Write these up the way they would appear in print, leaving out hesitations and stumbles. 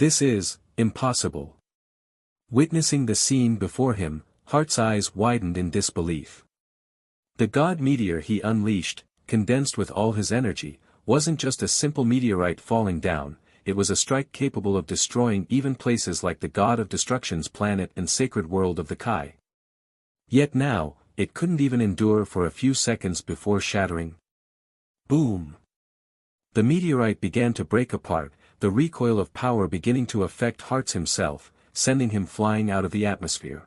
This is impossible. Witnessing the scene before him, Heart's eyes widened in disbelief. The god meteor he unleashed, condensed with all his energy, wasn't just a simple meteorite falling down, it was a strike capable of destroying even places like the god of destruction's planet and sacred world of the Kai. Yet now, it couldn't even endure for a few seconds before shattering. Boom! The meteorite began to break apart, the recoil of power beginning to affect Hearts himself, sending him flying out of the atmosphere.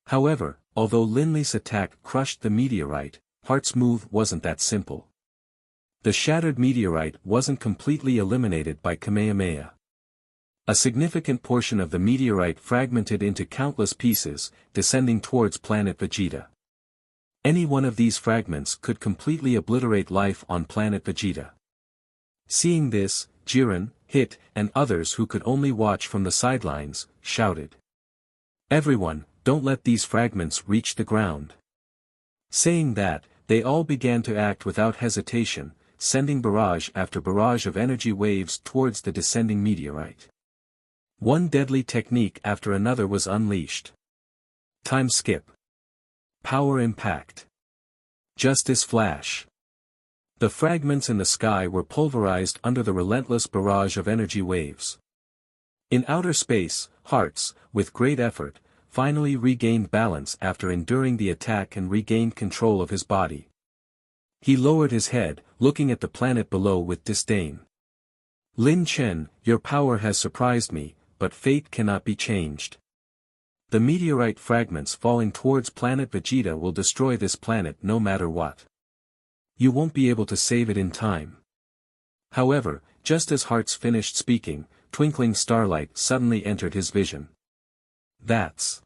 However, although Linley's attack crushed the meteorite, Heart's move wasn't that simple. The shattered meteorite wasn't completely eliminated by Kamehameha. A significant portion of the meteorite fragmented into countless pieces, descending towards Planet Vegeta. Any one of these fragments could completely obliterate life on Planet Vegeta. Seeing this, Jiren, Hit, and others who could only watch from the sidelines, shouted. "Everyone, don't let these fragments reach the ground." Saying that, they all began to act without hesitation, sending barrage after barrage of energy waves towards the descending meteorite. One deadly technique after another was unleashed. Time skip. Power impact. Justice flash. The fragments in the sky were pulverized under the relentless barrage of energy waves. In outer space, Hearts, with great effort, finally regained balance after enduring the attack and regained control of his body. He lowered his head, looking at the planet below with disdain. "Lin Chen, your power has surprised me, but fate cannot be changed. The meteorite fragments falling towards Planet Vegeta will destroy this planet no matter what. You won't be able to save it in time." However, just as Hearts finished speaking, twinkling starlight suddenly entered his vision. That's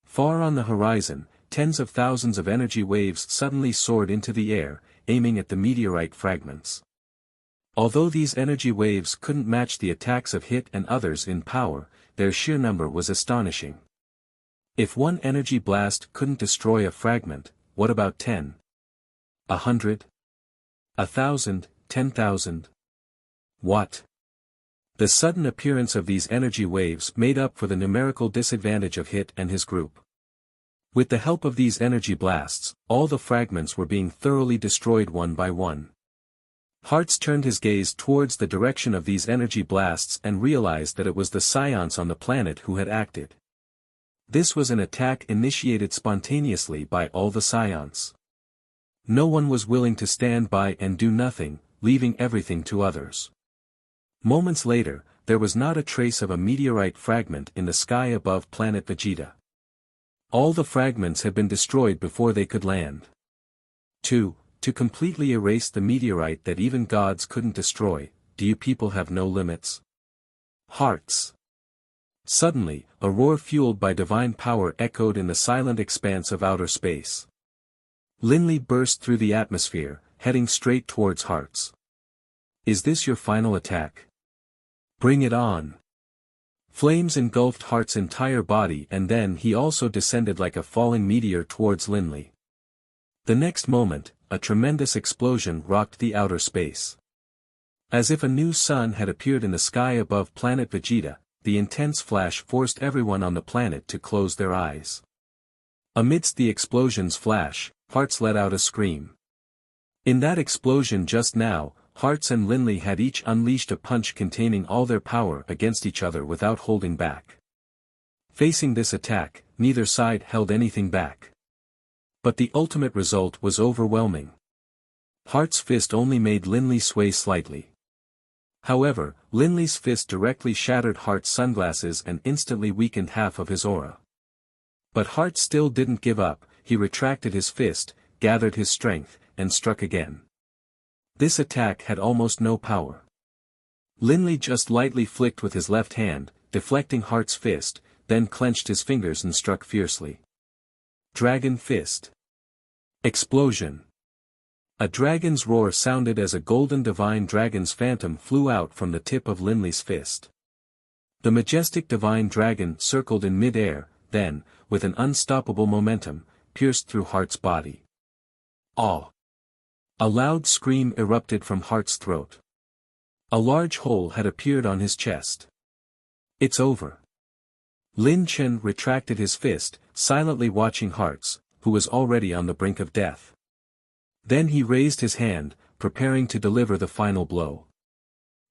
far on the horizon. Tens of thousands of energy waves suddenly soared into the air, aiming at the meteorite fragments. Although these energy waves couldn't match the attacks of Hit and others in power, their sheer number was astonishing. If one energy blast couldn't destroy a fragment, what about 10? 100? 1,000, 10,000? What? The sudden appearance of these energy waves made up for the numerical disadvantage of Hit and his group. With the help of these energy blasts, all the fragments were being thoroughly destroyed one by one. Hearts turned his gaze towards the direction of these energy blasts and realized that it was the Saiyans on the planet who had acted. This was an attack initiated spontaneously by all the Saiyans. No one was willing to stand by and do nothing, leaving everything to others. Moments later, there was not a trace of a meteorite fragment in the sky above Planet Vegeta. All the fragments had been destroyed before they could land. To completely erase the meteorite that even gods couldn't destroy, do you people have no limits? Hearts. Suddenly, a roar fueled by divine power echoed in the silent expanse of outer space. Linley burst through the atmosphere, heading straight towards Hearts. "Is this your final attack? Bring it on." Flames engulfed Heart's entire body and then he also descended like a falling meteor towards Linley. The next moment, a tremendous explosion rocked the outer space. As if a new sun had appeared in the sky above Planet Vegeta, the intense flash forced everyone on the planet to close their eyes. Amidst the explosion's flash, Hearts let out a scream. In that explosion just now, Hearts and Linley had each unleashed a punch containing all their power against each other without holding back. Facing this attack, neither side held anything back. But the ultimate result was overwhelming. Hearts' fist only made Linley sway slightly. However, Linley's fist directly shattered Hearts' sunglasses and instantly weakened half of his aura. But Hearts still didn't give up, he retracted his fist, gathered his strength, and struck again. This attack had almost no power. Linley just lightly flicked with his left hand, deflecting Hearts' fist, then clenched his fingers and struck fiercely. Dragon Fist. Explosion. A dragon's roar sounded as a golden divine dragon's phantom flew out from the tip of Linley's fist. The majestic divine dragon circled in mid-air, then, with an unstoppable momentum, pierced through Hearts' body. Awe! A loud scream erupted from Hearts' throat. A large hole had appeared on his chest. It's over. Lin Chen retracted his fist, silently watching Hearts, who was already on the brink of death. Then he raised his hand, preparing to deliver the final blow.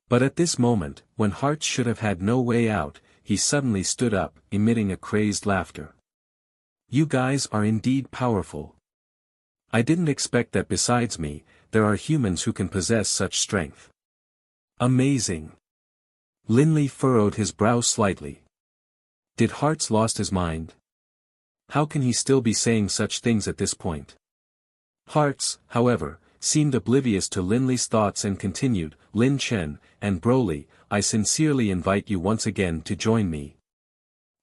But at this moment, when Hearts should have had no way out, he suddenly stood up, emitting a crazed laughter. You guys are indeed powerful. I didn't expect that besides me, there are humans who can possess such strength. Amazing. Linley furrowed his brow slightly. Did Hearts lost his mind? How can he still be saying such things at this point? Hearts, however, seemed oblivious to Linley's thoughts and continued, Lin Chen, and Broly, I sincerely invite you once again to join me.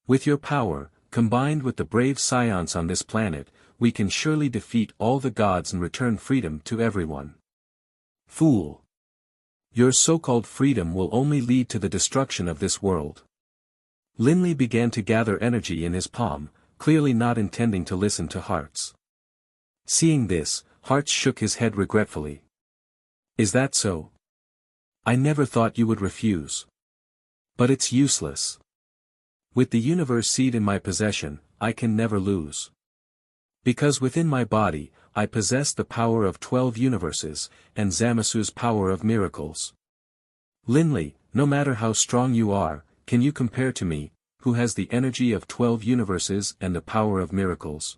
With your power, combined with the brave Saiyans on this planet, we can surely defeat all the gods and return freedom to everyone. Fool! Your so-called freedom will only lead to the destruction of this world. Linley began to gather energy in his palm, clearly not intending to listen to Hearts. Seeing this, Hearts shook his head regretfully. Is that so? I never thought you would refuse. But it's useless. With the universe seed in my possession, I can never lose. Because within my body, I possess the power of 12 universes, and Zamasu's power of miracles. Linley, no matter how strong you are, can you compare to me, who has the energy of 12 universes and the power of miracles?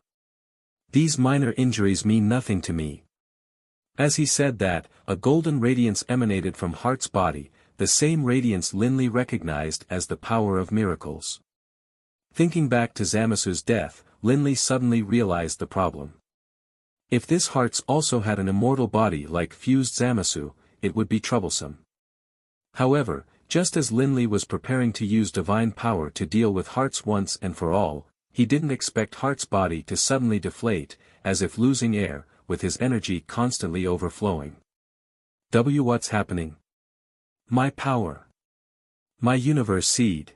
These minor injuries mean nothing to me. As he said that, a golden radiance emanated from Heart's body, the same radiance Linley recognized as the power of miracles. Thinking back to Zamasu's death, Linley suddenly realized the problem. If this Hearts also had an immortal body like fused Zamasu, it would be troublesome. However, just as Linley was preparing to use divine power to deal with Hearts once and for all, he didn't expect Heart's body to suddenly deflate, as if losing air, with his energy constantly overflowing. What's happening? My power. My universe seed.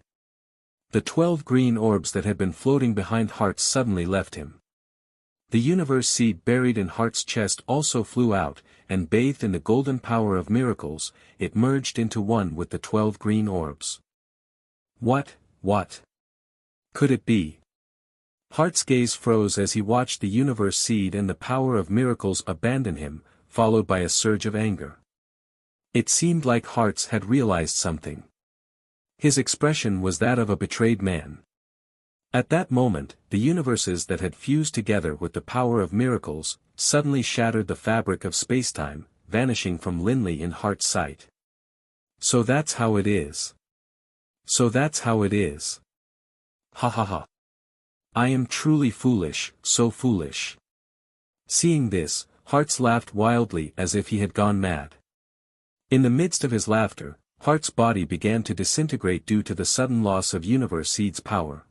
The 12 green orbs that had been floating behind Hearts suddenly left him. The universe seed buried in Heart's chest also flew out, and bathed in the golden power of miracles, it merged into one with the 12 green orbs. What could it be? Heart's gaze froze as he watched the universe seed and the power of miracles abandon him, followed by a surge of anger. It seemed like Hearts had realized something. His expression was that of a betrayed man. At that moment, the universes that had fused together with the power of miracles, suddenly shattered the fabric of spacetime, vanishing from Linley in Heart's sight. So that's how it is. So that's how it is. Ha ha ha. I am truly foolish, so foolish. Seeing this, Hearts laughed wildly as if he had gone mad. In the midst of his laughter, Heart's body began to disintegrate due to the sudden loss of Universe Seed's power.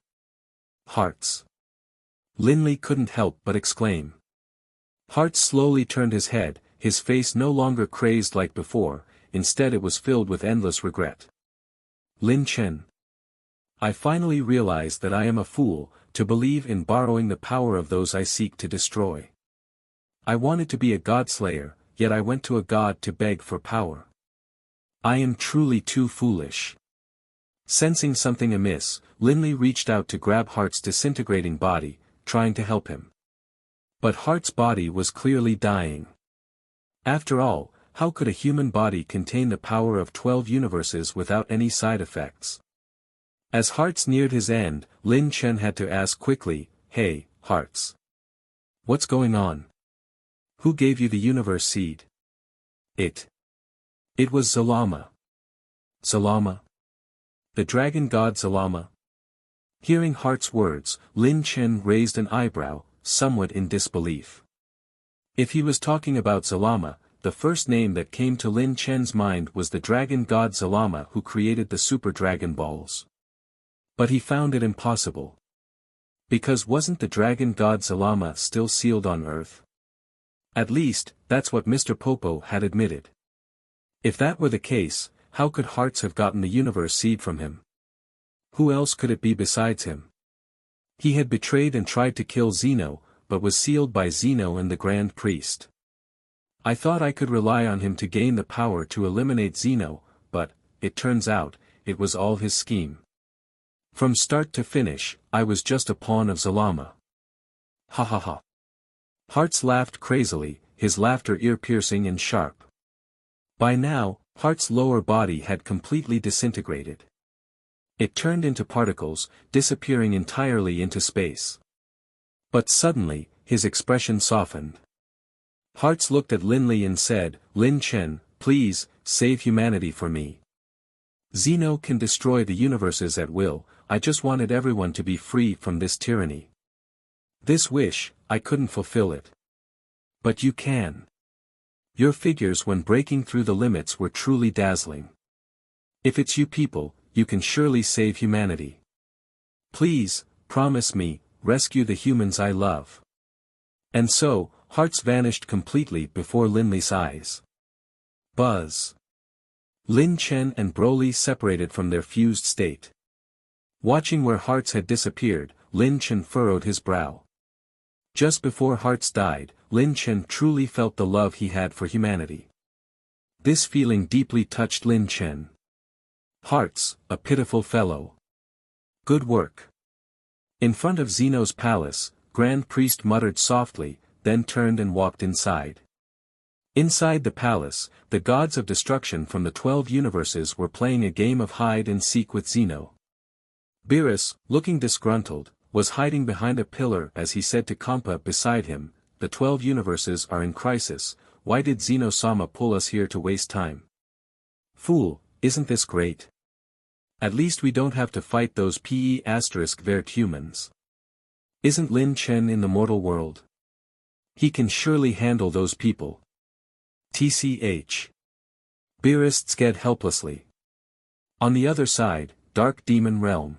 Hearts. Linley couldn't help but exclaim. Hearts slowly turned his head, his face no longer crazed like before, instead it was filled with endless regret. Lin Chen. I finally realized that I am a fool, to believe in borrowing the power of those I seek to destroy. I wanted to be a godslayer, yet I went to a god to beg for power. I am truly too foolish. Sensing something amiss, Linley reached out to grab Heart's disintegrating body, trying to help him. But Heart's body was clearly dying. After all, how could a human body contain the power of 12 universes without any side effects? As Hearts neared his end, Lin Chen had to ask quickly, Hey, Hearts. What's going on? Who gave you the universe seed? It was Zalama. Zalama? The dragon god Zalama? Hearing Heart's words, Lin Chen raised an eyebrow, somewhat in disbelief. If he was talking about Zalama, the first name that came to Lin Chen's mind was the dragon god Zalama who created the Super Dragon Balls. But he found it impossible. Because wasn't the dragon god Zalama still sealed on Earth? At least, that's what Mr. Popo had admitted. If that were the case, how could Hearts have gotten the universe seed from him? Who else could it be besides him? He had betrayed and tried to kill Zeno, but was sealed by Zeno and the Grand Priest. I thought I could rely on him to gain the power to eliminate Zeno, but, it turns out, it was all his scheme. From start to finish, I was just a pawn of Zalama. Ha ha ha. Hearts laughed crazily, his laughter ear-piercing and sharp. By now, Heart's lower body had completely disintegrated. It turned into particles, disappearing entirely into space. But suddenly, his expression softened. Hearts looked at Lin Li and said, "Lin Chen, please, save humanity for me. Zeno can destroy the universes at will, I just wanted everyone to be free from this tyranny. This wish, I couldn't fulfill it. But you can. Your figures when breaking through the limits were truly dazzling. If it's you people, you can surely save humanity. Please, promise me, rescue the humans I love." And so, Hearts vanished completely before Lin Li's eyes. Buzz. Lin Chen and Broly separated from their fused state. Watching where Hearts had disappeared, Lin Chen furrowed his brow. Just before Hearts died, Lin Chen truly felt the love he had for humanity. This feeling deeply touched Lin Chen. Hearts, a pitiful fellow. Good work. In front of Zeno's palace, Grand Priest muttered softly, then turned and walked inside. Inside the palace, the gods of destruction from the 12 universes were playing a game of hide-and-seek with Zeno. Beerus, looking disgruntled, was hiding behind a pillar as he said to Kampa beside him, "The 12 universes are in crisis, why did Zeno-sama pull us here to waste time? Fool, isn't this great? At least we don't have to fight those P***vert humans. Isn't Lin Chen in the mortal world? He can surely handle those people. Tch. Beerus sked helplessly. On the other side, Dark Demon Realm.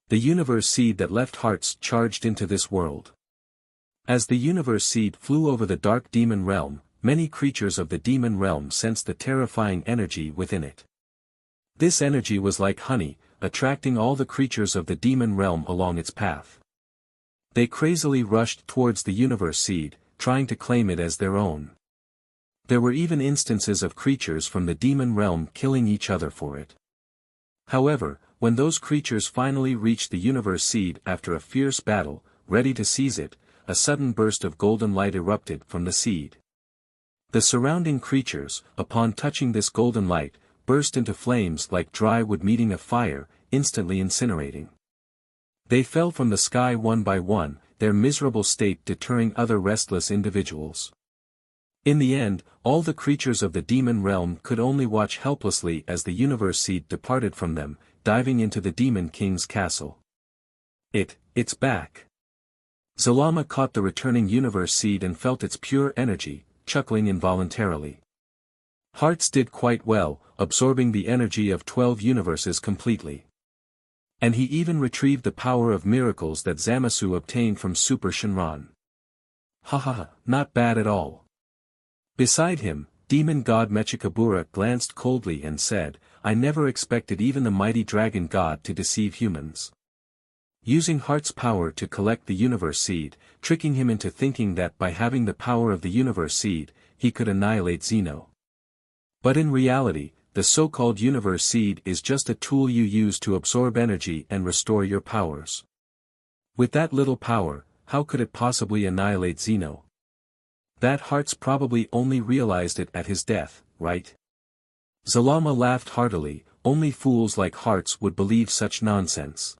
The universe seed that left Hearts charged into this world. As the universe seed flew over the Dark Demon Realm, many creatures of the Demon Realm sensed the terrifying energy within it. This energy was like honey, attracting all the creatures of the Demon Realm along its path. They crazily rushed towards the universe seed, trying to claim it as their own. There were even instances of creatures from the Demon Realm killing each other for it. However, when those creatures finally reached the universe seed after a fierce battle, ready to seize it, a sudden burst of golden light erupted from the seed. The surrounding creatures, upon touching this golden light, burst into flames like dry wood meeting a fire, instantly incinerating. They fell from the sky one by one, their miserable state deterring other restless individuals. In the end, all the creatures of the Demon Realm could only watch helplessly as the universe seed departed from them, diving into the Demon King's castle. It's back. Zalama caught the returning universe seed and felt its pure energy, chuckling involuntarily. Hearts did quite well, absorbing the energy of 12 universes completely. And he even retrieved the power of miracles that Zamasu obtained from Super Shenron. Ha ha ha, not bad at all. Beside him, demon god Mechikabura glanced coldly and said, "I never expected even the mighty dragon god to deceive humans." Using Heart's power to collect the universe seed, tricking him into thinking that by having the power of the universe seed, he could annihilate Zeno. But in reality, the so-called universe seed is just a tool you use to absorb energy and restore your powers. With that little power, how could it possibly annihilate Zeno? That Hearts probably only realized it at his death, right? Zalama laughed heartily, only fools like Hearts would believe such nonsense.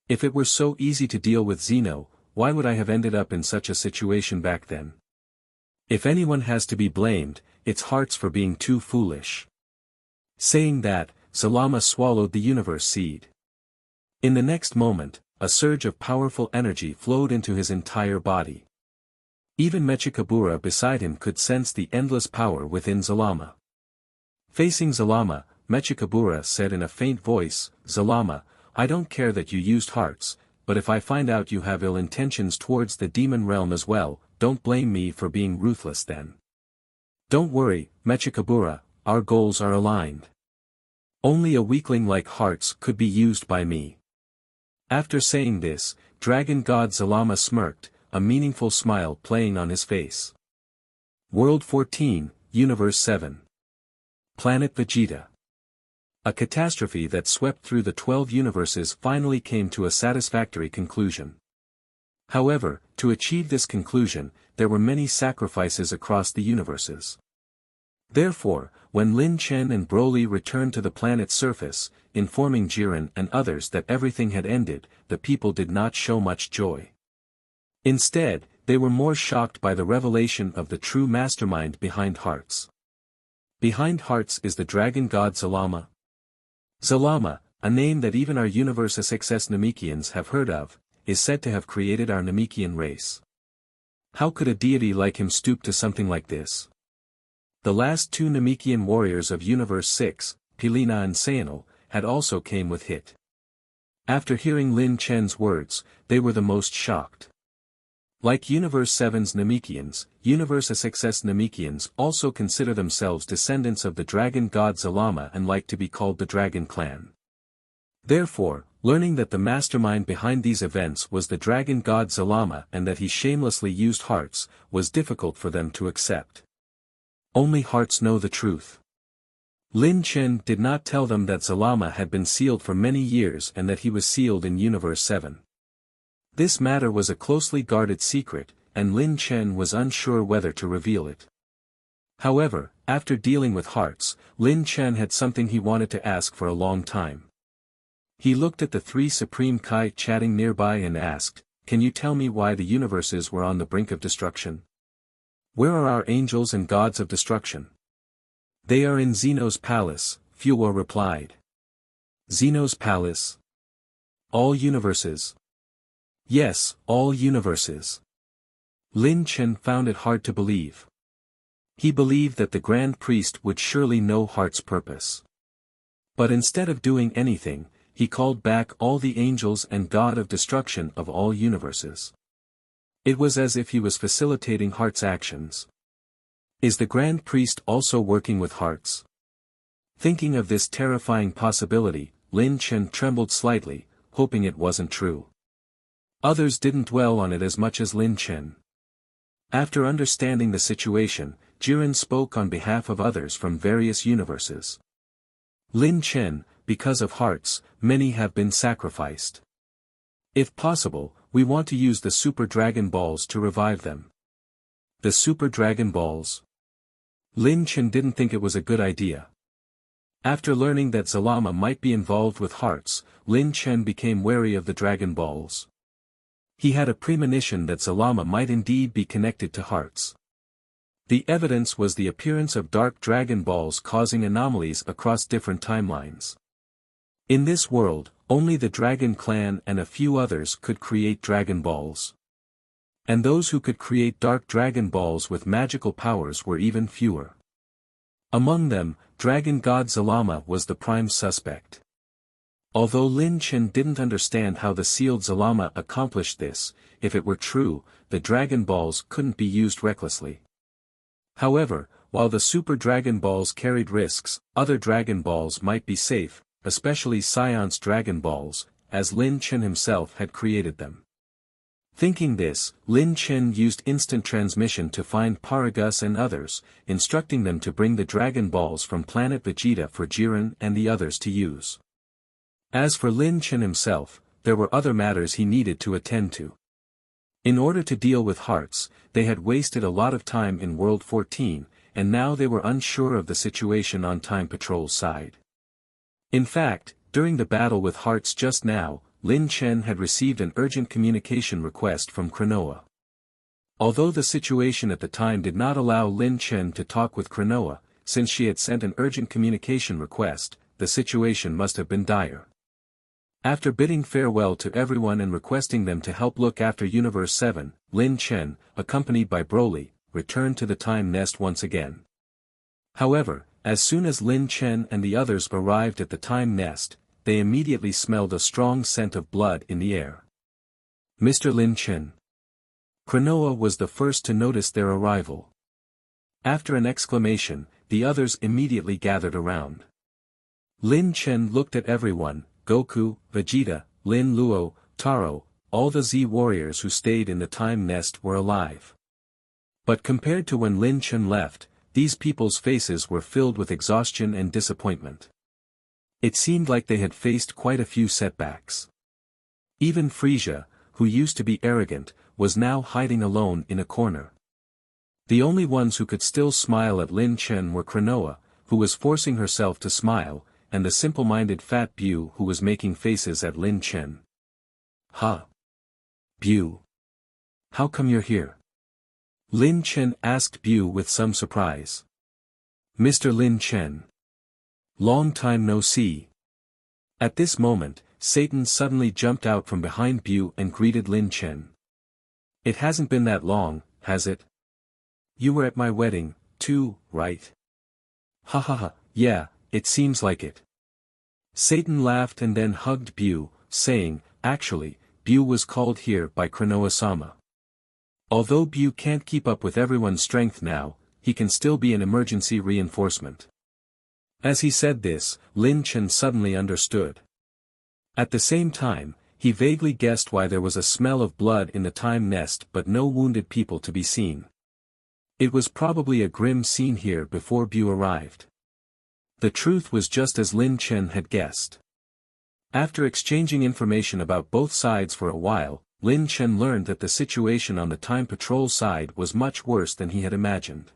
If it were so easy to deal with Zeno, why would I have ended up in such a situation back then? If anyone has to be blamed, it's Hearts for being too foolish. Saying that, Zalama swallowed the universe seed. In the next moment, a surge of powerful energy flowed into his entire body. Even Mechikabura beside him could sense the endless power within Zalama. Facing Zalama, Mechikabura said in a faint voice, "Zalama, I don't care that you used Hearts, but if I find out you have ill intentions towards the demon realm as well, don't blame me for being ruthless then. Don't worry, Mechikabura, our goals are aligned. Only a weakling like Hearts could be used by me." After saying this, Dragon God Zalama smirked, a meaningful smile playing on his face. World 14, Universe 7. Planet Vegeta. A catastrophe that swept through the 12 universes finally came to a satisfactory conclusion. However, to achieve this conclusion, there were many sacrifices across the universes. Therefore, when Lin Chen and Broly returned to the planet's surface, informing Jiren and others that everything had ended, the people did not show much joy. Instead, they were more shocked by the revelation of the true mastermind behind Hearts. Behind Hearts is the dragon god Zalama. Zalama, a name that even our universe SXS Namekians have heard of, is said to have created our Namekian race. How could a deity like him stoop to something like this? The last two Namekian warriors of Universe 6, Pilina and Saiyans, had also came with hit. After hearing Lin Chen's words, they were the most shocked. Like Universe 7's Namekians, Universe SXS Namekians also consider themselves descendants of the dragon god Zalama and like to be called the Dragon Clan. Therefore, learning that the mastermind behind these events was the dragon god Zalama and that he shamelessly used Hearts, was difficult for them to accept. Only Hearts know the truth. Lin Chen did not tell them that Zalama had been sealed for many years and that he was sealed in Universe 7. This matter was a closely guarded secret, and Lin Chen was unsure whether to reveal it. However, after dealing with Hearts, Lin Chen had something he wanted to ask for a long time. He looked at the three Supreme Kai chatting nearby and asked, "Can you tell me why the universes were on the brink of destruction? Where are our angels and gods of destruction?" "They are in Zeno's palace," Fuwa replied. "Zeno's palace? All universes?" "Yes, all universes." Lin Chen found it hard to believe. He believed that the Grand Priest would surely know Heart's purpose. But instead of doing anything, he called back all the angels and God of destruction of all universes. It was as if he was facilitating Heart's actions. Is the Grand Priest also working with Hearts? Thinking of this terrifying possibility, Lin Chen trembled slightly, hoping it wasn't true. Others didn't dwell on it as much as Lin Chen. After understanding the situation, Jiren spoke on behalf of others from various universes. "Lin Chen, because of Hearts, many have been sacrificed. If possible, we want to use the Super Dragon Balls to revive them." The Super Dragon Balls? Lin Chen didn't think it was a good idea. After learning that Zalama might be involved with Hearts, Lin Chen became wary of the Dragon Balls. He had a premonition that Zalama might indeed be connected to Hearts. The evidence was the appearance of dark Dragon Balls causing anomalies across different timelines. In this world, only the Dragon Clan and a few others could create Dragon Balls. And those who could create dark Dragon Balls with magical powers were even fewer. Among them, Dragon God Zalama was the prime suspect. Although Lin Chen didn't understand how the sealed Zalama accomplished this, if it were true, the Dragon Balls couldn't be used recklessly. However, while the Super Dragon Balls carried risks, other Dragon Balls might be safe, especially Saiyans Dragon Balls, as Lin Chen himself had created them. Thinking this, Lin Chen used instant transmission to find Paragus and others, instructing them to bring the Dragon Balls from Planet Vegeta for Jiren and the others to use. As for Lin Chen himself, there were other matters he needed to attend to. In order to deal with Hearts, they had wasted a lot of time in World 14, and now they were unsure of the situation on Time Patrol's side. In fact, during the battle with Hearts just now, Lin Chen had received an urgent communication request from Kranoa. Although the situation at the time did not allow Lin Chen to talk with Kranoa, since she had sent an urgent communication request, the situation must have been dire. After bidding farewell to everyone and requesting them to help look after Universe 7, Lin Chen, accompanied by Broly, returned to the Time Nest once again. However, as soon as Lin Chen and the others arrived at the Time Nest, they immediately smelled a strong scent of blood in the air. "Mr. Lin Chen." Kranoa was the first to notice their arrival. After an exclamation, the others immediately gathered around. Lin Chen looked at everyone, Goku, Vegeta, Lin Luo, Taro, all the Z warriors who stayed in the Time Nest were alive. But compared to when Lin Chen left, these people's faces were filled with exhaustion and disappointment. It seemed like they had faced quite a few setbacks. Even Frieza, who used to be arrogant, was now hiding alone in a corner. The only ones who could still smile at Lin Chen were Kranoa, who was forcing herself to smile, and the simple-minded fat Bu who was making faces at Lin Chen. "Ha! Bu. How come you're here?" Lin Chen asked Bu with some surprise. "Mr. Lin Chen. Long time no see." At this moment, Satan suddenly jumped out from behind Bu and greeted Lin Chen. "It hasn't been that long, has it? You were at my wedding, too, right?" "Ha ha ha, yeah, it seems like it." Satan laughed and then hugged Bu, saying, "Actually, Bu was called here by Kranoa-sama. Although Bu can't keep up with everyone's strength now, he can still be an emergency reinforcement." As he said this, Lin Chen suddenly understood. At the same time, he vaguely guessed why there was a smell of blood in the time nest but no wounded people to be seen. It was probably a grim scene here before Bu arrived. The truth was just as Lin Chen had guessed. After exchanging information about both sides for a while, Lin Chen learned that the situation on the Time Patrol side was much worse than he had imagined.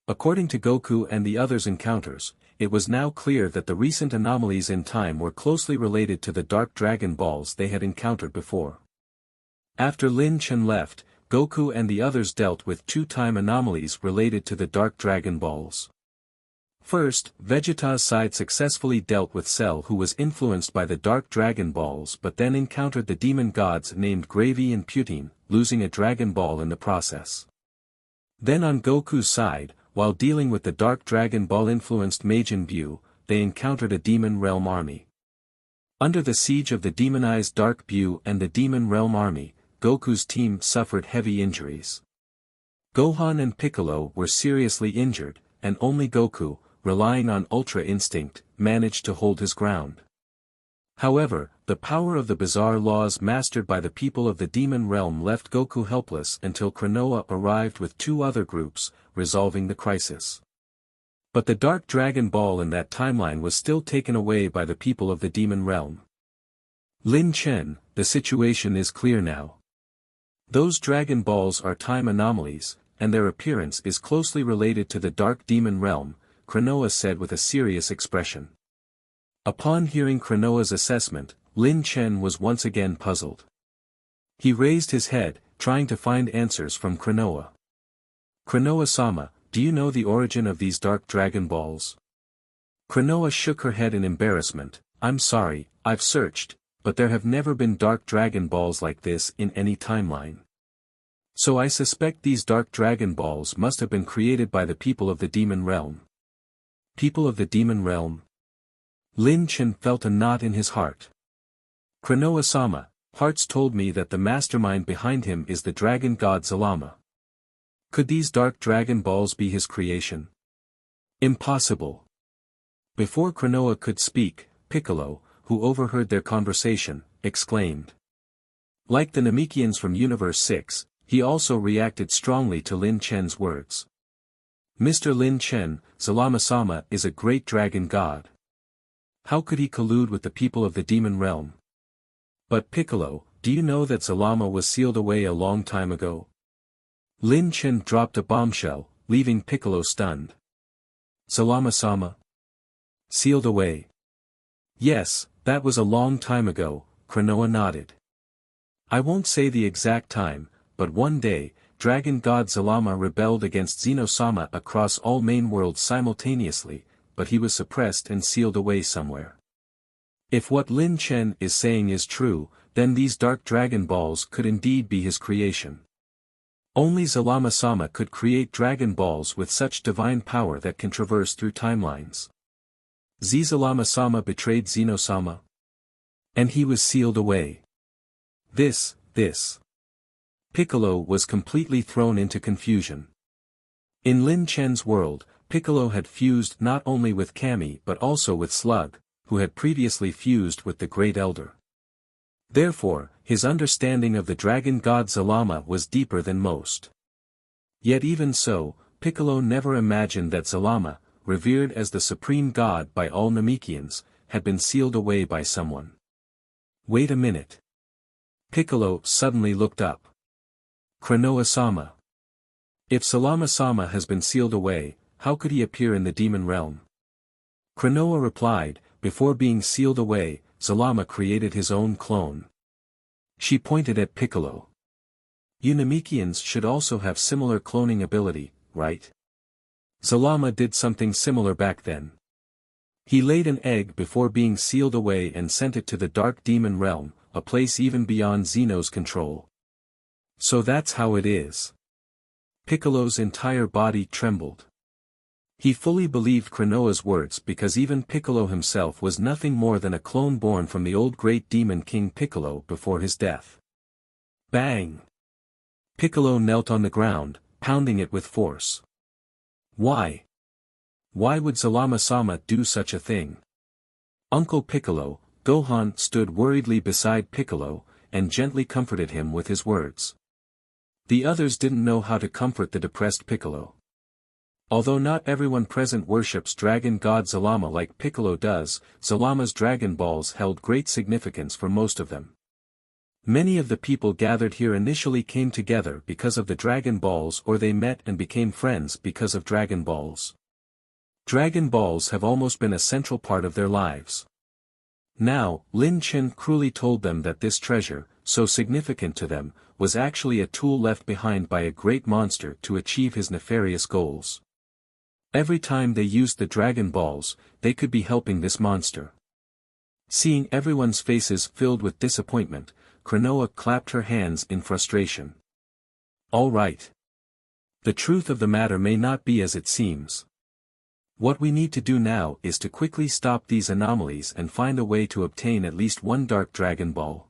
According to Goku and the others' encounters, it was now clear that the recent anomalies in time were closely related to the Dark Dragon Balls they had encountered before. After Lin Chen left, Goku and the others dealt with two time anomalies related to the Dark Dragon Balls. First, Vegeta's side successfully dealt with Cell, who was influenced by the Dark Dragon Balls but then encountered the demon gods named Gravy and Putine, losing a Dragon Ball in the process. Then on Goku's side, while dealing with the Dark Dragon Ball-influenced Majin Buu, they encountered a Demon Realm army. Under the siege of the demonized Dark Buu and the Demon Realm army, Goku's team suffered heavy injuries. Gohan and Piccolo were seriously injured, and only Goku, relying on Ultra Instinct, managed to hold his ground. However, the power of the bizarre laws mastered by the people of the Demon Realm left Goku helpless until Kranoa arrived with two other groups, resolving the crisis. But the Dark Dragon Ball in that timeline was still taken away by the people of the Demon Realm. Lin Chen, the situation is clear now. Those Dragon Balls are time anomalies, and their appearance is closely related to the Dark Demon Realm, Kranoa said with a serious expression. Upon hearing Kranoa's assessment, Lin Chen was once again puzzled. He raised his head, trying to find answers from Kranoa. "Kranoa-sama, do you know the origin of these Dark Dragon Balls?" Kranoa shook her head in embarrassment. "I'm sorry, I've searched, but there have never been Dark Dragon Balls like this in any timeline. So I suspect these Dark Dragon Balls must have been created by the people of the Demon Realm." People of the Demon Realm? Lin Chen felt a knot in his heart. "Kranoa-sama, Hearts told me that the mastermind behind him is the dragon god Zalama. Could these Dark Dragon Balls be his creation?" "Impossible." Before Kranoa could speak, Piccolo, who overheard their conversation, exclaimed. Like the Namekians from Universe 6, he also reacted strongly to Lin Chen's words. "Mr. Lin Chen, Zalama-sama is a great dragon god. How could he collude with the people of the demon realm? But Piccolo, do you know that Zalama was sealed away a long time ago?" Lin Chen dropped a bombshell, leaving Piccolo stunned. "Zalama-sama? Sealed away?" "Yes, that was a long time ago," Kranoa nodded. "I won't say the exact time, but one day, Dragon God Zalama rebelled against Zeno-sama across all main worlds simultaneously, but he was suppressed and sealed away somewhere. If what Lin Chen is saying is true, then these Dark Dragon Balls could indeed be his creation. Only Zalama-sama could create Dragon Balls with such divine power that can traverse through timelines. Zalama-sama betrayed Zeno-sama. And he was sealed away. This. Piccolo was completely thrown into confusion. In Lin Chen's world, Piccolo had fused not only with Kami but also with Slug, who had previously fused with the Great Elder. Therefore, his understanding of the dragon god Zalama was deeper than most. Yet even so, Piccolo never imagined that Zalama, revered as the supreme god by all Namekians, had been sealed away by someone. Wait a minute. Piccolo suddenly looked up. Klonoa-sama. If Salama-sama has been sealed away, how could he appear in the demon realm? Klonoa replied, before being sealed away, Salama created his own clone. She pointed at Piccolo. You Namekians should also have similar cloning ability, right? Salama did something similar back then. He laid an egg before being sealed away and sent it to the dark demon realm, a place even beyond Zeno's control. So that's how it is. Piccolo's entire body trembled. He fully believed Klonoa's words because even Piccolo himself was nothing more than a clone born from the old great demon King Piccolo before his death. Bang! Piccolo knelt on the ground, pounding it with force. Why? Why would Salama-sama do such a thing? Uncle Piccolo, Gohan, stood worriedly beside Piccolo, and gently comforted him with his words. The others didn't know how to comfort the depressed Piccolo. Although not everyone present worships Dragon God Zalama like Piccolo does, Zalama's Dragon Balls held great significance for most of them. Many of the people gathered here initially came together because of the Dragon Balls, or they met and became friends because of Dragon Balls. Dragon Balls have almost been a central part of their lives. Now, Lin Chen cruelly told them that this treasure, so significant to them, was actually a tool left behind by a great monster to achieve his nefarious goals. Every time they used the Dragon Balls, they could be helping this monster. Seeing everyone's faces filled with disappointment, Klonoa clapped her hands in frustration. All right. The truth of the matter may not be as it seems. What we need to do now is to quickly stop these anomalies and find a way to obtain at least one Dark Dragon Ball.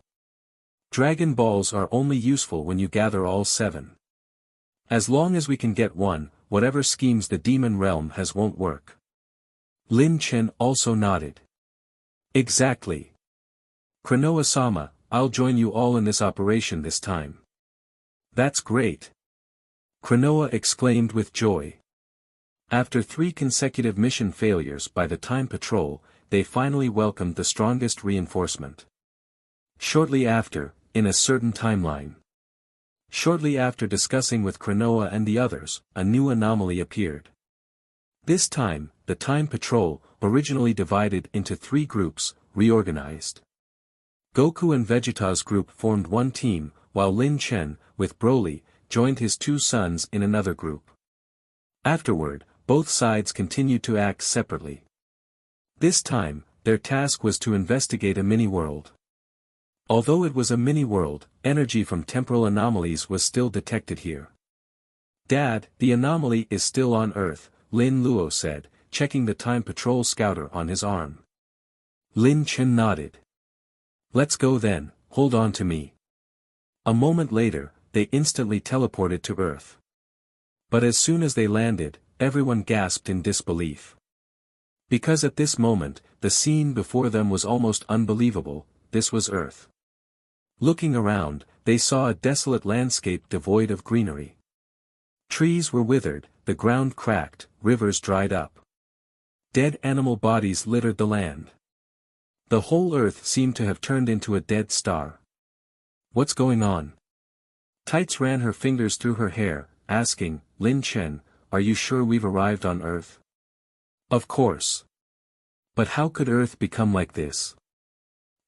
Dragon Balls are only useful when you gather all 7. As long as we can get one, whatever schemes the demon realm has won't work. Lin Chen also nodded. Exactly. Klonoa-sama, I'll join you all in this operation this time. That's great. Klonoa exclaimed with joy. After 3 consecutive mission failures by the Time Patrol, they finally welcomed the strongest reinforcement. Shortly after, in a certain timeline. Shortly after discussing with Klonoa and the others, a new anomaly appeared. This time, the Time Patrol, originally divided into 3 groups, reorganized. Goku and Vegeta's group formed one team, while Lin Chen, with Broly, joined his 2 sons in another group. Afterward, both sides continued to act separately. This time, their task was to investigate a mini-world. Although it was a mini-world, energy from temporal anomalies was still detected here. Dad, the anomaly is still on Earth, Lin Luo said, checking the Time Patrol scouter on his arm. Lin Chen nodded. Let's go then, hold on to me. A moment later, they instantly teleported to Earth. But as soon as they landed, everyone gasped in disbelief. Because at this moment, the scene before them was almost unbelievable. This was Earth. Looking around, they saw a desolate landscape devoid of greenery. Trees were withered, the ground cracked, rivers dried up. Dead animal bodies littered the land. The whole Earth seemed to have turned into a dead star. What's going on? Tights ran her fingers through her hair, asking, Lin Chen, are you sure we've arrived on Earth? Of course. But how could Earth become like this?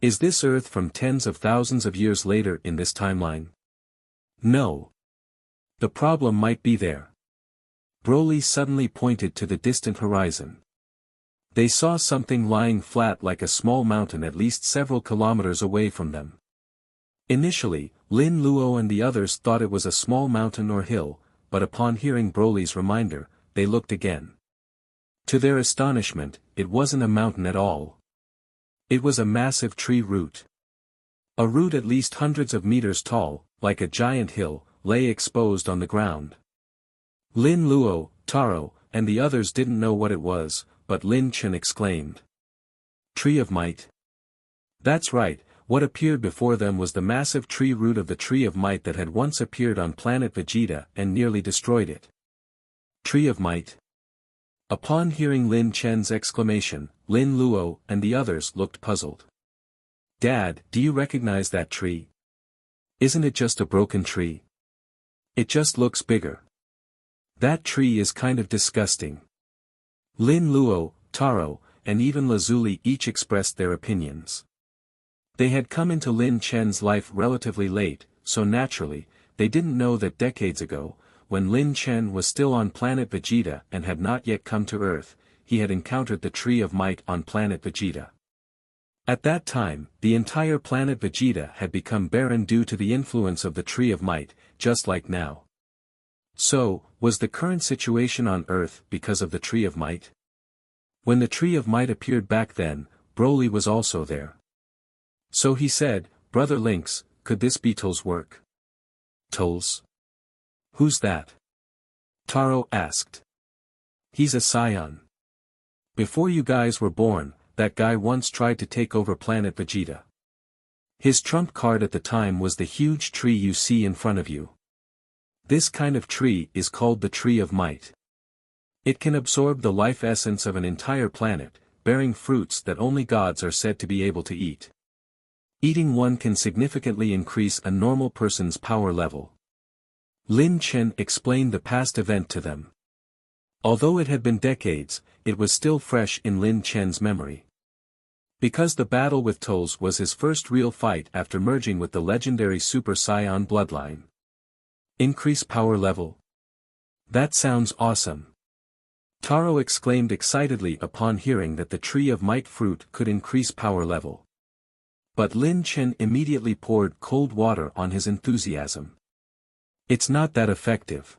Is this Earth from tens of thousands of years later in this timeline? No. The problem might be there. Broly suddenly pointed to the distant horizon. They saw something lying flat like a small mountain at least several kilometers away from them. Initially, Lin Luo and the others thought it was a small mountain or hill, but upon hearing Broly's reminder, they looked again. To their astonishment, it wasn't a mountain at all. It was a massive tree root. A root at least hundreds of meters tall, like a giant hill, lay exposed on the ground. Lin Luo, Taro, and the others didn't know what it was, but Lin Chen exclaimed. Tree of Might. That's right, what appeared before them was the massive tree root of the Tree of Might that had once appeared on Planet Vegeta and nearly destroyed it. Tree of Might. Upon hearing Lin Chen's exclamation, Lin Luo and the others looked puzzled. Dad, do you recognize that tree? Isn't it just a broken tree? It just looks bigger. That tree is kind of disgusting. Lin Luo, Taro, and even Lazuli each expressed their opinions. They had come into Lin Chen's life relatively late, so naturally, they didn't know that decades ago, when Lin Chen was still on Planet Vegeta and had not yet come to Earth, he had encountered the Tree of Might on Planet Vegeta. At that time, the entire Planet Vegeta had become barren due to the influence of the Tree of Might, just like now. So, was the current situation on Earth because of the Tree of Might? When the Tree of Might appeared back then, Broly was also there. So he said, Brother Lynx, could this be Toll's work? Toll's? Who's that? Taro asked. He's a Saiyan. Before you guys were born, that guy once tried to take over Planet Vegeta. His trump card at the time was the huge tree you see in front of you. This kind of tree is called the Tree of Might. It can absorb the life essence of an entire planet, bearing fruits that only gods are said to be able to eat. Eating one can significantly increase a normal person's power level. Lin Chen explained the past event to them. Although it had been decades, it was still fresh in Lin Chen's memory. Because the battle with Toll's was his first real fight after merging with the legendary Super Saiyan bloodline. Increase power level? That sounds awesome. Taro exclaimed excitedly upon hearing that the Tree of Might fruit could increase power level. But Lin Chen immediately poured cold water on his enthusiasm. It's not that effective.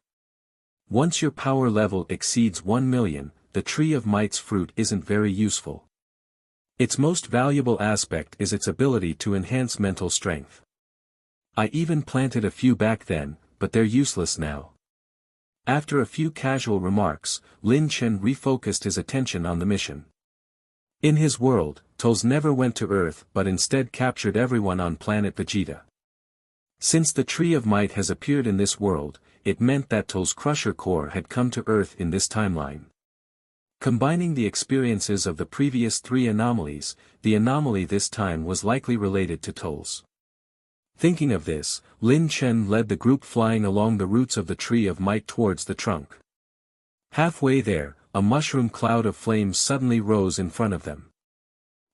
Once your power level exceeds 1 million, the Tree of Might's fruit isn't very useful. Its most valuable aspect is its ability to enhance mental strength. I even planted a few back then, but they're useless now. After a few casual remarks, Lin Chen refocused his attention on the mission. In his world, Toll's never went to Earth but instead captured everyone on Planet Vegeta. Since the Tree of Might has appeared in this world, it meant that Toll's Crusher Core had come to Earth in this timeline. Combining the experiences of the previous 3 anomalies, the anomaly this time was likely related to Toll's. Thinking of this, Lin Chen led the group flying along the roots of the Tree of Might towards the trunk. Halfway there, a mushroom cloud of flames suddenly rose in front of them.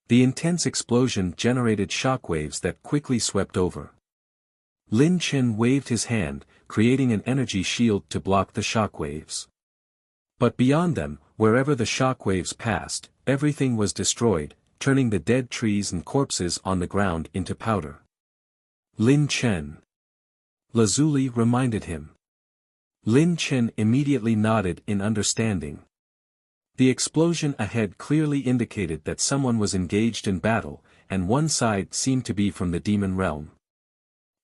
The intense explosion generated shockwaves that quickly swept over. Lin Chen waved his hand, creating an energy shield to block the shockwaves. But beyond them, wherever the shockwaves passed, everything was destroyed, turning the dead trees and corpses on the ground into powder. Lin Chen. Lazuli reminded him. Lin Chen immediately nodded in understanding. The explosion ahead clearly indicated that someone was engaged in battle, and one side seemed to be from the demon realm.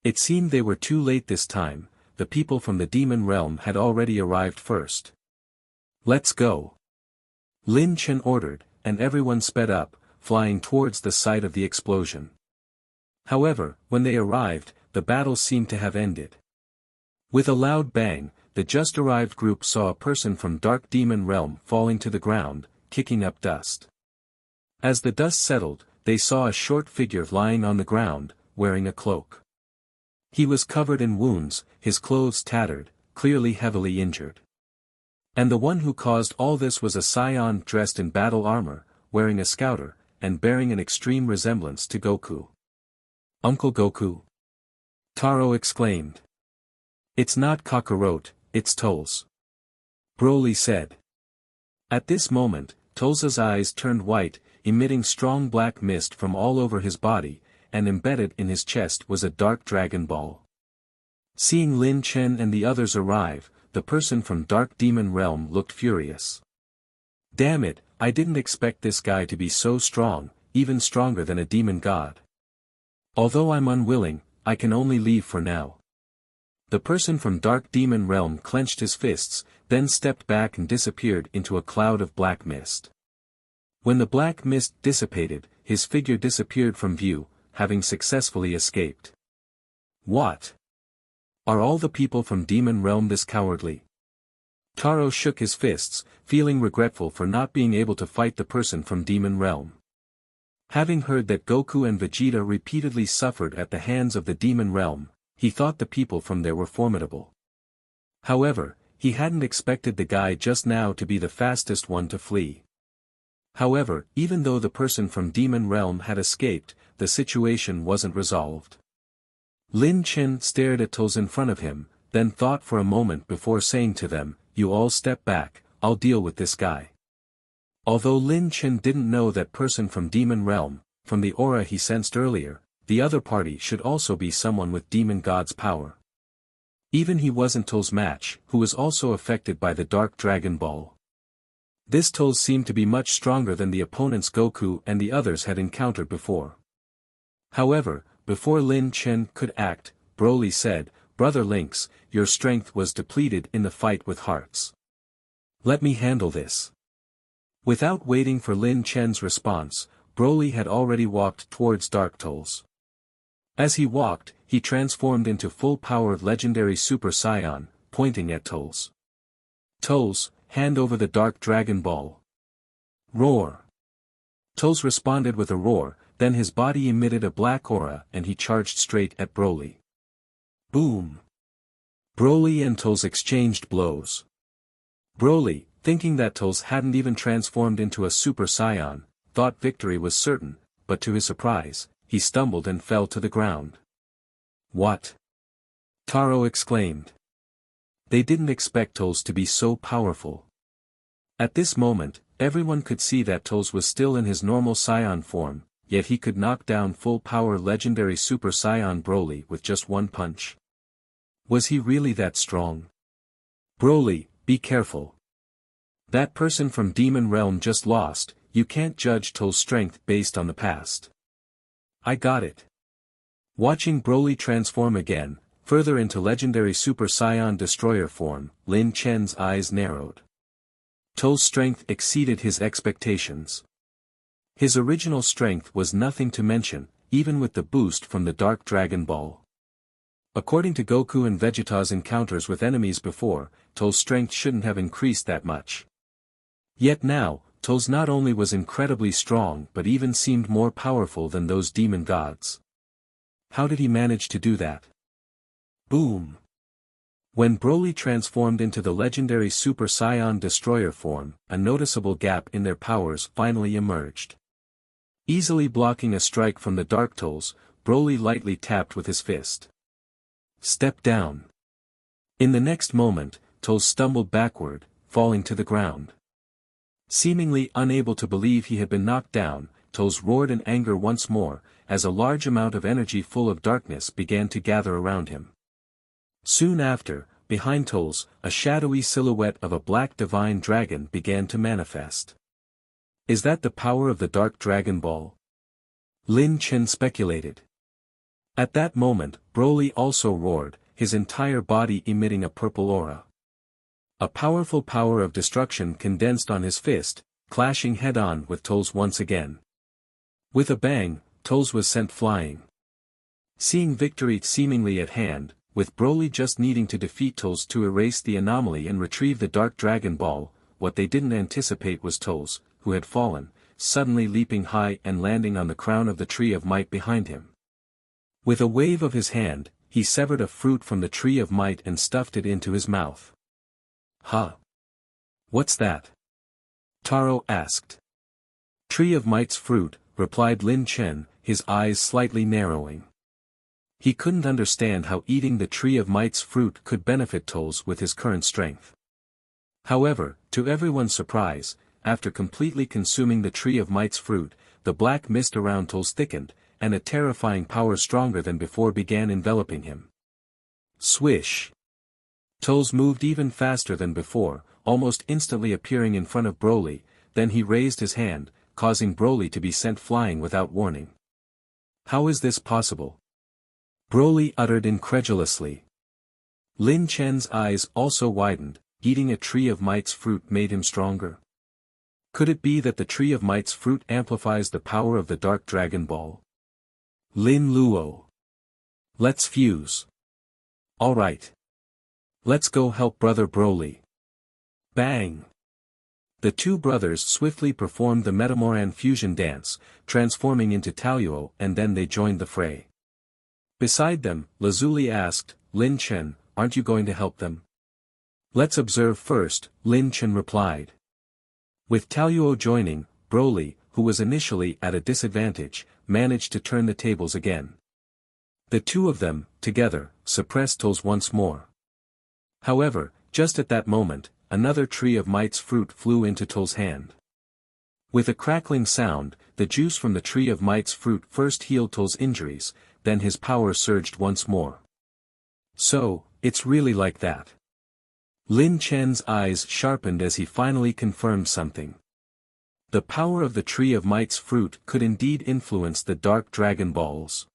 It seemed they were too late this time, the people from the demon realm had already arrived first. Let's go. Lin Chen ordered, and everyone sped up, flying towards the site of the explosion. However, when they arrived, the battle seemed to have ended. With a loud bang, the just-arrived group saw a person from Dark Demon Realm falling to the ground, kicking up dust. As the dust settled, they saw a short figure lying on the ground, wearing a cloak. He was covered in wounds, his clothes tattered, clearly heavily injured. And the one who caused all this was a Saiyan dressed in battle armor, wearing a scouter, and bearing an extreme resemblance to Goku. Uncle Goku? Taro exclaimed. It's not Kakarot, it's Toll's. Broly said. At this moment, Toll's eyes turned white, emitting strong black mist from all over his body, and embedded in his chest was a dark dragon ball. Seeing Lin Chen and the others arrive, the person from Dark Demon Realm looked furious. Damn it, I didn't expect this guy to be so strong, even stronger than a demon god. Although I'm unwilling, I can only leave for now. The person from Dark Demon Realm clenched his fists, then stepped back and disappeared into a cloud of black mist. When the black mist dissipated, his figure disappeared from view, having successfully escaped. What? Are all the people from Demon Realm this cowardly? Taro shook his fists, feeling regretful for not being able to fight the person from Demon Realm. Having heard that Goku and Vegeta repeatedly suffered at the hands of the Demon Realm, he thought the people from there were formidable. However, he hadn't expected the guy just now to be the fastest one to flee. However, even though the person from Demon Realm had escaped, the situation wasn't resolved. Lin Chen stared at those in front of him, then thought for a moment before saying to them, "You all step back, I'll deal with this guy." Although Lin Chen didn't know that person from Demon Realm, from the aura he sensed earlier, the other party should also be someone with Demon God's power. Even he wasn't To's match, who was also affected by the Dark Dragon Ball. This To seemed to be much stronger than the opponents Goku and the others had encountered before. However, before Lin Chen could act, Broly said, "Brother Lynx, your strength was depleted in the fight with hearts. Let me handle this." Without waiting for Lin Chen's response, Broly had already walked towards Dark Toles. As he walked, he transformed into full-powered legendary Super Saiyan, pointing at Toles. "Toles, hand over the Dark Dragon Ball." Roar. Toles responded with a roar, then his body emitted a black aura and he charged straight at Broly. Boom. Broly and Toles exchanged blows. Broly, thinking that Toles hadn't even transformed into a Super Saiyan, thought victory was certain, but to his surprise, he stumbled and fell to the ground. "What?" Taro exclaimed. They didn't expect Toles to be so powerful. At this moment, everyone could see that Toles was still in his normal Saiyan form, yet he could knock down full-power legendary Super Saiyan Broly with just one punch. Was he really that strong? "Broly, be careful. That person from Demon Realm just lost, you can't judge Toles' strength based on the past." "I got it." Watching Broly transform again, further into legendary Super Saiyan Destroyer form, Lin Chen's eyes narrowed. Toles' strength exceeded his expectations. His original strength was nothing to mention, even with the boost from the Dark Dragon Ball. According to Goku and Vegeta's encounters with enemies before, Toles' strength shouldn't have increased that much. Yet now, Toles not only was incredibly strong but even seemed more powerful than those demon gods. How did he manage to do that? Boom! When Broly transformed into the legendary Super Saiyan Destroyer form, a noticeable gap in their powers finally emerged. Easily blocking a strike from the Dark Toles, Broly lightly tapped with his fist. "Step down." In the next moment, Toles stumbled backward, falling to the ground. Seemingly unable to believe he had been knocked down, Toles roared in anger once more, as a large amount of energy full of darkness began to gather around him. Soon after, behind Toles, a shadowy silhouette of a black divine dragon began to manifest. Is that the power of the Dark Dragon Ball? Lin Chen speculated. At that moment, Broly also roared, his entire body emitting a purple aura. A powerful power of destruction condensed on his fist, clashing head-on with Toles once again. With a bang, Toles was sent flying. Seeing victory seemingly at hand, with Broly just needing to defeat Toles to erase the anomaly and retrieve the Dark Dragon Ball, what they didn't anticipate was Toles, who had fallen, suddenly leaping high and landing on the crown of the Tree of Might behind him. With a wave of his hand, he severed a fruit from the Tree of Might and stuffed it into his mouth. "Huh? What's that?" Taro asked. "Tree of Might's fruit," replied Lin Chen, his eyes slightly narrowing. He couldn't understand how eating the Tree of Might's fruit could benefit Toles with his current strength. However, to everyone's surprise, after completely consuming the Tree of Might's fruit, the black mist around Toles thickened, and a terrifying power stronger than before began enveloping him. Swish! Toles moved even faster than before, almost instantly appearing in front of Broly, then he raised his hand, causing Broly to be sent flying without warning. "How is this possible?" Broly uttered incredulously. Lin Chen's eyes also widened, eating a Tree of Might's fruit made him stronger. Could it be that the Tree of Might's fruit amplifies the power of the Dark Dragon Ball? Lin Luo. Let's fuse. Alright. Let's go help brother Broly. Bang! The two brothers swiftly performed the Metamoran fusion dance, transforming into Taluo, and then they joined the fray. Beside them, Lazuli asked, Lin Chen, aren't you going to help them? Let's observe first, Lin Chen replied. With Taluo joining, Broly, who was initially at a disadvantage, managed to turn the tables again. The two of them, together, suppressed Tolls once more. However, just at that moment, another tree of might's fruit flew into Toll's hand. With a crackling sound, the juice from the tree of might's fruit first healed Toll's injuries, then his power surged once more. So, it's really like that. Lin Chen's eyes sharpened as he finally confirmed something. The power of the tree of might's fruit could indeed influence the dark dragon balls.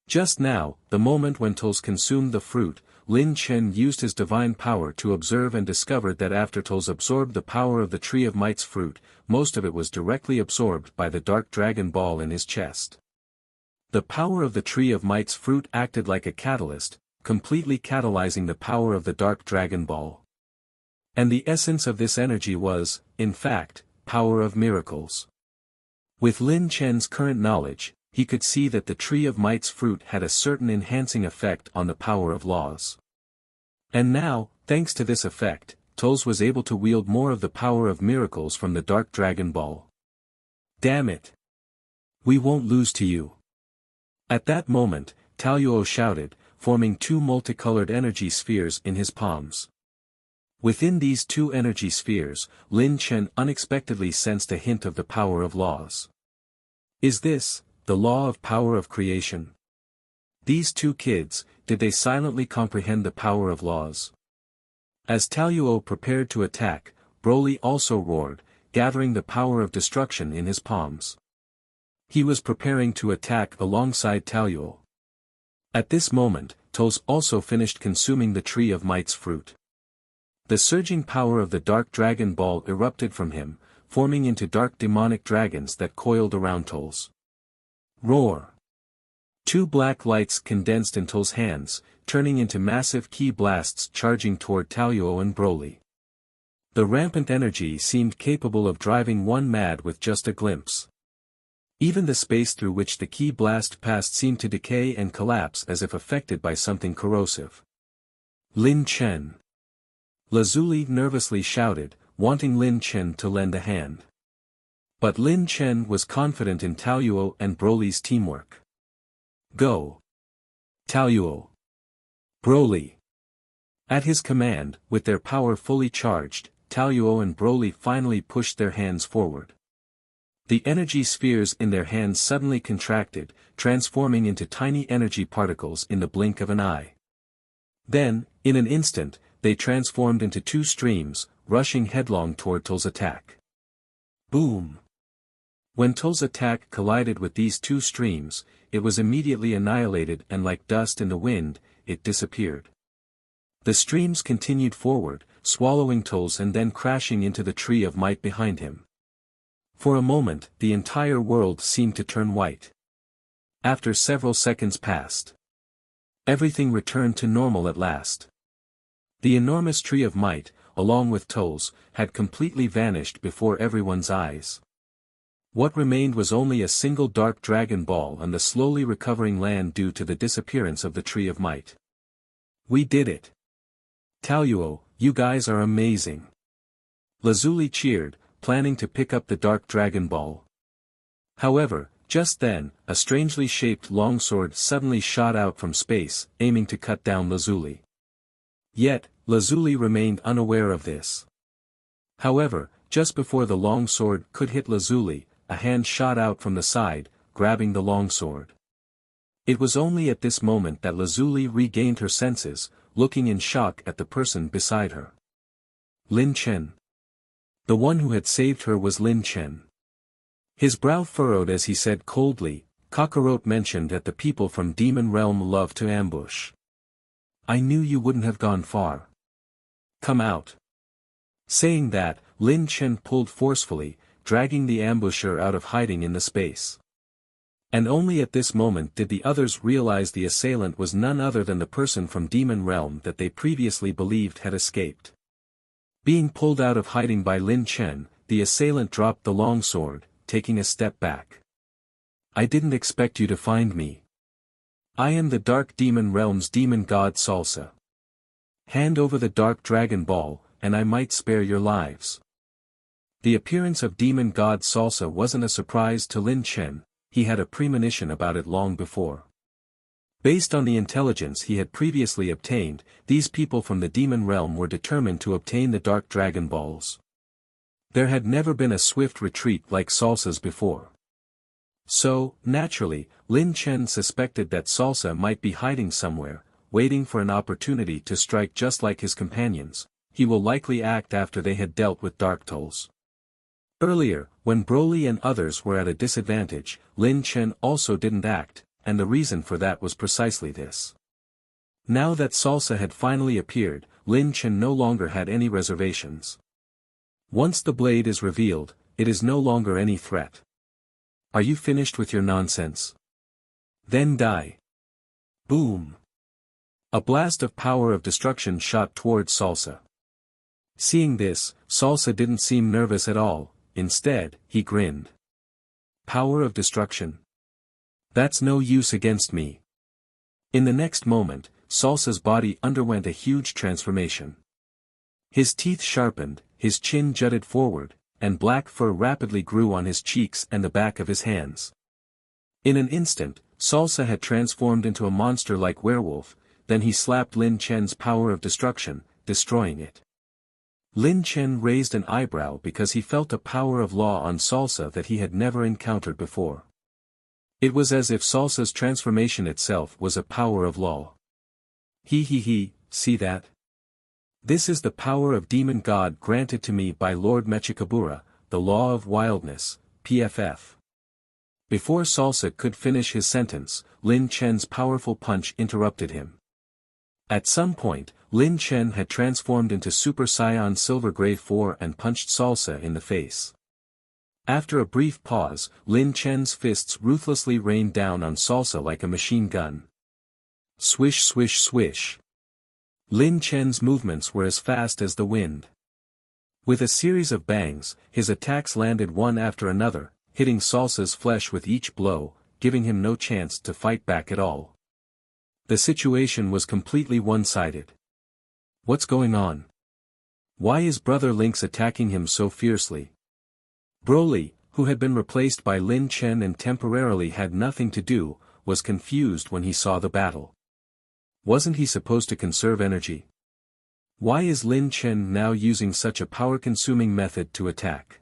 Just now, the moment when Tolls consumed the fruit, Lin Chen used his divine power to observe and discovered that after Tolls absorbed the power of the tree of might's fruit, most of it was directly absorbed by the dark dragon ball in his chest. The power of the tree of might's fruit acted like a catalyst, completely catalyzing the power of the dark dragon ball. And the essence of this energy was, in fact, power of miracles. With Lin Chen's current knowledge, he could see that the tree of might's fruit had a certain enhancing effect on the power of laws. And now, thanks to this effect, Tolls was able to wield more of the power of miracles from the dark dragon ball. Damn it! We won't lose to you. At that moment, Taluo shouted, forming two multicolored energy spheres in his palms. Within these two energy spheres, Lin Chen unexpectedly sensed a hint of the power of laws. Is this the law of power of creation? These two kids, did they silently comprehend the power of laws? As Taluo prepared to attack, Broly also roared, gathering the power of destruction in his palms. He was preparing to attack alongside Taluo. At this moment, Tolls also finished consuming the tree of might's fruit. The surging power of the dark dragon ball erupted from him, forming into dark demonic dragons that coiled around Tolls. Roar! Two black lights condensed in Tolls' hands, turning into massive ki blasts charging toward Taluo and Broly. The rampant energy seemed capable of driving one mad with just a glimpse. Even the space through which the ki blast passed seemed to decay and collapse as if affected by something corrosive. Lin Chen! Lazuli nervously shouted, wanting Lin Chen to lend a hand. But Lin Chen was confident in Taluo and Broly's teamwork. Go! Taluo! Broly! At his command, with their power fully charged, Taluo and Broly finally pushed their hands forward. The energy spheres in their hands suddenly contracted, transforming into tiny energy particles in the blink of an eye. Then, in an instant, they transformed into two streams, rushing headlong toward Tolls' attack. Boom! When Tolls' attack collided with these two streams, it was immediately annihilated and like dust in the wind, it disappeared. The streams continued forward, swallowing Tolls and then crashing into the tree of might behind him. For a moment, the entire world seemed to turn white. After several seconds passed, everything returned to normal at last. The enormous tree of might, along with Tolls, had completely vanished before everyone's eyes. What remained was only a single dark dragon ball and the slowly recovering land due to the disappearance of the tree of might. We did it! Taluo, you guys are amazing! Lazuli cheered, planning to pick up the dark dragon ball. However, just then, a strangely shaped longsword suddenly shot out from space, aiming to cut down Lazuli. Yet, Lazuli remained unaware of this. However, just before the longsword could hit Lazuli, a hand shot out from the side, grabbing the longsword. It was only at this moment that Lazuli regained her senses, looking in shock at the person beside her. Lin Chen. The one who had saved her was Lin Chen. His brow furrowed as he said coldly, Kakarot mentioned that the people from Demon Realm love to ambush. I knew you wouldn't have gone far. Come out. Saying that, Lin Chen pulled forcefully, dragging the ambusher out of hiding in the space. And only at this moment did the others realize the assailant was none other than the person from Demon Realm that they previously believed had escaped. Being pulled out of hiding by Lin Chen, the assailant dropped the long sword, taking a step back. I didn't expect you to find me. I am the Dark Demon Realm's demon god Salsa. Hand over the Dark Dragon Ball, and I might spare your lives. The appearance of demon god Salsa wasn't a surprise to Lin Chen, he had a premonition about it long before. Based on the intelligence he had previously obtained, these people from the demon realm were determined to obtain the Dark Dragon Balls. There had never been a swift retreat like Salsa's before. So, naturally, Lin Chen suspected that Salsa might be hiding somewhere, waiting for an opportunity to strike just like his companions. He will likely act after they had dealt with Dark Tools. Earlier, when Broly and others were at a disadvantage, Lin Chen also didn't act, and the reason for that was precisely this. Now that Salsa had finally appeared, Lin Chen no longer had any reservations. Once the blade is revealed, it is no longer any threat. Are you finished with your nonsense? Then die. Boom. A blast of power of destruction shot towards Salsa. Seeing this, Salsa didn't seem nervous at all, instead, he grinned. Power of destruction? That's no use against me. In the next moment, Salsa's body underwent a huge transformation. His teeth sharpened, his chin jutted forward, and black fur rapidly grew on his cheeks and the back of his hands. In an instant, Salsa had transformed into a monster-like werewolf, then he slapped Lin Chen's power of destruction, destroying it. Lin Chen raised an eyebrow because he felt a power of law on Salsa that he had never encountered before. It was as if Salsa's transformation itself was a power of law. He, see that? This is the power of demon god granted to me by Lord Mechikabura, the law of wildness, PFF. Before Salsa could finish his sentence, Lin Chen's powerful punch interrupted him. At some point, Lin Chen had transformed into Super Saiyan Silver Grey 4 and punched Salsa in the face. After a brief pause, Lin Chen's fists ruthlessly rained down on Salsa like a machine gun. Swish swish swish. Lin Chen's movements were as fast as the wind. With a series of bangs, his attacks landed one after another, hitting Salsa's flesh with each blow, giving him no chance to fight back at all. The situation was completely one-sided. What's going on? Why is Brother Link's attacking him so fiercely? Broly, who had been replaced by Lin Chen and temporarily had nothing to do, was confused when he saw the battle. Wasn't he supposed to conserve energy? Why is Lin Chen now using such a power-consuming method to attack?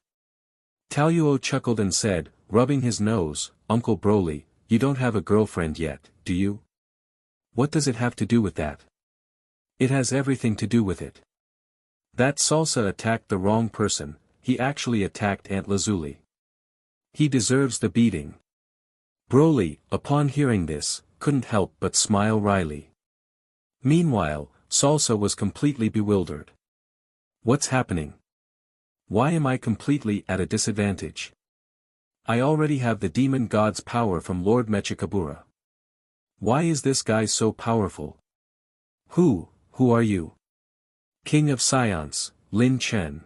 Taoyuo chuckled and said, rubbing his nose, Uncle Broly, you don't have a girlfriend yet, do you? What does it have to do with that? It has everything to do with it. That Salsa attacked the wrong person, he actually attacked Aunt Lazuli. He deserves the beating. Broly, upon hearing this, couldn't help but smile wryly. Meanwhile, Salsa was completely bewildered. What's happening? Why am I completely at a disadvantage? I already have the demon god's power from Lord Mechikabura. Why is this guy so powerful? Who are you? King of Saiyans, Lin Chen.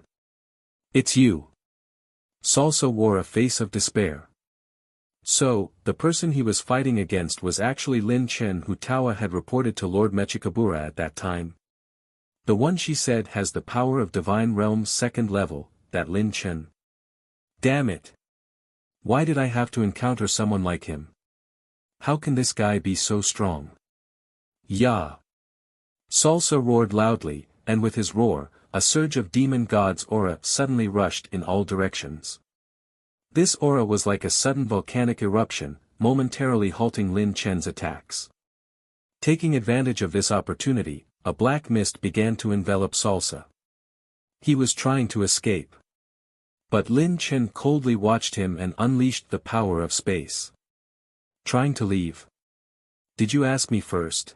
It's you. Salsa wore a face of despair. So, the person he was fighting against was actually Lin Chen, who Taoa had reported to Lord Mechikabura at that time. The one she said has the power of Divine Realm's second level, that Lin Chen. Damn it. Why did I have to encounter someone like him? How can this guy be so strong? Yah! Salsa roared loudly, and with his roar, a surge of demon god's aura suddenly rushed in all directions. This aura was like a sudden volcanic eruption, momentarily halting Lin Chen's attacks. Taking advantage of this opportunity, a black mist began to envelop Salsa. He was trying to escape. But Lin Chen coldly watched him and unleashed the power of space. Trying to leave? Did you ask me first?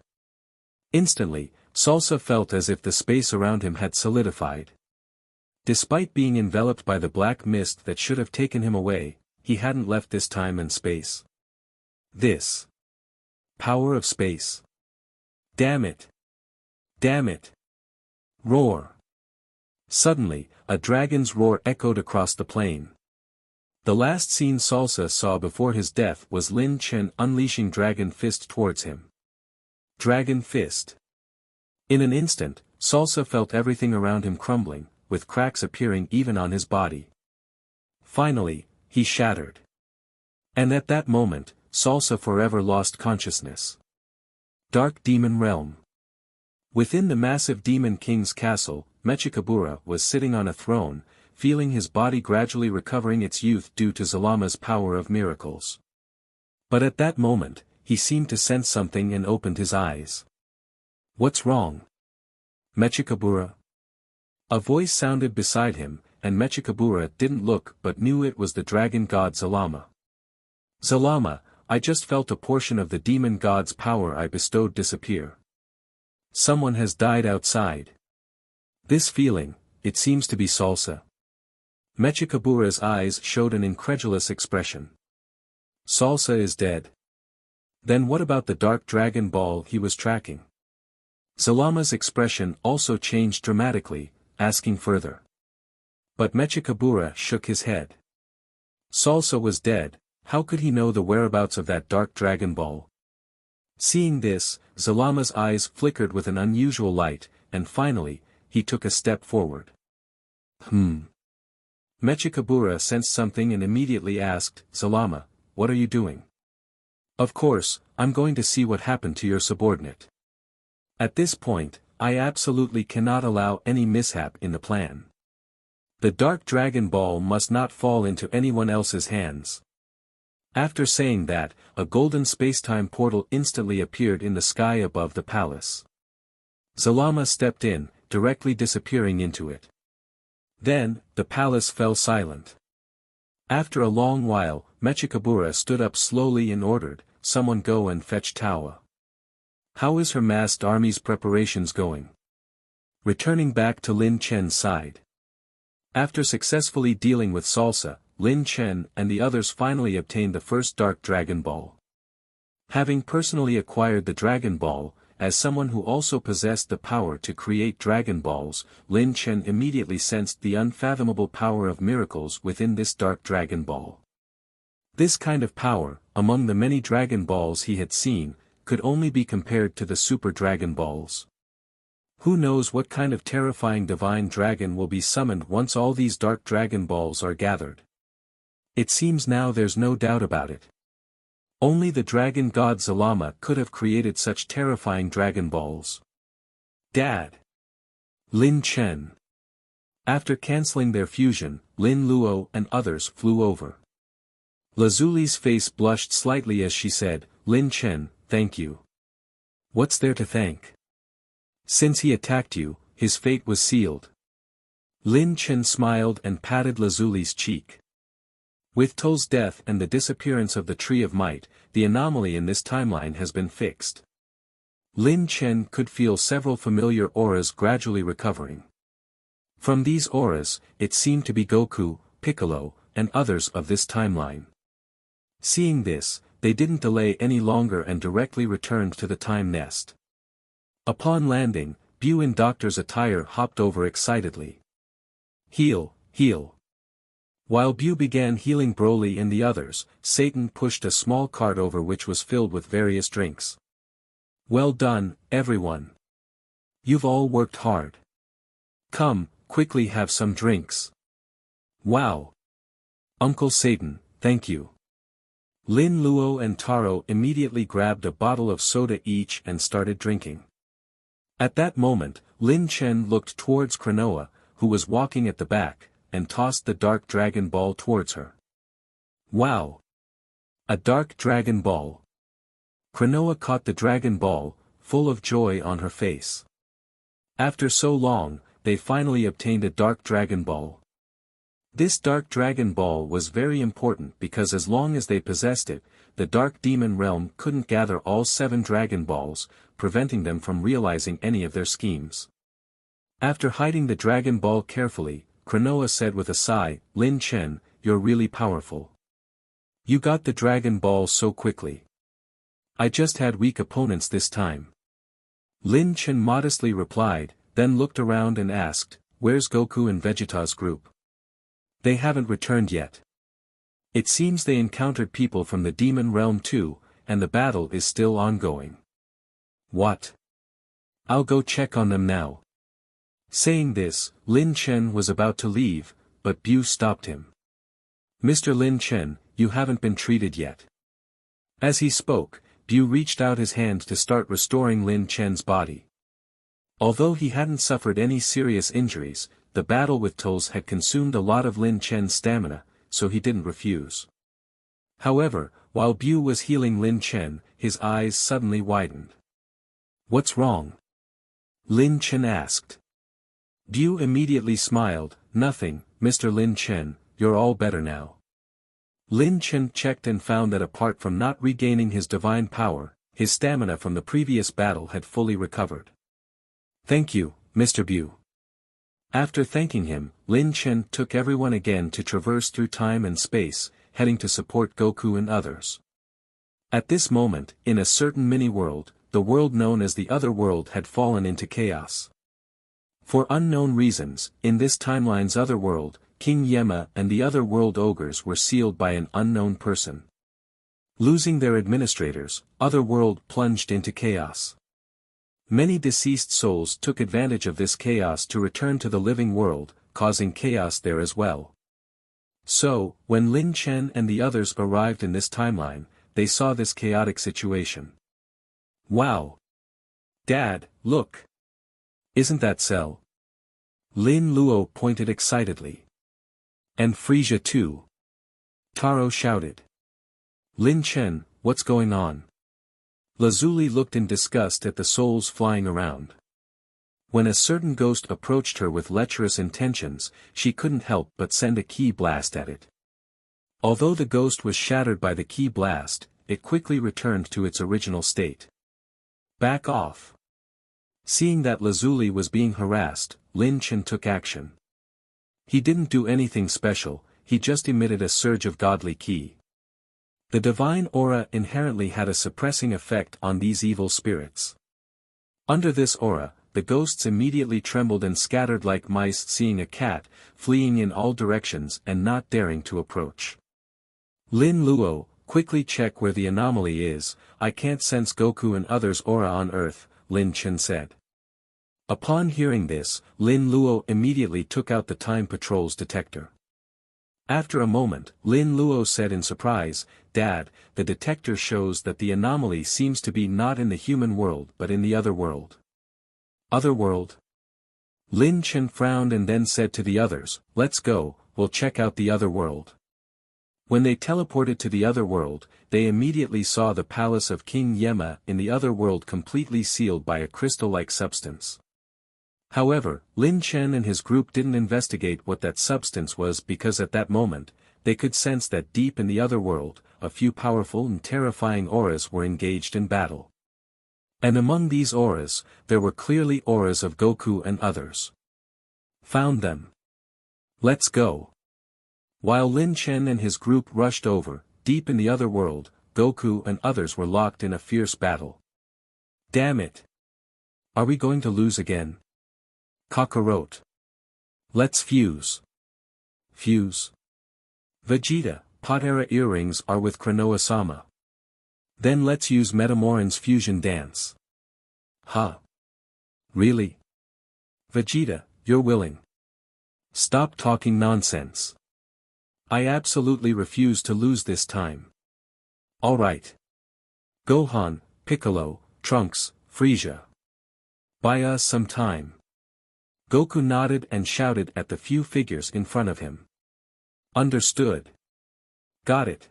Instantly, Salsa felt as if the space around him had solidified. Despite being enveloped by the black mist that should have taken him away, he hadn't left this time and space. This power of space. Damn it! Damn it! Roar! Suddenly, a dragon's roar echoed across the plain. The last scene Salsa saw before his death was Lin Chen unleashing Dragon Fist towards him. Dragon Fist. In an instant, Salsa felt everything around him crumbling, with cracks appearing even on his body. Finally, he shattered. And at that moment, Salsa forever lost consciousness. Dark Demon Realm. Within the massive Demon King's castle, Mechikabura was sitting on a throne, feeling his body gradually recovering its youth due to Zalama's power of miracles. But at that moment, he seemed to sense something and opened his eyes. "What's wrong, Mechikabura?" A voice sounded beside him, and Mechikabura didn't look but knew it was the dragon god Zalama. "Zalama, I just felt a portion of the demon god's power I bestowed disappear. Someone has died outside." This feeling, it seems to be Salsa. Mechikabura's eyes showed an incredulous expression. "Salsa is dead. Then what about the dark dragon ball he was tracking?" Zalama's expression also changed dramatically, asking further. But Mechikabura shook his head. Salsa was dead, how could he know the whereabouts of that dark dragon ball? Seeing this, Zalama's eyes flickered with an unusual light, and finally, he took a step forward. Mechikabura sensed something and immediately asked, "Zalama, what are you doing?" "Of course, I'm going to see what happened to your subordinate. At this point, I absolutely cannot allow any mishap in the plan. The Dark Dragon Ball must not fall into anyone else's hands." After saying that, a golden spacetime portal instantly appeared in the sky above the palace. Zalama stepped in, directly disappearing into it. Then, the palace fell silent. After a long while, Mechikabura stood up slowly and ordered, "Someone go and fetch Tawa." "How is her massed army's preparations going?" Returning back to Lin Chen's side. After successfully dealing with Salsa, Lin Chen and the others finally obtained the first Dark Dragon Ball. Having personally acquired the Dragon Ball, as someone who also possessed the power to create Dragon Balls, Lin Chen immediately sensed the unfathomable power of miracles within this Dark Dragon Ball. This kind of power, among the many Dragon Balls he had seen, could only be compared to the Super Dragon Balls. Who knows what kind of terrifying divine dragon will be summoned once all these Dark Dragon Balls are gathered. It seems now there's no doubt about it. Only the dragon god Zalama could have created such terrifying Dragon Balls. Dad. Lin Chen. After cancelling their fusion, Lin Luo and others flew over. Lazuli's face blushed slightly as she said, "Lin Chen, thank you." "What's there to thank? Since he attacked you, his fate was sealed." Lin Chen smiled and patted Lazuli's cheek. With To's death and the disappearance of the Tree of Might, the anomaly in this timeline has been fixed. Lin Chen could feel several familiar auras gradually recovering. From these auras, it seemed to be Goku, Piccolo, and others of this timeline. Seeing this, they didn't delay any longer and directly returned to the time nest. Upon landing, Bu in doctor's attire hopped over excitedly. "Heal, heal." While Bu began healing Broly and the others, Satan pushed a small cart over which was filled with various drinks. "Well done, everyone. You've all worked hard. Come, quickly have some drinks." "Wow. Uncle Satan, thank you." Lin Luo and Taro immediately grabbed a bottle of soda each and started drinking. At that moment, Lin Chen looked towards Kranoa, who was walking at the back, and tossed the Dark Dragon Ball towards her. "Wow! A Dark Dragon Ball." Kranoa caught the Dragon Ball, full of joy on her face. After so long, they finally obtained a Dark Dragon Ball. This Dark Dragon Ball was very important because as long as they possessed it, the Dark Demon Realm couldn't gather all 7 Dragon Balls, preventing them from realizing any of their schemes. After hiding the Dragon Ball carefully, Kranoa said with a sigh, "Lin Chen, you're really powerful. You got the Dragon Ball so quickly. I just had weak opponents this time." Lin Chen modestly replied, then looked around and asked, where's Goku and Vegeta's group? They haven't returned yet. It seems they encountered people from the demon realm too, and the battle is still ongoing. What? I'll go check on them now. Saying this, Lin Chen was about to leave, but Bu stopped him. Mr. Lin Chen, you haven't been treated yet. As he spoke, Bu reached out his hand to start restoring Lin Chen's body. Although he hadn't suffered any serious injuries, the battle with Tolls had consumed a lot of Lin Chen's stamina, so he didn't refuse. However, while Bu was healing Lin Chen, his eyes suddenly widened. What's wrong? Lin Chen asked. Bu immediately smiled, nothing, Mr. Lin Chen, you're all better now. Lin Chen checked and found that apart from not regaining his divine power, his stamina from the previous battle had fully recovered. Thank you, Mr. Bu. After thanking him, Lin Chen took everyone again to traverse through time and space, heading to support Goku and others. At this moment, in a certain mini-world, the world known as the Other World had fallen into chaos. For unknown reasons, in this timeline's Other World, King Yema and the Other World ogres were sealed by an unknown person. Losing their administrators, Other World plunged into chaos. Many deceased souls took advantage of this chaos to return to the living world, causing chaos there as well. So, when Lin Chen and the others arrived in this timeline, they saw this chaotic situation. Wow! Dad, look! Isn't that Cell? Lin Luo pointed excitedly. And Frieza too. Taro shouted. Lin Chen, what's going on? Lazuli looked in disgust at the souls flying around. When a certain ghost approached her with lecherous intentions, she couldn't help but send a ki blast at it. Although the ghost was shattered by the ki blast, it quickly returned to its original state. Back off. Seeing that Lazuli was being harassed, Lin Chen took action. He didn't do anything special, he just emitted a surge of godly ki. The divine aura inherently had a suppressing effect on these evil spirits. Under this aura, the ghosts immediately trembled and scattered like mice seeing a cat, fleeing in all directions and not daring to approach. Lin Luo, quickly check where the anomaly is, I can't sense Goku and others' aura on Earth, Lin Chen said. Upon hearing this, Lin Luo immediately took out the Time Patrol's detector. After a moment, Lin Luo said in surprise, Dad, the detector shows that the anomaly seems to be not in the human world but in the other world. Other world? Lin Chen frowned and then said to the others, let's go, we'll check out the other world. When they teleported to the other world, they immediately saw the palace of King Yema in the other world completely sealed by a crystal-like substance. However, Lin Chen and his group didn't investigate what that substance was because at that moment, they could sense that deep in the other world, a few powerful and terrifying auras were engaged in battle. And among these auras, there were clearly auras of Goku and others. Found them. Let's go. While Lin Chen and his group rushed over, deep in the other world, Goku and others were locked in a fierce battle. Damn it! Are we going to lose again? Kakarot. Let's fuse. Fuse. Vegeta, Potera earrings are with Kranoa-sama. Then let's use Metamorin's fusion dance. Huh? Really? Vegeta, you're willing. Stop talking nonsense. I absolutely refuse to lose this time. Alright. Gohan, Piccolo, Trunks, Frieza. Buy us some time. Goku nodded and shouted at the few figures in front of him. Understood. Got it.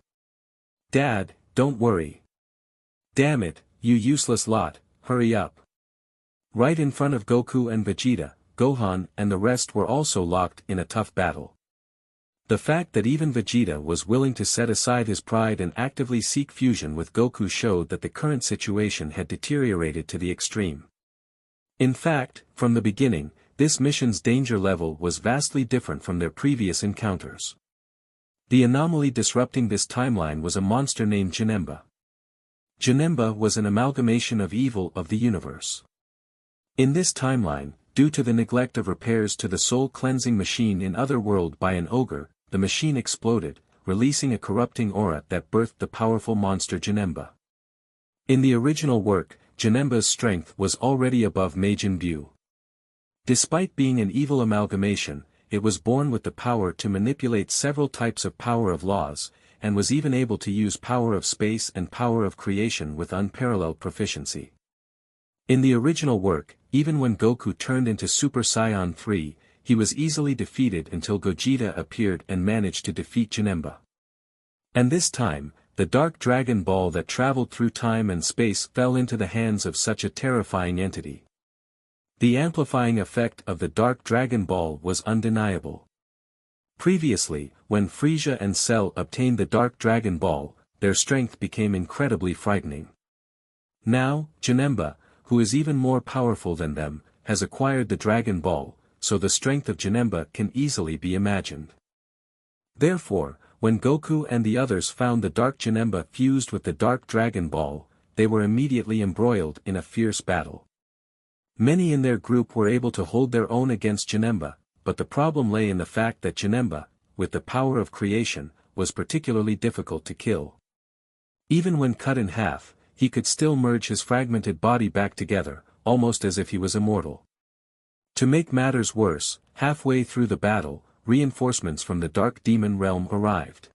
Dad, don't worry. Damn it, you useless lot, hurry up. Right in front of Goku and Vegeta, Gohan and the rest were also locked in a tough battle. The fact that even Vegeta was willing to set aside his pride and actively seek fusion with Goku showed that the current situation had deteriorated to the extreme. In fact, from the beginning, this mission's danger level was vastly different from their previous encounters. The anomaly disrupting this timeline was a monster named Janemba. Janemba was an amalgamation of evil of the universe. In this timeline, due to the neglect of repairs to the soul-cleansing machine in Otherworld by an ogre, the machine exploded, releasing a corrupting aura that birthed the powerful monster Janemba. In the original work, Janemba's strength was already above Majin Buu. Despite being an evil amalgamation, it was born with the power to manipulate several types of power of laws, and was even able to use power of space and power of creation with unparalleled proficiency. In the original work, even when Goku turned into Super Saiyan 3, he was easily defeated until Gogeta appeared and managed to defeat Janemba. And this time, the Dark Dragon Ball that traveled through time and space fell into the hands of such a terrifying entity. The amplifying effect of the Dark Dragon Ball was undeniable. Previously, when Frieza and Cell obtained the Dark Dragon Ball, their strength became incredibly frightening. Now, Janemba, who is even more powerful than them, has acquired the Dragon Ball, so the strength of Janemba can easily be imagined. Therefore, when Goku and the others found the Dark Janemba fused with the Dark Dragon Ball, they were immediately embroiled in a fierce battle. Many in their group were able to hold their own against Janemba, but the problem lay in the fact that Janemba, with the power of creation, was particularly difficult to kill. Even when cut in half, he could still merge his fragmented body back together, almost as if he was immortal. To make matters worse, halfway through the battle, reinforcements from the Dark Demon Realm arrived.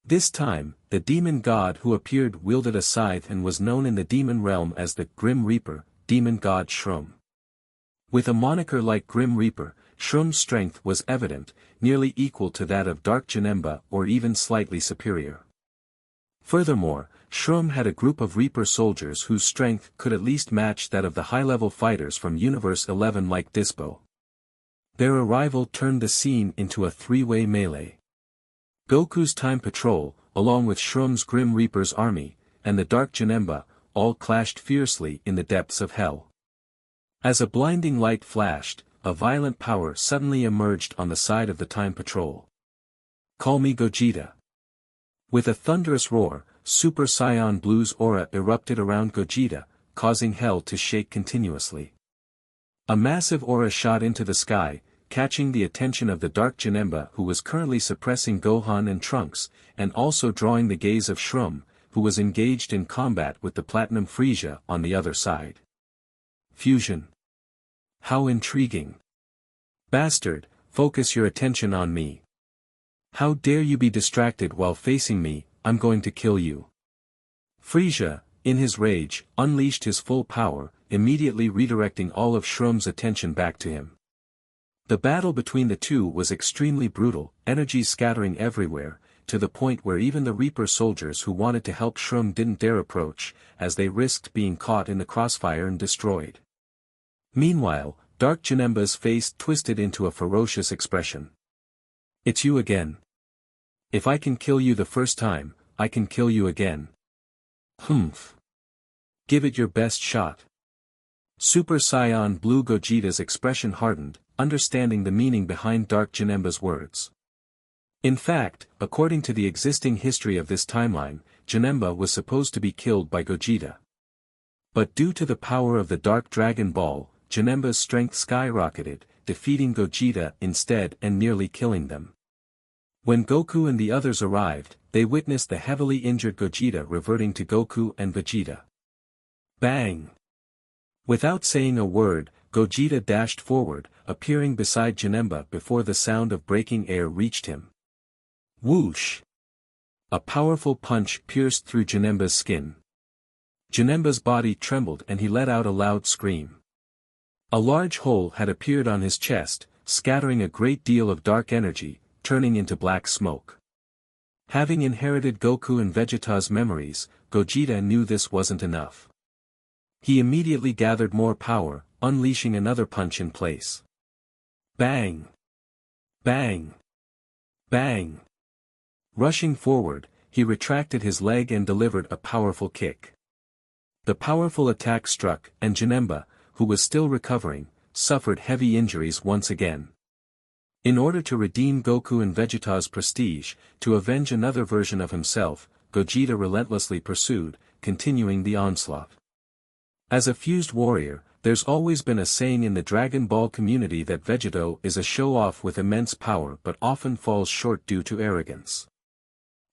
This time, the demon god who appeared wielded a scythe and was known in the demon realm as the Grim Reaper, demon god Shroom. With a moniker like Grim Reaper, Shroom's strength was evident, nearly equal to that of Dark Janemba or even slightly superior. Furthermore, Shroom had a group of Reaper soldiers whose strength could at least match that of the high-level fighters from Universe 11 like Dispo. Their arrival turned the scene into a three-way melee. Goku's Time Patrol, along with Shroom's Grim Reaper's army, and the Dark Janemba, all clashed fiercely in the depths of hell. As a blinding light flashed, a violent power suddenly emerged on the side of the Time Patrol. "Call me Gogeta." With a thunderous roar, Super Saiyan Blue's aura erupted around Gogeta, causing hell to shake continuously. A massive aura shot into the sky, catching the attention of the Dark Janemba who was currently suppressing Gohan and Trunks, and also drawing the gaze of Shroom, who was engaged in combat with the Platinum Frieza on the other side. Fusion. How intriguing. Bastard, focus your attention on me. How dare you be distracted while facing me, I'm going to kill you. Frieza, in his rage, unleashed his full power, immediately redirecting all of Shroom's attention back to him. The battle between the two was extremely brutal, energy scattering everywhere, to the point where even the Reaper soldiers who wanted to help Shroom didn't dare approach, as they risked being caught in the crossfire and destroyed. Meanwhile, Dark Janemba's face twisted into a ferocious expression. "It's you again. If I can kill you the first time, I can kill you again. Humph. Give it your best shot." Super Saiyan Blue Gogeta's expression hardened, understanding the meaning behind Dark Janemba's words. In fact, according to the existing history of this timeline, Janemba was supposed to be killed by Gogeta. But due to the power of the Dark Dragon Ball, Janemba's strength skyrocketed, defeating Gogeta instead and nearly killing them. When Goku and the others arrived, they witnessed the heavily injured Gogeta reverting to Goku and Vegeta. Bang! Without saying a word, Gogeta dashed forward, appearing beside Janemba before the sound of breaking air reached him. Whoosh! A powerful punch pierced through Janemba's skin. Janemba's body trembled and he let out a loud scream. A large hole had appeared on his chest, scattering a great deal of dark energy, turning into black smoke. Having inherited Goku and Vegeta's memories, Gogeta knew this wasn't enough. He immediately gathered more power, unleashing another punch in place. Bang! Bang! Bang! Rushing forward, he retracted his leg and delivered a powerful kick. The powerful attack struck, and Janemba, who was still recovering, suffered heavy injuries once again. In order to redeem Goku and Vegeta's prestige, to avenge another version of himself, Gogeta relentlessly pursued, continuing the onslaught. As a fused warrior, There's always been a saying in the Dragon Ball community that Vegeta is a show-off with immense power but often falls short due to arrogance.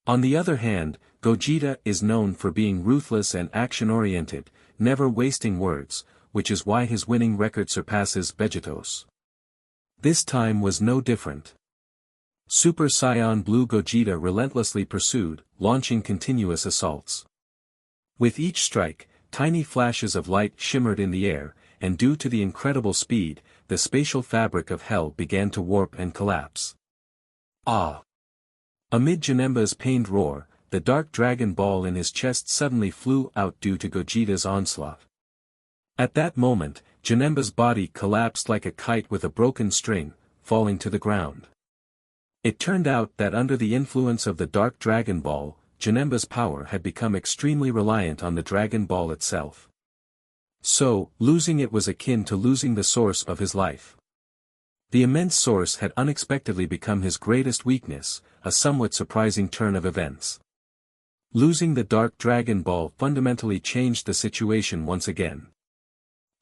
On the other hand, Gogeta is known for being ruthless and action-oriented, never wasting words, which is why his winning record surpasses Vegeta's. This time was no different. Super Saiyan Blue Gogeta relentlessly pursued, launching continuous assaults. With each strike, tiny flashes of light shimmered in the air, and due to the incredible speed, the spatial fabric of hell began to warp and collapse. Ah! Amid Janemba's pained roar, the dark Dragon Ball in his chest suddenly flew out due to Gogeta's onslaught. At that moment, Janemba's body collapsed like a kite with a broken string, falling to the ground. It turned out that under the influence of the Dark Dragon Ball, Janemba's power had become extremely reliant on the Dragon Ball itself. So, losing it was akin to losing the source of his life. The immense source had unexpectedly become his greatest weakness, a somewhat surprising turn of events. Losing the Dark Dragon Ball fundamentally changed the situation once again.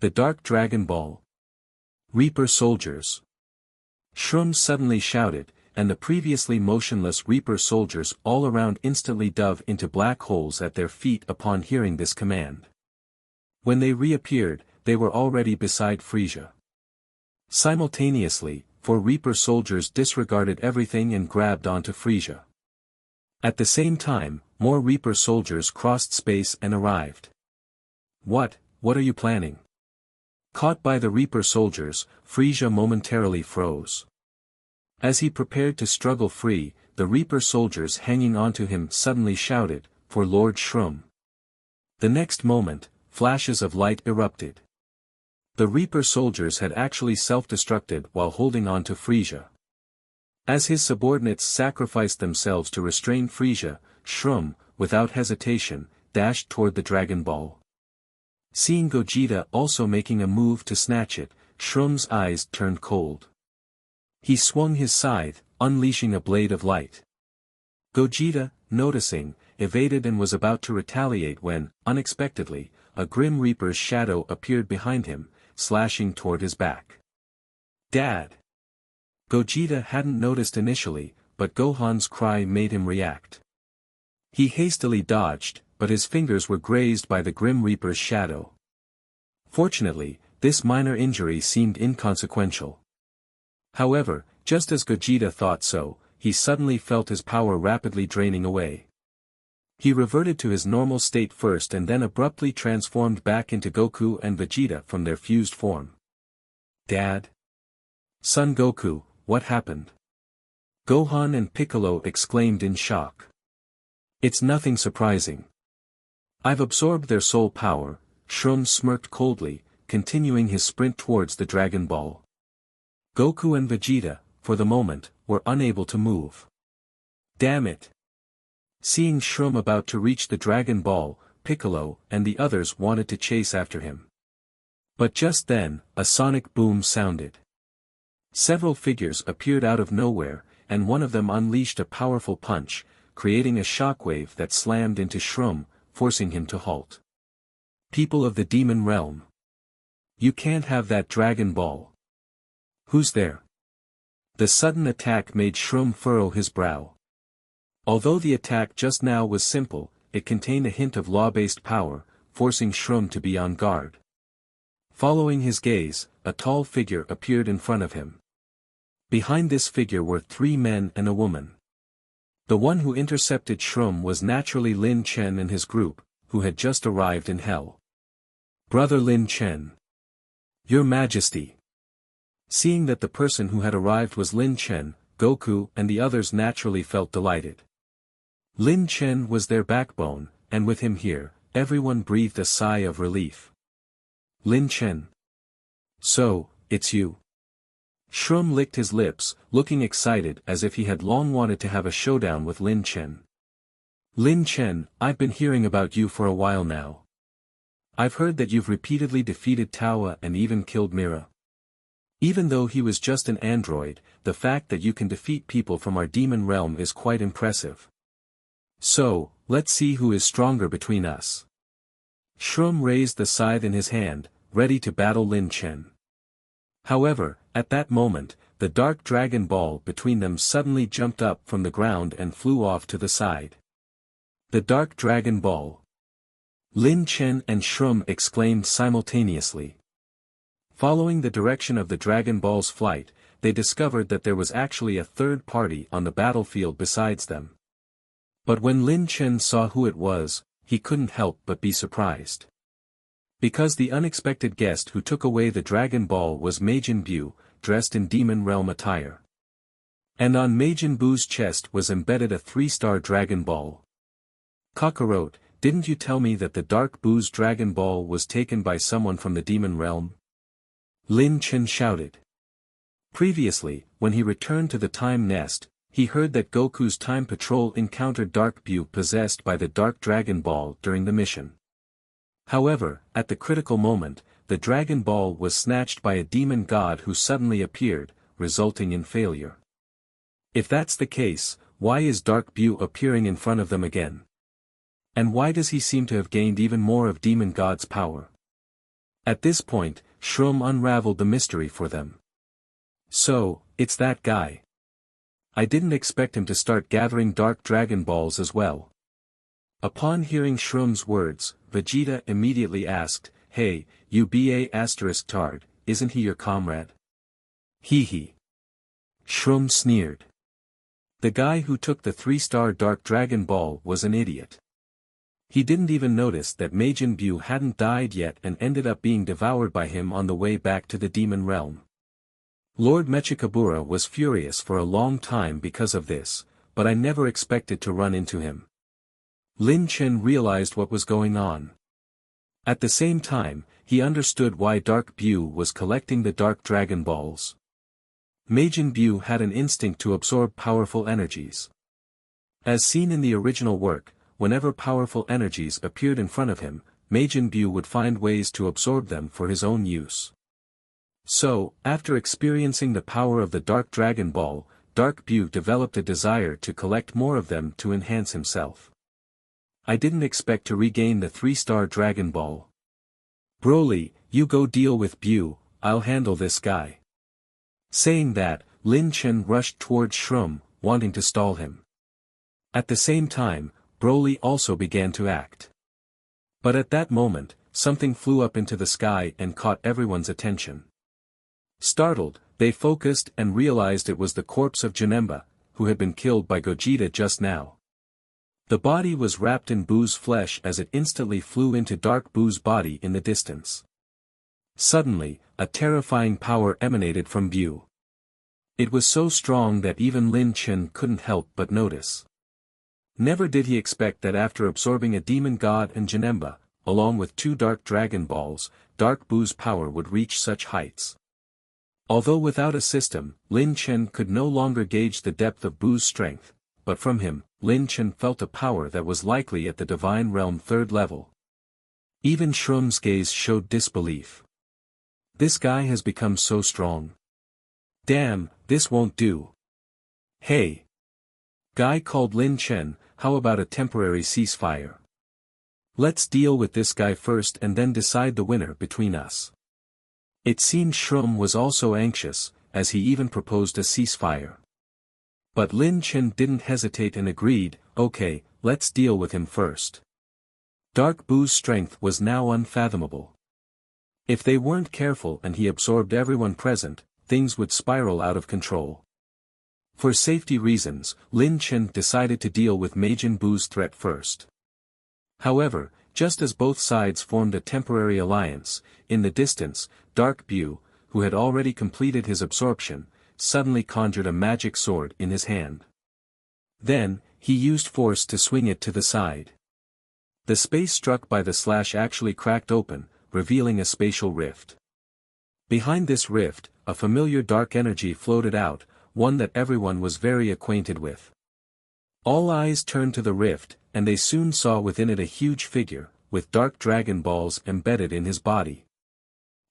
The Dark Dragon Ball. Reaper soldiers. Shroom suddenly shouted, and the previously motionless Reaper soldiers all around instantly dove into black holes at their feet upon hearing this command. When they reappeared, they were already beside Frieza. Simultaneously, 4 Reaper soldiers disregarded everything and grabbed onto Frieza. At the same time, more Reaper soldiers crossed space and arrived. What are you planning? Caught by the Reaper soldiers, Frieza momentarily froze. As he prepared to struggle free, the Reaper soldiers hanging onto him suddenly shouted, "For Lord Shroom." The next moment, flashes of light erupted. The Reaper soldiers had actually self-destructed while holding on to Frieza. As his subordinates sacrificed themselves to restrain Frieza, Shroom, without hesitation, dashed toward the Dragon Ball. Seeing Gogeta also making a move to snatch it, Shroom's eyes turned cold. He swung his scythe, unleashing a blade of light. Gogeta, noticing, evaded and was about to retaliate when, unexpectedly, a Grim Reaper's shadow appeared behind him, slashing toward his back. "Dad!" Gogeta hadn't noticed initially, but Gohan's cry made him react. He hastily dodged, but his fingers were grazed by the Grim Reaper's shadow. Fortunately, this minor injury seemed inconsequential. However, just as Gogeta thought so, he suddenly felt his power rapidly draining away. He reverted to his normal state first and then abruptly transformed back into Goku and Vegeta from their fused form. "Dad? Son Goku, what happened?" Gohan and Piccolo exclaimed in shock. "It's nothing surprising. I've absorbed their soul power," Shroom smirked coldly, continuing his sprint towards the Dragon Ball. Goku and Vegeta, for the moment, were unable to move. "Damn it!" Seeing Shroom about to reach the Dragon Ball, Piccolo and the others wanted to chase after him. But just then, a sonic boom sounded. Several figures appeared out of nowhere, and one of them unleashed a powerful punch, creating a shockwave that slammed into Shroom, forcing him to halt. "People of the Demon Realm. You can't have that Dragon Ball. Who's there?" The sudden attack made Shroom furrow his brow. Although the attack just now was simple, it contained a hint of law-based power, forcing Shroom to be on guard. Following his gaze, a tall figure appeared in front of him. Behind this figure were 3 men and a woman. The one who intercepted Shroom was naturally Lin Chen and his group, who had just arrived in Hell. "Brother Lin Chen. Your Majesty." Seeing that the person who had arrived was Lin Chen, Goku and the others naturally felt delighted. Lin Chen was their backbone, and with him here, everyone breathed a sigh of relief. "Lin Chen. So, it's you." Shroom licked his lips, looking excited as if he had long wanted to have a showdown with Lin Chen. "Lin Chen, I've been hearing about you for a while now. I've heard that you've repeatedly defeated Tawa and even killed Mira. Even though he was just an android, the fact that you can defeat people from our demon realm is quite impressive. So, let's see who is stronger between us." Shroom raised the scythe in his hand, ready to battle Lin Chen. However, at that moment, the dark dragon ball between them suddenly jumped up from the ground and flew off to the side. The dark dragon ball! Lin Chen and Shrum exclaimed simultaneously. Following the direction of the Dragon Ball's flight, they discovered that there was actually a third party on the battlefield besides them. But when Lin Chen saw who it was, he couldn't help but be surprised. Because the unexpected guest who took away the Dragon Ball was Majin Buu, dressed in Demon Realm attire. And on Majin Buu's chest was embedded a 3-star Dragon Ball. Kakarot, didn't you tell me that the Dark Buu's Dragon Ball was taken by someone from the Demon Realm? Lin Chen shouted. Previously, when he returned to the Time Nest, he heard that Goku's Time Patrol encountered Dark Buu possessed by the Dark Dragon Ball during the mission. However, at the critical moment, the Dragon Ball was snatched by a demon god who suddenly appeared, resulting in failure. If that's the case, why is Dark Buu appearing in front of them again? And why does he seem to have gained even more of Demon God's power? At this point, Shrum unraveled the mystery for them. So, it's that guy. I didn't expect him to start gathering Dark Dragon Balls as well. Upon hearing Shrum's words, Vegeta immediately asked, "Hey, you ****, isn't he your comrade?" Hee hee. Shrum sneered. The guy who took the 3-star Dark Dragon Ball was an idiot. He didn't even notice that Majin Buu hadn't died yet and ended up being devoured by him on the way back to the Demon Realm. Lord Mechikabura was furious for a long time because of this, but I never expected to run into him. Lin Chen realized what was going on. At the same time, he understood why Dark Buu was collecting the Dark Dragon Balls. Majin Buu had an instinct to absorb powerful energies. As seen in the original work, whenever powerful energies appeared in front of him, Majin Buu would find ways to absorb them for his own use. So, after experiencing the power of the Dark Dragon Ball, Dark Buu developed a desire to collect more of them to enhance himself. I didn't expect to regain the 3-star Dragon Ball. Broly, you go deal with Buu, I'll handle this guy. Saying that, Lin Chen rushed towards Shrum, wanting to stall him. At the same time, Broly also began to act. But at that moment, something flew up into the sky and caught everyone's attention. Startled, they focused and realized it was the corpse of Janemba, who had been killed by Gogeta just now. The body was wrapped in Buu's flesh as it instantly flew into Dark Buu's body in the distance. Suddenly, a terrifying power emanated from Buu. It was so strong that even Lin Chen couldn't help but notice. Never did he expect that after absorbing a demon god and Janemba, along with 2 Dark Dragon Balls, Dark Buu's power would reach such heights. Although without a system, Lin Chen could no longer gauge the depth of Buu's strength, but from him, Lin Chen felt a power that was likely at the Divine Realm 3rd level. Even Shrum's gaze showed disbelief. This guy has become so strong. Damn, this won't do. Hey! Guy called Lin Chen, how about a temporary ceasefire? Let's deal with this guy first and then decide the winner between us. It seemed Shrum was also anxious, as he even proposed a ceasefire. But Lin Chen didn't hesitate and agreed, okay, let's deal with him first. Dark Buu's strength was now unfathomable. If they weren't careful and he absorbed everyone present, things would spiral out of control. For safety reasons, Lin Chen decided to deal with Majin Buu's threat first. However, just as both sides formed a temporary alliance, in the distance, Dark Buu, who had already completed his absorption, suddenly conjured a magic sword in his hand. Then, he used force to swing it to the side. The space struck by the slash actually cracked open, revealing a spatial rift. Behind this rift, a familiar dark energy floated out, one that everyone was very acquainted with. All eyes turned to the rift, and they soon saw within it a huge figure, with Dark Dragon Balls embedded in his body.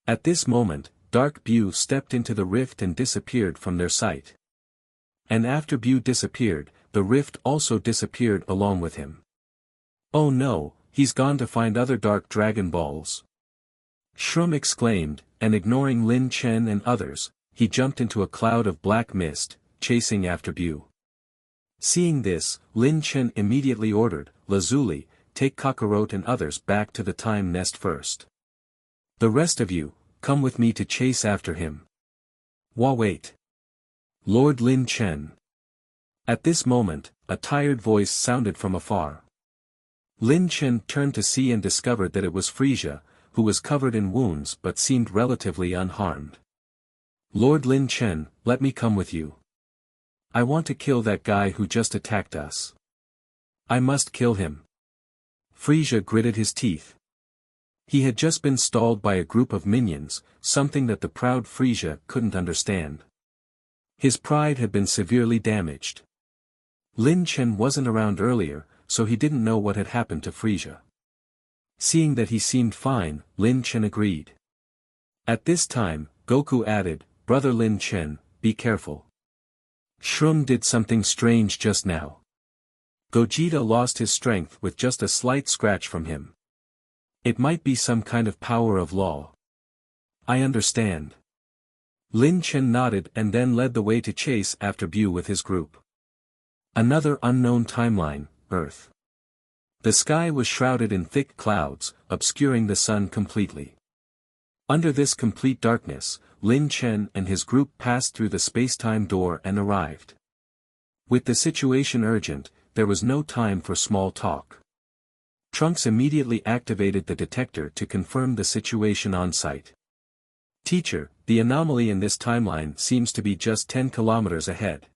At this moment, Dark Buu stepped into the rift and disappeared from their sight. And after Buu disappeared, the rift also disappeared along with him. Oh no, he's gone to find other Dark Dragon Balls. Shroom exclaimed, and ignoring Lin Chen and others, he jumped into a cloud of black mist, chasing after Bu. Seeing this, Lin Chen immediately ordered, Lazuli, take Kakarot and others back to the time nest first. The rest of you, come with me to chase after him. Wait. Lord Lin Chen. At this moment, a tired voice sounded from afar. Lin Chen turned to see and discovered that it was Frieza, who was covered in wounds but seemed relatively unharmed. Lord Lin Chen, let me come with you. I want to kill that guy who just attacked us. I must kill him. Frieza gritted his teeth. He had just been stalled by a group of minions, something that the proud Frieza couldn't understand. His pride had been severely damaged. Lin Chen wasn't around earlier, so he didn't know what had happened to Frieza. Seeing that he seemed fine, Lin Chen agreed. At this time, Goku added, Brother Lin Chen, be careful. Shroom did something strange just now. Gogeta lost his strength with just a slight scratch from him. It might be some kind of power of law. I understand. Lin Chen nodded and then led the way to chase after Bu with his group. Another unknown timeline, Earth. The sky was shrouded in thick clouds, obscuring the sun completely. Under this complete darkness, Lin Chen and his group passed through the space-time door and arrived. With the situation urgent, there was no time for small talk. Trunks immediately activated the detector to confirm the situation on site. Teacher, the anomaly in this timeline seems to be just 10 kilometers ahead.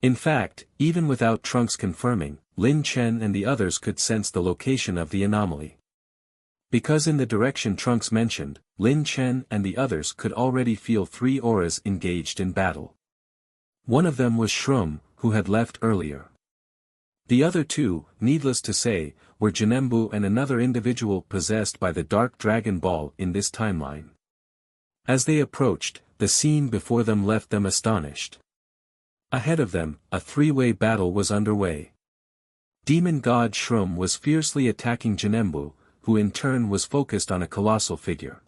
In fact, even without Trunks confirming, Lin Chen and the others could sense the location of the anomaly. Because in the direction Trunks mentioned, Lin Chen and the others could already feel 3 auras engaged in battle. One of them was Shroom, who had left earlier. The other 2, needless to say, were Janembu and another individual possessed by the Dark Dragon Ball in this timeline. As they approached, the scene before them left them astonished. Ahead of them, a 3-way battle was underway. Demon God Shroom was fiercely attacking Janembu, who in turn was focused on a colossal figure.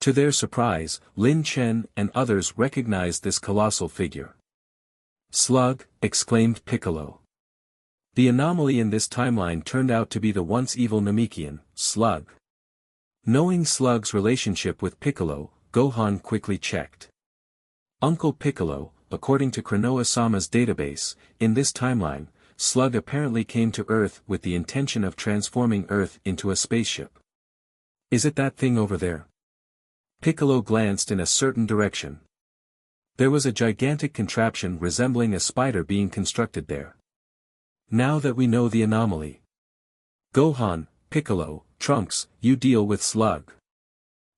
To their surprise, Lin Chen and others recognized this colossal figure. Slug, exclaimed Piccolo. The anomaly in this timeline turned out to be the once evil Namekian, Slug. Knowing Slug's relationship with Piccolo, Gohan quickly checked. Uncle Piccolo, according to Konoha-sama's database, in this timeline, Slug apparently came to Earth with the intention of transforming Earth into a spaceship. Is it that thing over there? Piccolo glanced in a certain direction. There was a gigantic contraption resembling a spider being constructed there. Now that we know the anomaly. Gohan, Piccolo, Trunks, you deal with Slug.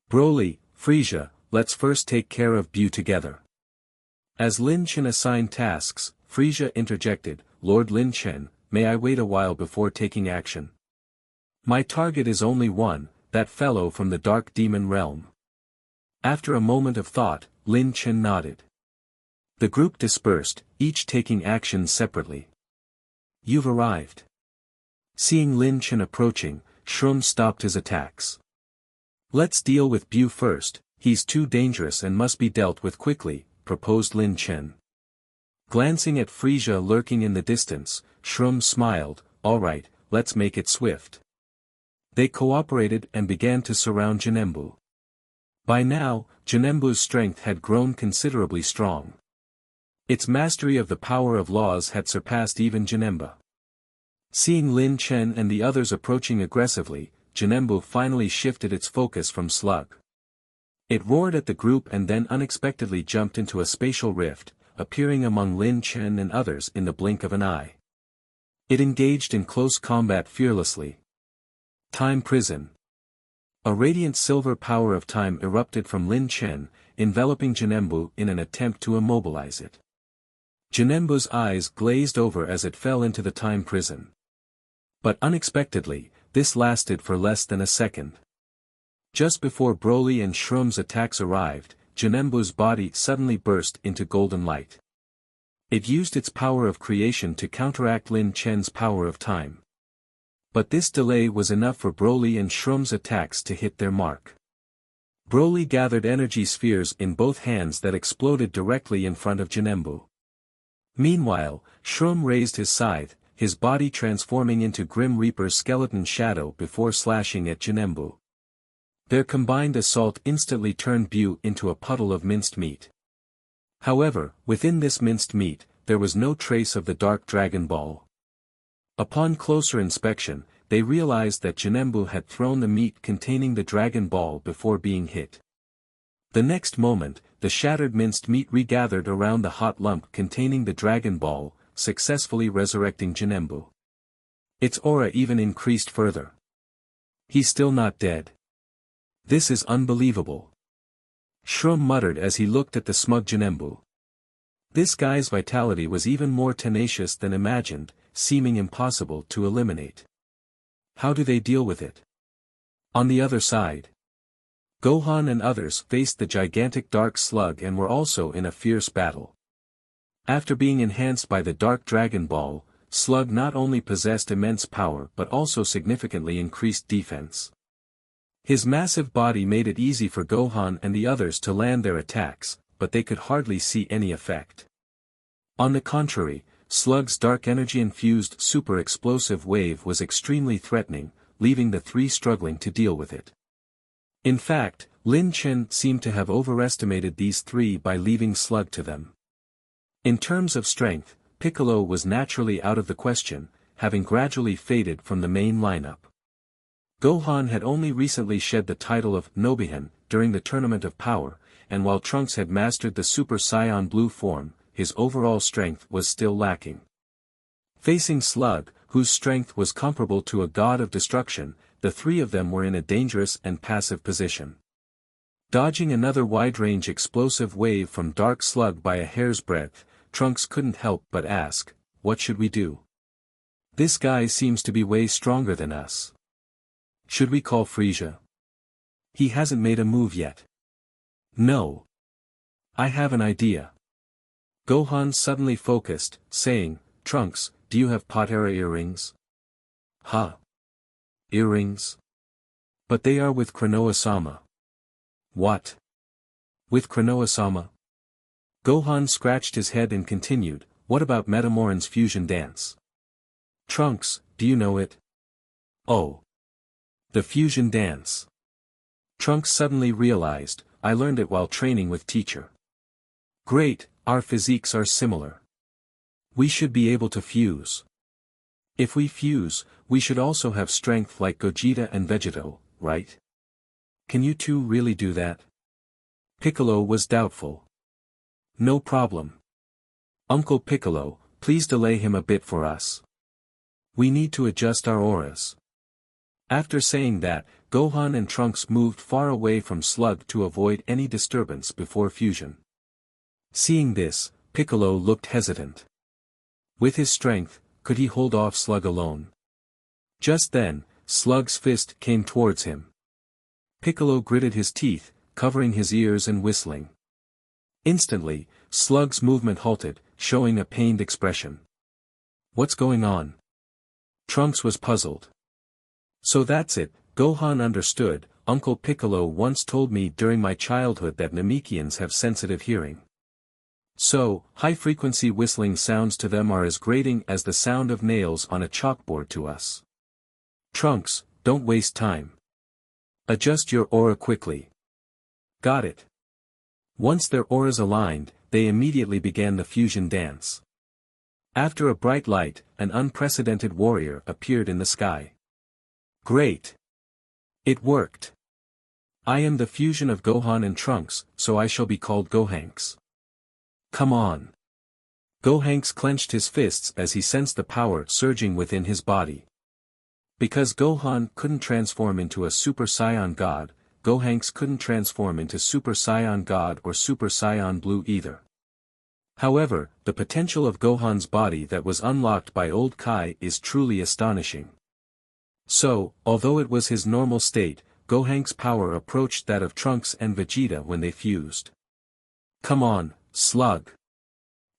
Broly, Frieza, let's first take care of Bu together. As Lin Chen assigned tasks, Frieza interjected, Lord Lin Chen, may I wait a while before taking action? My target is only one, that fellow from the Dark Demon Realm. After a moment of thought, Lin Chen nodded. The group dispersed, each taking action separately. You've arrived. Seeing Lin Chen approaching, Shroom stopped his attacks. Let's deal with Bu first, he's too dangerous and must be dealt with quickly, proposed Lin Chen. Glancing at Frieza lurking in the distance, Shroom smiled, alright, let's make it swift. They cooperated and began to surround Janembu. By now, Janembu's strength had grown considerably strong. Its mastery of the power of laws had surpassed even Janembu. Seeing Lin Chen and the others approaching aggressively, Janembu finally shifted its focus from Slug. It roared at the group and then unexpectedly jumped into a spatial rift, appearing among Lin Chen and others in the blink of an eye. It engaged in close combat fearlessly. Time Prison. A radiant silver power of time erupted from Lin Chen, enveloping Janembu in an attempt to immobilize it. Janembu's eyes glazed over as it fell into the time prison. But unexpectedly, this lasted for less than a second. Just before Broly and Shroom's attacks arrived, Janembu's body suddenly burst into golden light. It used its power of creation to counteract Lin Chen's power of time. But this delay was enough for Broly and Shroom's attacks to hit their mark. Broly gathered energy spheres in both hands that exploded directly in front of Janembu. Meanwhile, Shroom raised his scythe, his body transforming into Grim Reaper's skeleton shadow before slashing at Janembu. Their combined assault instantly turned Bu into a puddle of minced meat. However, within this minced meat, there was no trace of the Dark Dragon Ball. Upon closer inspection, they realized that Janembu had thrown the meat containing the Dragon Ball before being hit. The next moment, the shattered minced meat regathered around the hot lump containing the Dragon Ball, successfully resurrecting Janembu. Its aura even increased further. He's still not dead. This is unbelievable. Shroom muttered as he looked at the smug Janembu. This guy's vitality was even more tenacious than imagined, seeming impossible to eliminate. How do they deal with it? On the other side, Gohan and others faced the gigantic Dark Slug and were also in a fierce battle. After being enhanced by the Dark Dragon Ball, Slug not only possessed immense power but also significantly increased defense. His massive body made it easy for Gohan and the others to land their attacks, but they could hardly see any effect. On the contrary, Slug's dark energy-infused super-explosive wave was extremely threatening, leaving the three struggling to deal with it. In fact, Lin Chen seemed to have overestimated these three by leaving Slug to them. In terms of strength, Piccolo was naturally out of the question, having gradually faded from the main lineup. Gohan had only recently shed the title of Namekian during the Tournament of Power, and while Trunks had mastered the Super Saiyan Blue form, his overall strength was still lacking. Facing Slug, whose strength was comparable to a god of destruction, the three of them were in a dangerous and passive position. Dodging another wide-range explosive wave from Dark Slug by a hair's breadth, Trunks couldn't help but ask, "What should we do? This guy seems to be way stronger than us. Should we call Frieza? He hasn't made a move yet." "No. I have an idea." Gohan suddenly focused, saying, "Trunks, do you have Potara earrings?" "Huh? Earrings? But they are with Konoha-sama." "What? With Konoha-sama?" Gohan scratched his head and continued, "What about Metamoran's fusion dance?" "Trunks, do you know it?" "Oh. The fusion dance." Trunks suddenly realized, "I learned it while training with teacher." "Great, our physiques are similar. We should be able to fuse. If we fuse, we should also have strength like Gogeta and Vegeta, right? Can you two really do that?" Piccolo was doubtful. "No problem. Uncle Piccolo, please delay him a bit for us. We need to adjust our auras." After saying that, Gohan and Trunks moved far away from Slug to avoid any disturbance before fusion. Seeing this, Piccolo looked hesitant. With his strength, could he hold off Slug alone? Just then, Slug's fist came towards him. Piccolo gritted his teeth, covering his ears and whistling. Instantly, Slug's movement halted, showing a pained expression. "What's going on?" Trunks was puzzled. "So that's it," Gohan understood. "Uncle Piccolo once told me during my childhood that Namekians have sensitive hearing. So, high-frequency whistling sounds to them are as grating as the sound of nails on a chalkboard to us. Trunks, don't waste time. Adjust your aura quickly." "Got it." Once their auras aligned, they immediately began the fusion dance. After a bright light, an unprecedented warrior appeared in the sky. "Great! It worked. I am the fusion of Gohan and Trunks, so I shall be called Gohanks. Come on." Gohanks clenched his fists as he sensed the power surging within his body. Because Gohan couldn't transform into a Super Saiyan God, Gohanks couldn't transform into Super Saiyan God or Super Saiyan Blue either. However, the potential of Gohan's body that was unlocked by Old Kai is truly astonishing. So, although it was his normal state, Gohanks' power approached that of Trunks and Vegeta when they fused. "Come on, Slug."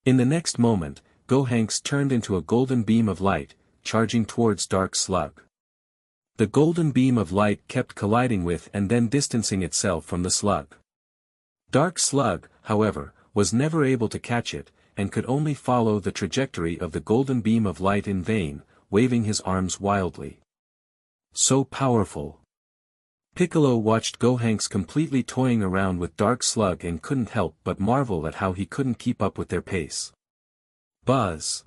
In the next moment, Gohanks turned into a golden beam of light, charging towards Dark Slug. The golden beam of light kept colliding with and then distancing itself from the slug. Dark Slug, however, was never able to catch it, and could only follow the trajectory of the golden beam of light in vain, waving his arms wildly. So powerful. Piccolo watched Gohanks completely toying around with Dark Slug and couldn't help but marvel at how he couldn't keep up with their pace. Buzz!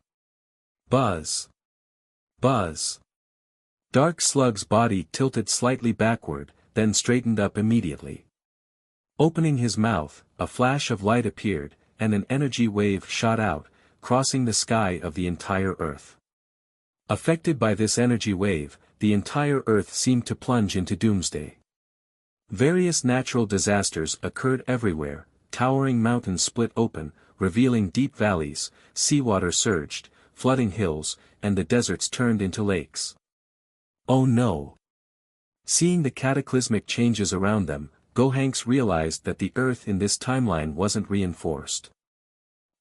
Buzz! Buzz! Dark Slug's body tilted slightly backward, then straightened up immediately. Opening his mouth, a flash of light appeared, and an energy wave shot out, crossing the sky of the entire Earth. Affected by this energy wave, the entire Earth seemed to plunge into doomsday. Various natural disasters occurred everywhere, towering mountains split open, revealing deep valleys, seawater surged, flooding hills, and the deserts turned into lakes. Oh no! Seeing the cataclysmic changes around them, Gohanks realized that the Earth in this timeline wasn't reinforced.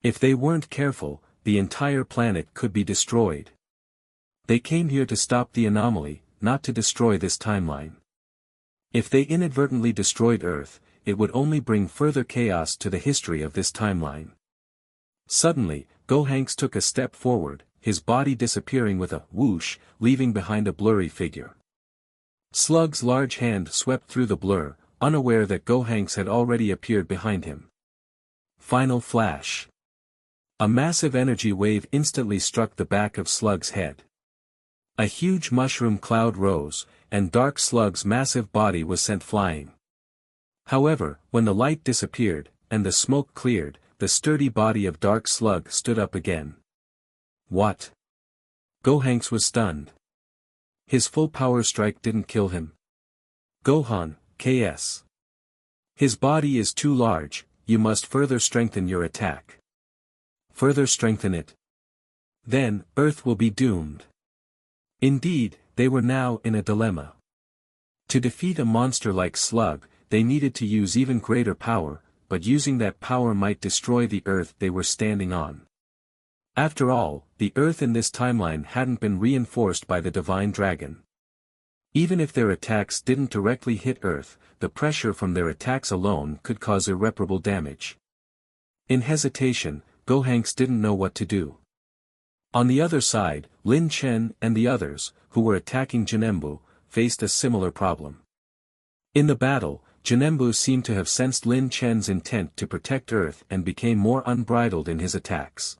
If they weren't careful, the entire planet could be destroyed. They came here to stop the anomaly, not to destroy this timeline. If they inadvertently destroyed Earth, it would only bring further chaos to the history of this timeline. Suddenly, Gohanks took a step forward, his body disappearing with a whoosh, leaving behind a blurry figure. Slug's large hand swept through the blur, unaware that Gohanks had already appeared behind him. Final flash. A massive energy wave instantly struck the back of Slug's head. A huge mushroom cloud rose, and Dark Slug's massive body was sent flying. However, when the light disappeared, and the smoke cleared, the sturdy body of Dark Slug stood up again. What? Gohanks was stunned. His full power strike didn't kill him. Gohan, KS. His body is too large, you must further strengthen your attack. Further strengthen it. Then, Earth will be doomed. Indeed, they were now in a dilemma. To defeat a monster like Slug, they needed to use even greater power, but using that power might destroy the Earth they were standing on. After all, the Earth in this timeline hadn't been reinforced by the Divine Dragon. Even if their attacks didn't directly hit Earth, the pressure from their attacks alone could cause irreparable damage. In hesitation, Gohanks didn't know what to do. On the other side, Lin Chen and the others, who were attacking Janembu, faced a similar problem. In the battle, Janembu seemed to have sensed Lin Chen's intent to protect Earth and became more unbridled in his attacks.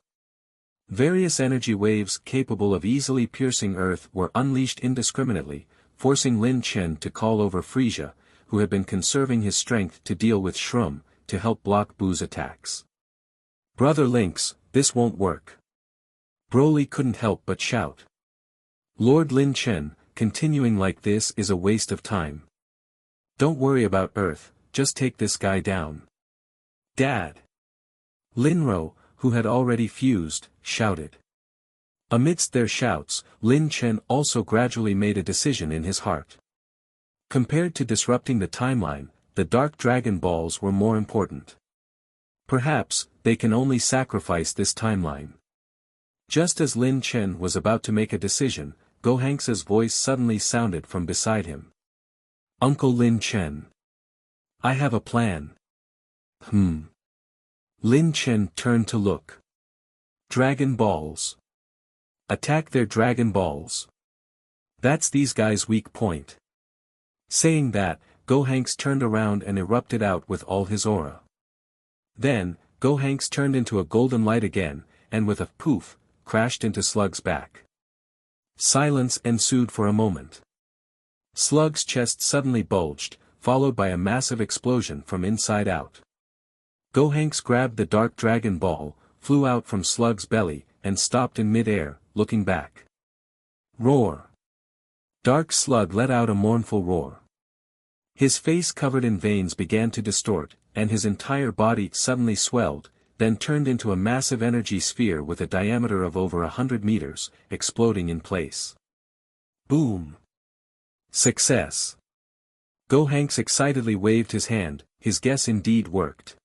Various energy waves capable of easily piercing Earth were unleashed indiscriminately, forcing Lin Chen to call over Frieza, who had been conserving his strength to deal with Shroom, to help block Buu's attacks. Brother Lynx, this won't work. Broly couldn't help but shout. Lord Lin Chen, continuing like this is a waste of time. Don't worry about Earth, just take this guy down. Dad! Linro, who had already fused, shouted. Amidst their shouts, Lin Chen also gradually made a decision in his heart. Compared to disrupting the timeline, the Dark Dragon Balls were more important. Perhaps, they can only sacrifice this timeline. Just as Lin Chen was about to make a decision, Gohanks's voice suddenly sounded from beside him. Uncle Lin Chen. I have a plan. Lin Chen turned to look. Dragon Balls. Attack their Dragon Balls. That's these guys' weak point. Saying that, Gohanks turned around and erupted out with all his aura. Then, Gohanks turned into a golden light again, and with a poof, crashed into Slug's back. Silence ensued for a moment. Slug's chest suddenly bulged, followed by a massive explosion from inside out. Gohanks grabbed the Dark Dragon Ball, flew out from Slug's belly, and stopped in mid-air, looking back. Roar! Dark Slug let out a mournful roar. His face covered in veins began to distort, and his entire body suddenly swelled, then turned into a massive energy sphere with a diameter of over 100 meters, exploding in place. Boom! Success! Gohanks excitedly waved his hand, his guess indeed worked.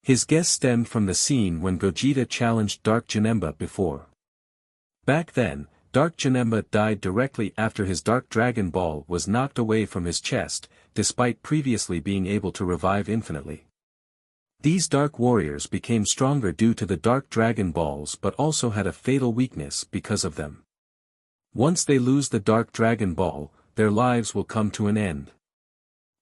His guess stemmed from the scene when Gogeta challenged Dark Janemba before. Back then, Dark Janemba died directly after his Dark Dragon Ball was knocked away from his chest, despite previously being able to revive infinitely. These Dark Warriors became stronger due to the Dark Dragon Balls but also had a fatal weakness because of them. Once they lose the Dark Dragon Ball, their lives will come to an end.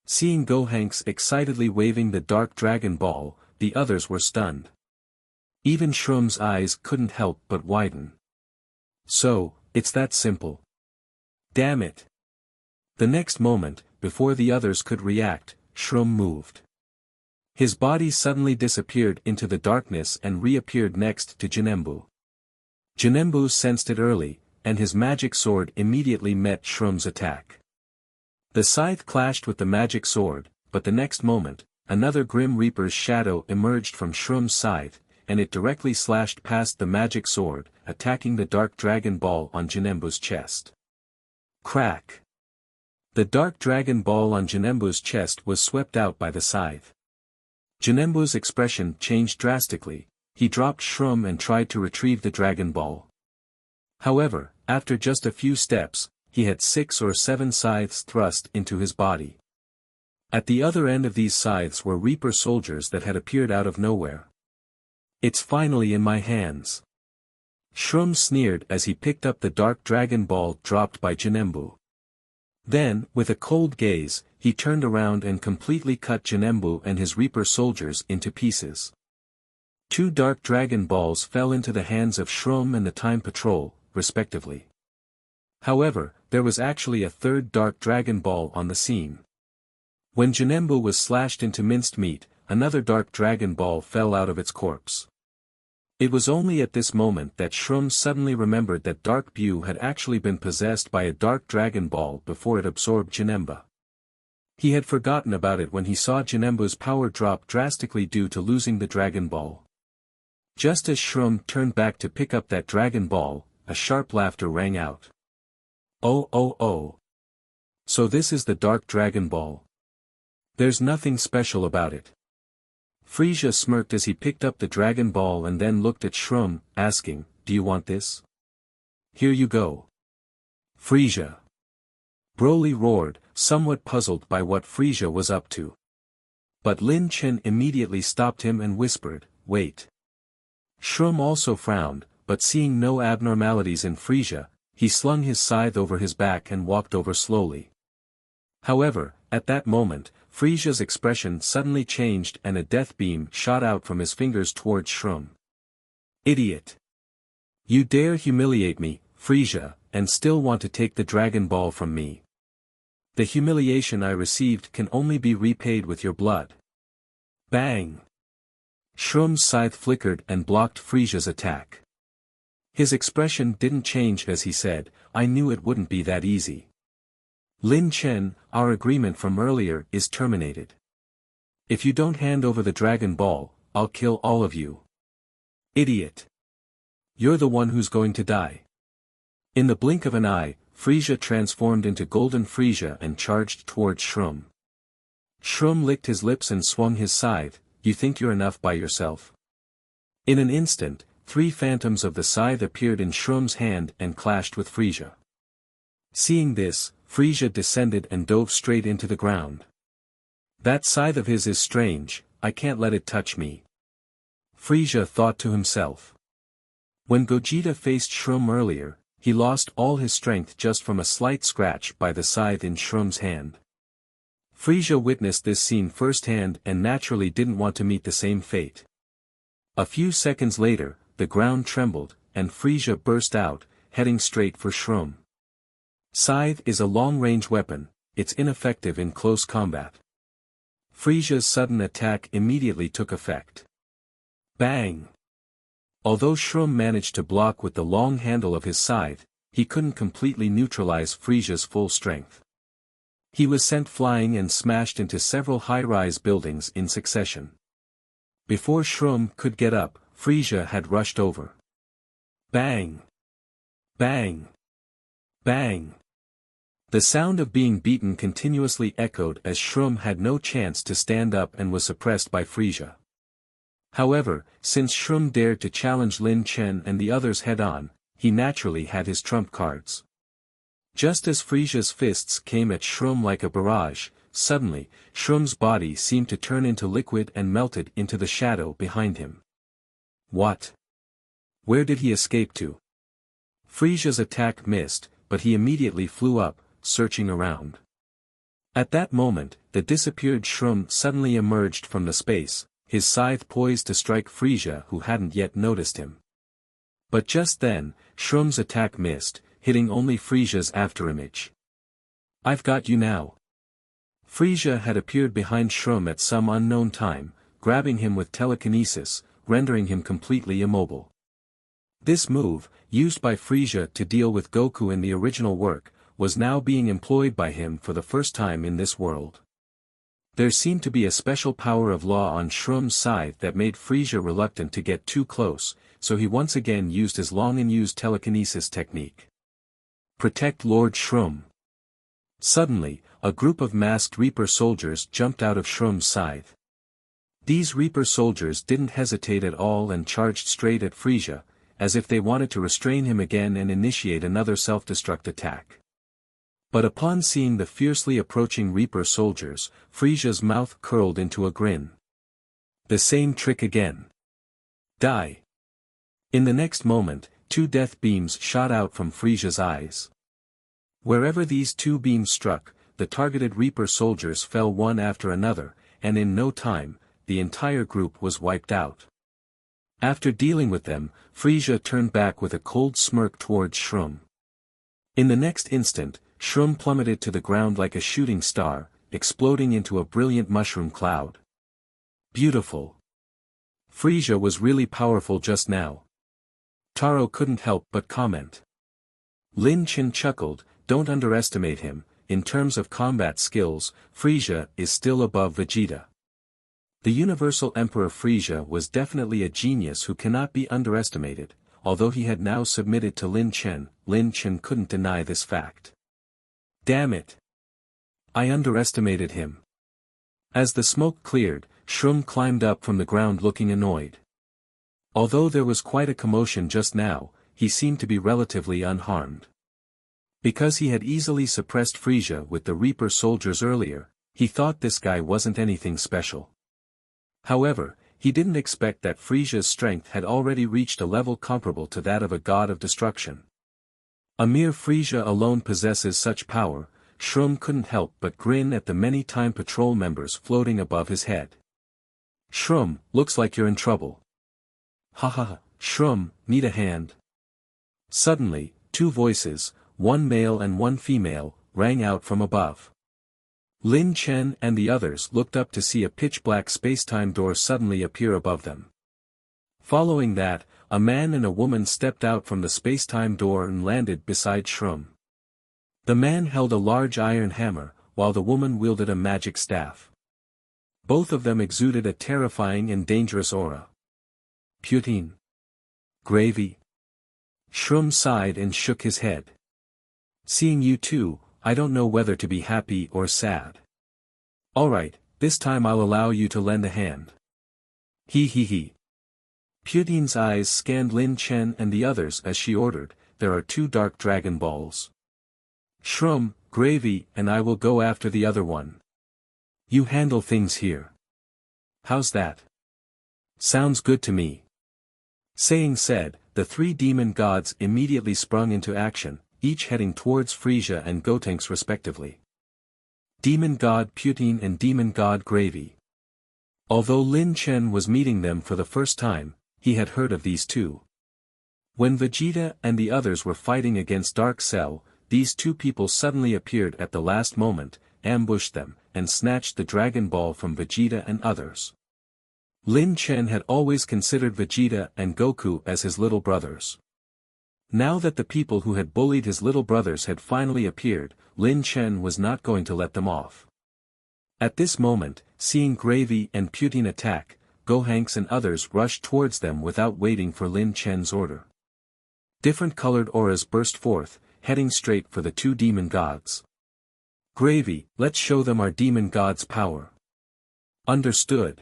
Seeing Gohanks excitedly waving the Dark Dragon Ball, the others were stunned. Even Shrum's eyes couldn't help but widen. So, it's that simple. Damn it. The next moment, before the others could react, Shrum moved. His body suddenly disappeared into the darkness and reappeared next to Janembu. Janembu sensed it early, and his magic sword immediately met Shrum's attack. The scythe clashed with the magic sword, but the next moment, another Grim Reaper's shadow emerged from Shrum's scythe, and it directly slashed past the magic sword, attacking the Dark Dragon Ball on Janembu's chest. Crack! The Dark Dragon Ball on Janembu's chest was swept out by the scythe. Janembu's expression changed drastically, he dropped Shrum and tried to retrieve the Dragon Ball. However, after just a few steps, he had 6 or 7 scythes thrust into his body. At the other end of these scythes were Reaper soldiers that had appeared out of nowhere. It's finally in my hands. Shrum sneered as he picked up the Dark Dragon Ball dropped by Janembu. Then, with a cold gaze, he turned around and completely cut Janembu and his Reaper soldiers into pieces. 2 Dark Dragon Balls fell into the hands of Shrum and the Time Patrol, respectively. However, there was actually a 3rd Dark Dragon Ball on the scene. When Janembu was slashed into minced meat, another Dark Dragon Ball fell out of its corpse. It was only at this moment that Shrum suddenly remembered that Dark Bu had actually been possessed by a Dark Dragon Ball before it absorbed Janemba. He had forgotten about it when he saw Janembu's power drop drastically due to losing the Dragon Ball. Just as Shrum turned back to pick up that Dragon Ball, a sharp laughter rang out. Oh oh oh. So this is the Dark Dragon Ball. There's nothing special about it. Frieza smirked as he picked up the Dragon Ball and then looked at Shrum, asking, "Do you want this?" "Here you go." Frieza. Broly roared, somewhat puzzled by what Frieza was up to. But Lin Chen immediately stopped him and whispered, "Wait." Shrum also frowned, but seeing no abnormalities in Frieza, he slung his scythe over his back and walked over slowly. However, at that moment, Frieza's expression suddenly changed and a death beam shot out from his fingers towards Shrum. "Idiot! You dare humiliate me, Frieza, and still want to take the Dragon Ball from me. The humiliation I received can only be repaid with your blood." Bang! Shrum's scythe flickered and blocked Frieza's attack. His expression didn't change as he said, "I knew it wouldn't be that easy. Lin Chen, our agreement from earlier is terminated. If you don't hand over the Dragon Ball, I'll kill all of you." "Idiot! You're the one who's going to die." In the blink of an eye, Frieza transformed into Golden Frieza and charged towards Shrum. Shrum licked his lips and swung his scythe. "You think you're enough by yourself?" In an instant, 3 phantoms of the scythe appeared in Shrum's hand and clashed with Frieza. Seeing this, Frieza descended and dove straight into the ground. "That scythe of his is strange, I can't let it touch me," Frieza thought to himself. When Gogeta faced Shrum earlier, he lost all his strength just from a slight scratch by the scythe in Shrum's hand. Frieza witnessed this scene firsthand and naturally didn't want to meet the same fate. A few seconds later, the ground trembled, and Frieza burst out, heading straight for Shrum. Scythe is a long-range weapon, it's ineffective in close combat. Frieza's sudden attack immediately took effect. Bang! Although Shrum managed to block with the long handle of his scythe, he couldn't completely neutralize Frieza's full strength. He was sent flying and smashed into several high-rise buildings in succession. Before Shrum could get up, Frieza had rushed over. Bang! Bang! Bang! The sound of being beaten continuously echoed as Shrum had no chance to stand up and was suppressed by Frieza. However, since Shrum dared to challenge Lin Chen and the others head-on, he naturally had his trump cards. Just as Frieza's fists came at Shroom like a barrage, suddenly, Shroom's body seemed to turn into liquid and melted into the shadow behind him. What? Where did he escape to? Frieza's attack missed, but he immediately flew up, searching around. At that moment, the disappeared Shroom suddenly emerged from the space, his scythe poised to strike Frieza who hadn't yet noticed him. But just then, Shroom's attack missed, hitting only Frieza's afterimage. I've got you now. Frieza had appeared behind Shroom at some unknown time, grabbing him with telekinesis, rendering him completely immobile. This move, used by Frieza to deal with Goku in the original work, was now being employed by him for the first time in this world. There seemed to be a special power of law on Shroom's side that made Frieza reluctant to get too close, so he once again used his long-in-use telekinesis technique. Protect Lord Shroom. Suddenly, a group of masked Reaper soldiers jumped out of Shroom's scythe. These Reaper soldiers didn't hesitate at all and charged straight at Frieza, as if they wanted to restrain him again and initiate another self-destruct attack. But upon seeing the fiercely approaching Reaper soldiers, Frieza's mouth curled into a grin. The same trick again. Die. In the next moment, two death beams shot out from Frieza's eyes. Wherever these two beams struck, the targeted Reaper soldiers fell one after another, and in no time, the entire group was wiped out. After dealing with them, Frieza turned back with a cold smirk towards Shroom. In the next instant, Shroom plummeted to the ground like a shooting star, exploding into a brilliant mushroom cloud. Beautiful. Frieza was really powerful just now. Taro couldn't help but comment. Lin Chen chuckled, don't underestimate him, in terms of combat skills, Frieza is still above Vegeta. The Universal Emperor Frieza was definitely a genius who cannot be underestimated, although he had now submitted to Lin Chen couldn't deny this fact. Damn it! I underestimated him. As the smoke cleared, Shroom climbed up from the ground looking annoyed. Although there was quite a commotion just now, he seemed to be relatively unharmed. Because he had easily suppressed Frieza with the Reaper soldiers earlier, he thought this guy wasn't anything special. However, he didn't expect that Frieza's strength had already reached a level comparable to that of a god of destruction. A mere Frieza alone possesses such power. Shroom couldn't help but grin at the many Time Patrol members floating above his head. Shroom, looks like you're in trouble. Haha, Shroom, need a hand? Suddenly, two voices, one male and one female, rang out from above. Lin Chen and the others looked up to see a pitch-black spacetime door suddenly appear above them. Following that, a man and a woman stepped out from the spacetime door and landed beside Shroom. The man held a large iron hammer, while the woman wielded a magic staff. Both of them exuded a terrifying and dangerous aura. Poutine. Gravy. Shroom sighed and shook his head. Seeing you two, I don't know whether to be happy or sad. Alright, this time I'll allow you to lend a hand. He. Poutine's eyes scanned Lin Chen and the others as she ordered, there are 2 dark Dragon Balls. Shroom, Gravy and I will go after the other one. You handle things here. How's that? Sounds good to me. Saying said, the 3 demon gods immediately sprung into action, each heading towards Frieza and Gotenks respectively. Demon God Poutine and Demon God Gravy. Although Lin Chen was meeting them for the first time, he had heard of these two. When Vegeta and the others were fighting against Dark Cell, these 2 people suddenly appeared at the last moment, ambushed them, and snatched the Dragon Ball from Vegeta and others. Lin Chen had always considered Vegeta and Goku as his little brothers. Now that the people who had bullied his little brothers had finally appeared, Lin Chen was not going to let them off. At this moment, seeing Gravy and Poutine attack, Gohanks and others rushed towards them without waiting for Lin Chen's order. Different colored auras burst forth, heading straight for the 2 demon gods. Gravy, let's show them our demon god's power. Understood.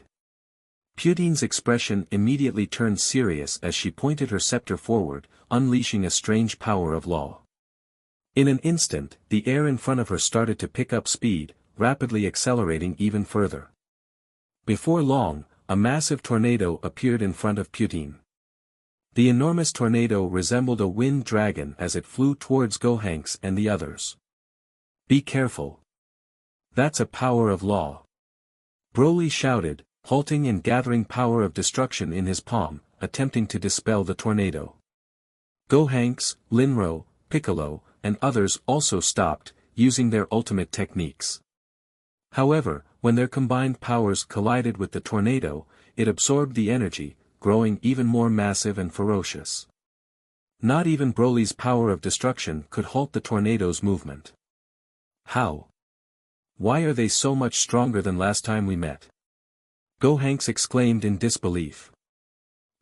Putine's expression immediately turned serious as she pointed her scepter forward, unleashing a strange power of law. In an instant, the air in front of her started to pick up speed, rapidly accelerating even further. Before long, a massive tornado appeared in front of Putine. The enormous tornado resembled a wind dragon as it flew towards Gohanks and the others. "Be careful. That's a power of law," Broly shouted, halting and gathering power of destruction in his palm, attempting to dispel the tornado. Gohanks, Linro, Piccolo, and others also stopped, using their ultimate techniques. However, when their combined powers collided with the tornado, it absorbed the energy, growing even more massive and ferocious. Not even Broly's power of destruction could halt the tornado's movement. How? Why are they so much stronger than last time we met? Gohanks exclaimed in disbelief.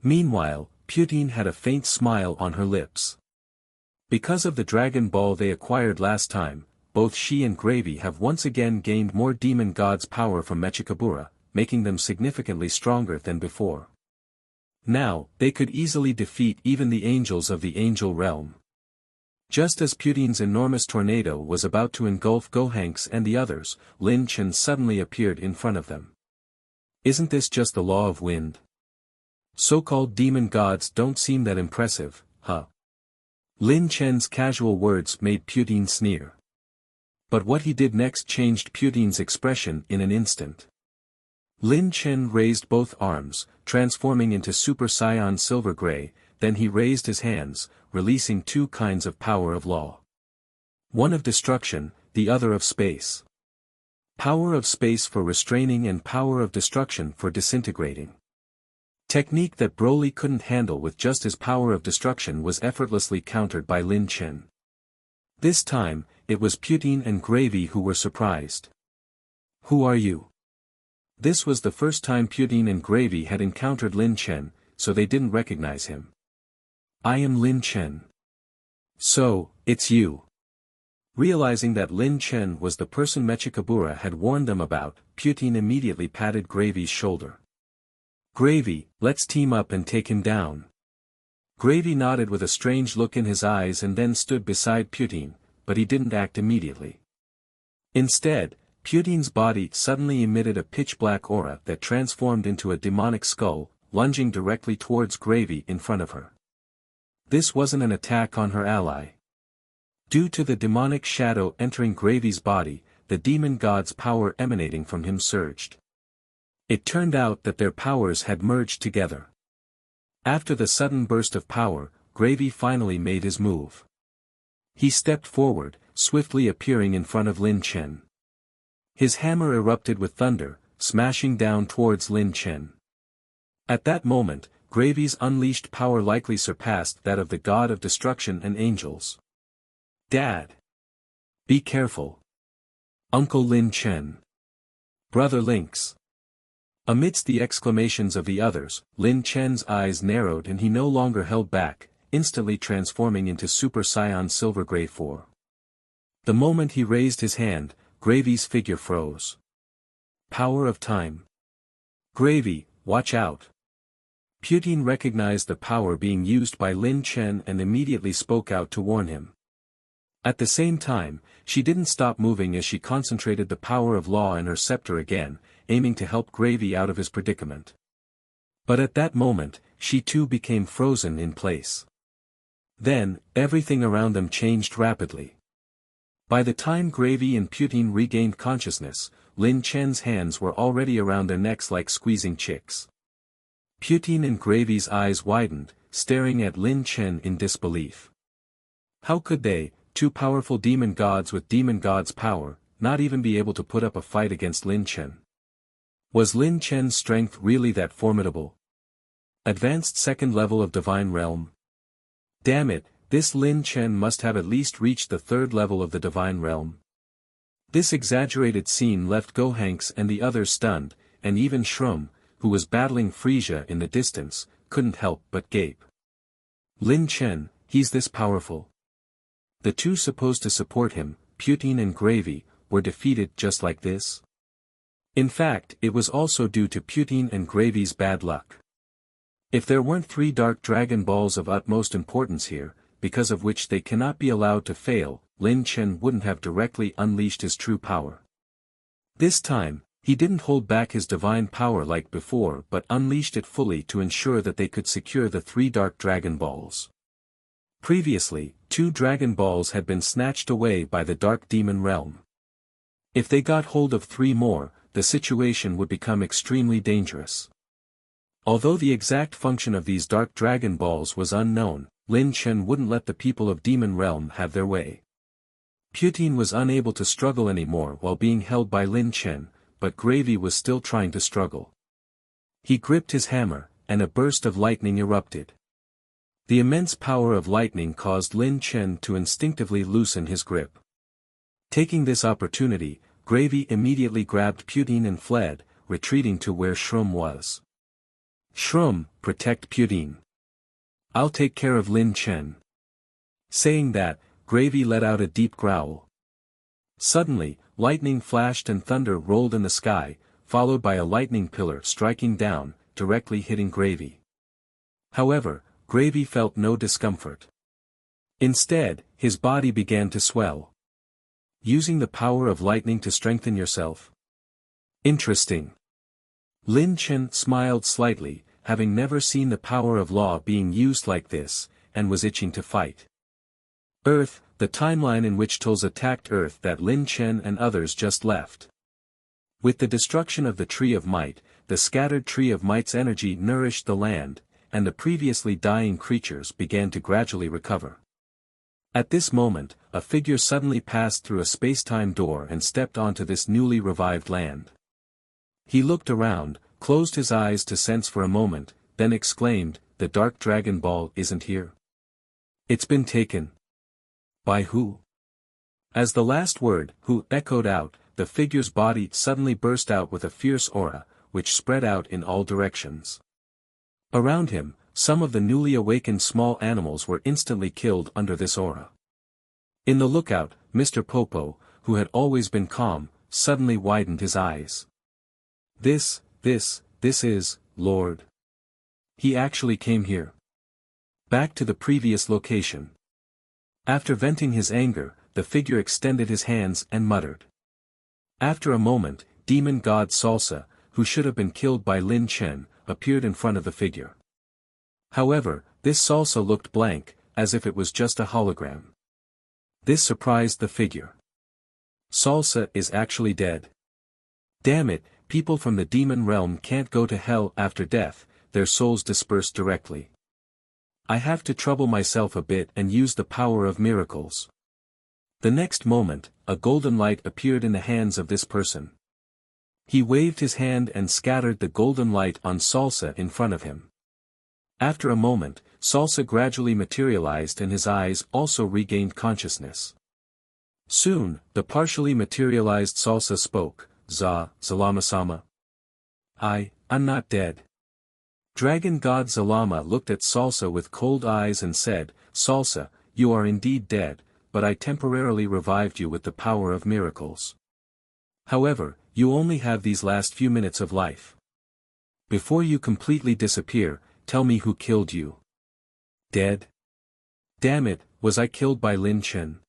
Meanwhile, Putine had a faint smile on her lips. Because of the Dragon Ball they acquired last time, both she and Gravy have once again gained more demon gods' power from Mechikabura, making them significantly stronger than before. Now, they could easily defeat even the angels of the angel realm. Just as Putine's enormous tornado was about to engulf Gohanks and the others, Lin Chen suddenly appeared in front of them. Isn't this just the law of wind? So-called demon gods don't seem that impressive, huh? Lin Chen's casual words made Putine sneer. But what he did next changed Putine's expression in an instant. Lin Chen raised both arms, transforming into Super Saiyan Silver Gray, then he raised his hands, releasing two kinds of power of law. One of destruction, the other of space. Power of space for restraining and power of destruction for disintegrating. Technique that Broly couldn't handle with just his power of destruction was effortlessly countered by Lin Chen. This time, it was Putine and Gravy who were surprised. Who are you? This was the first time Putine and Gravy had encountered Lin Chen, so they didn't recognize him. I am Lin Chen. So, it's you. Realizing that Lin Chen was the person Mechikabura had warned them about, Putine immediately patted Gravy's shoulder. Gravy, let's team up and take him down. Gravy nodded with a strange look in his eyes and then stood beside Putine, but he didn't act immediately. Instead, Putine's body suddenly emitted a pitch-black aura that transformed into a demonic skull, lunging directly towards Gravy in front of her. This wasn't an attack on her ally. Due to the demonic shadow entering Gravy's body, the demon god's power emanating from him surged. It turned out that their powers had merged together. After the sudden burst of power, Gravy finally made his move. He stepped forward, swiftly appearing in front of Lin Chen. His hammer erupted with thunder, smashing down towards Lin Chen. At that moment, Gravy's unleashed power likely surpassed that of the god of destruction and angels. Dad! Be careful. Uncle Lin Chen. Brother Lynx. Amidst the exclamations of the others, Lin Chen's eyes narrowed and he no longer held back, instantly transforming into Super Saiyan Silver Gray 4. The moment he raised his hand, Gravy's figure froze. Power of time. Gravy, watch out. Putine recognized the power being used by Lin Chen and immediately spoke out to warn him. At the same time, she didn't stop moving as she concentrated the power of law in her scepter again, aiming to help Gravy out of his predicament. But at that moment, she too became frozen in place. Then, everything around them changed rapidly. By the time Gravy and Putine regained consciousness, Lin Chen's hands were already around their necks like squeezing chicks. Putine and Gravy's eyes widened, staring at Lin Chen in disbelief. How could they, two powerful demon gods with demon gods' power, not even be able to put up a fight against Lin Chen? Was Lin Chen's strength really that formidable? Advanced second level of divine realm? Damn it, this Lin Chen must have at least reached the third level of the divine realm. This exaggerated scene left Gohanks and the others stunned, and even Shroom, who was battling Frieza in the distance, couldn't help but gape. Lin Chen, he's this powerful. The two supposed to support him, Putine and Gravy, were defeated just like this? In fact, it was also due to Putin and Gravy's bad luck. If there weren't 3 Dark Dragon Balls of utmost importance here, because of which they cannot be allowed to fail, Lin Chen wouldn't have directly unleashed his true power. This time, he didn't hold back his divine power like before but unleashed it fully to ensure that they could secure the 3 Dark Dragon Balls. Previously, 2 Dragon Balls had been snatched away by the Dark Demon Realm. If they got hold of 3 more, the situation would become extremely dangerous. Although the exact function of these Dark Dragon Balls was unknown, Lin Chen wouldn't let the people of Demon Realm have their way. Putin was unable to struggle anymore while being held by Lin Chen, but Gravy was still trying to struggle. He gripped his hammer, and a burst of lightning erupted. The immense power of lightning caused Lin Chen to instinctively loosen his grip. Taking this opportunity, Gravy immediately grabbed Putin and fled, retreating to where Shroom was. "Shroom, protect Putin. I'll take care of Lin Chen." Saying that, Gravy let out a deep growl. Suddenly, lightning flashed and thunder rolled in the sky, followed by a lightning pillar striking down, directly hitting Gravy. However, Gravy felt no discomfort. Instead, his body began to swell. Using the power of lightning to strengthen yourself? Interesting. Lin Chen smiled slightly, having never seen the power of law being used like this, and was itching to fight. Earth, the timeline in which Tools attacked Earth that Lin Chen and others just left. With the destruction of the Tree of Might, the scattered Tree of Might's energy nourished the land, and the previously dying creatures began to gradually recover. At this moment, a figure suddenly passed through a space-time door and stepped onto this newly revived land. He looked around, closed his eyes to sense for a moment, then exclaimed, "The Dark Dragon Ball isn't here. It's been taken." "By who?" As the last word, "who," echoed out, the figure's body suddenly burst out with a fierce aura, which spread out in all directions. Around him, some of the newly awakened small animals were instantly killed under this aura. In the lookout, Mr. Popo, who had always been calm, suddenly widened his eyes. This is, Lord. He actually came here. Back to the previous location. After venting his anger, the figure extended his hands and muttered. After a moment, Demon God Salsa, who should have been killed by Lin Chen, appeared in front of the figure. However, this Salsa looked blank, as if it was just a hologram. This surprised the figure. Salsa is actually dead. Damn it, people from the demon realm can't go to hell after death, their souls disperse directly. I have to trouble myself a bit and use the power of miracles. The next moment, a golden light appeared in the hands of this person. He waved his hand and scattered the golden light on Salsa in front of him. After a moment, Salsa gradually materialized and his eyes also regained consciousness. Soon, the partially materialized Salsa spoke, Zalama-sama. I'm not dead. Dragon God Zalama looked at Salsa with cold eyes and said, Salsa, you are indeed dead, but I temporarily revived you with the power of miracles. However, you only have these last few minutes of life. Before you completely disappear, tell me who killed you. Dead? Damn it, was I killed by Lin Chen?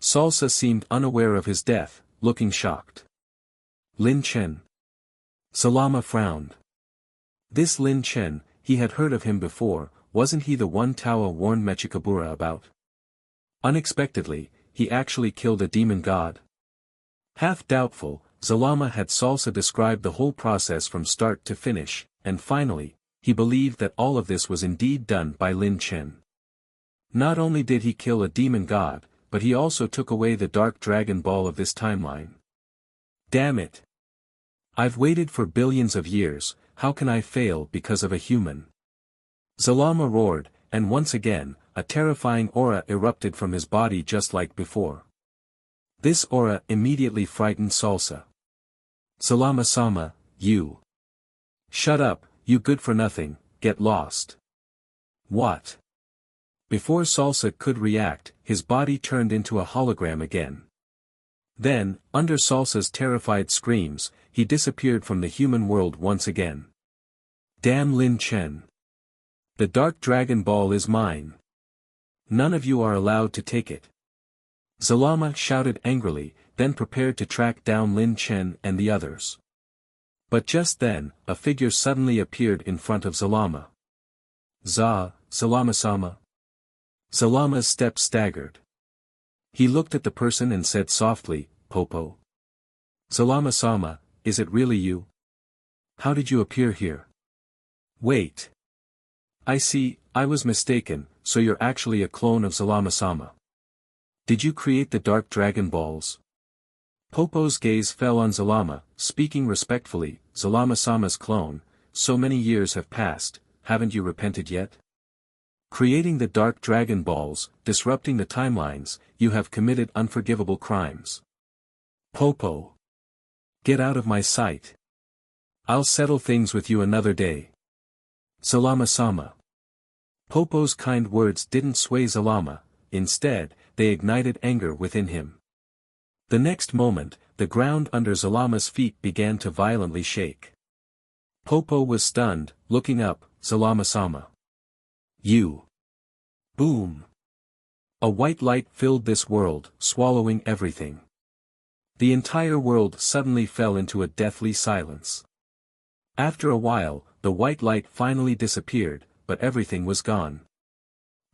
Salsa seemed unaware of his death, looking shocked. Lin Chen. Salama frowned. This Lin Chen, he had heard of him before, wasn't he the one Tawa warned Mechikabura about? Unexpectedly, he actually killed a demon god. Half doubtful, Zalama had Salsa describe the whole process from start to finish, and finally, he believed that all of this was indeed done by Lin Chen. Not only did he kill a demon god, but he also took away the Dark Dragon Ball of this timeline. Damn it! I've waited for billions of years, how can I fail because of a human? Zalama roared, and once again, a terrifying aura erupted from his body just like before. This aura immediately frightened Salsa. Zalama-sama, you. Shut up, you good for nothing, get lost. What? Before Salsa could react, his body turned into a hologram again. Then, under Salsa's terrified screams, he disappeared from the human world once again. Damn Lin Chen! The Dark Dragon Ball is mine. None of you are allowed to take it. Zalama shouted angrily, then prepared to track down Lin Chen and the others. But just then, a figure suddenly appeared in front of Zalama. Zalama-sama. Zalama's steps staggered. He looked at the person and said softly, Popo. Zalama-sama, is it really you? How did you appear here? Wait. I see, I was mistaken, so you're actually a clone of Zalama-sama. Did you create the Dark Dragon Balls? Popo's gaze fell on Zalama, speaking respectfully, Zalama-sama's clone, so many years have passed, haven't you repented yet? Creating the Dark Dragon Balls, disrupting the timelines, you have committed unforgivable crimes. Popo. Get out of my sight. I'll settle things with you another day. Zalama-sama. Popo's kind words didn't sway Zalama, instead, they ignited anger within him. The next moment, the ground under Zalama's feet began to violently shake. Popo was stunned, looking up, Zalama-sama. You. Boom. A white light filled this world, swallowing everything. The entire world suddenly fell into a deathly silence. After a while, the white light finally disappeared, but everything was gone.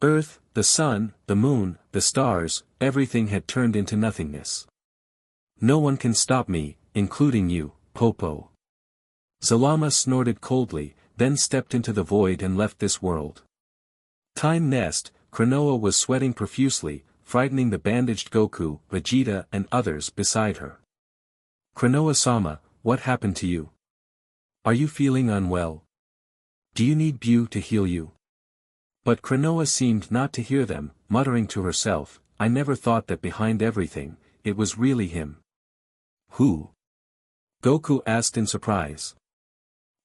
Earth, the sun, the moon, the stars, everything had turned into nothingness. No one can stop me, including you, Popo. Zalama snorted coldly, then stepped into the void and left this world. Time Nest, Kranoa was sweating profusely, frightening the bandaged Goku, Vegeta and others beside her. Kranoa-sama, what happened to you? Are you feeling unwell? Do you need Bu to heal you? But Kranoa seemed not to hear them, muttering to herself, I never thought that behind everything, it was really him. Who? Goku asked in surprise.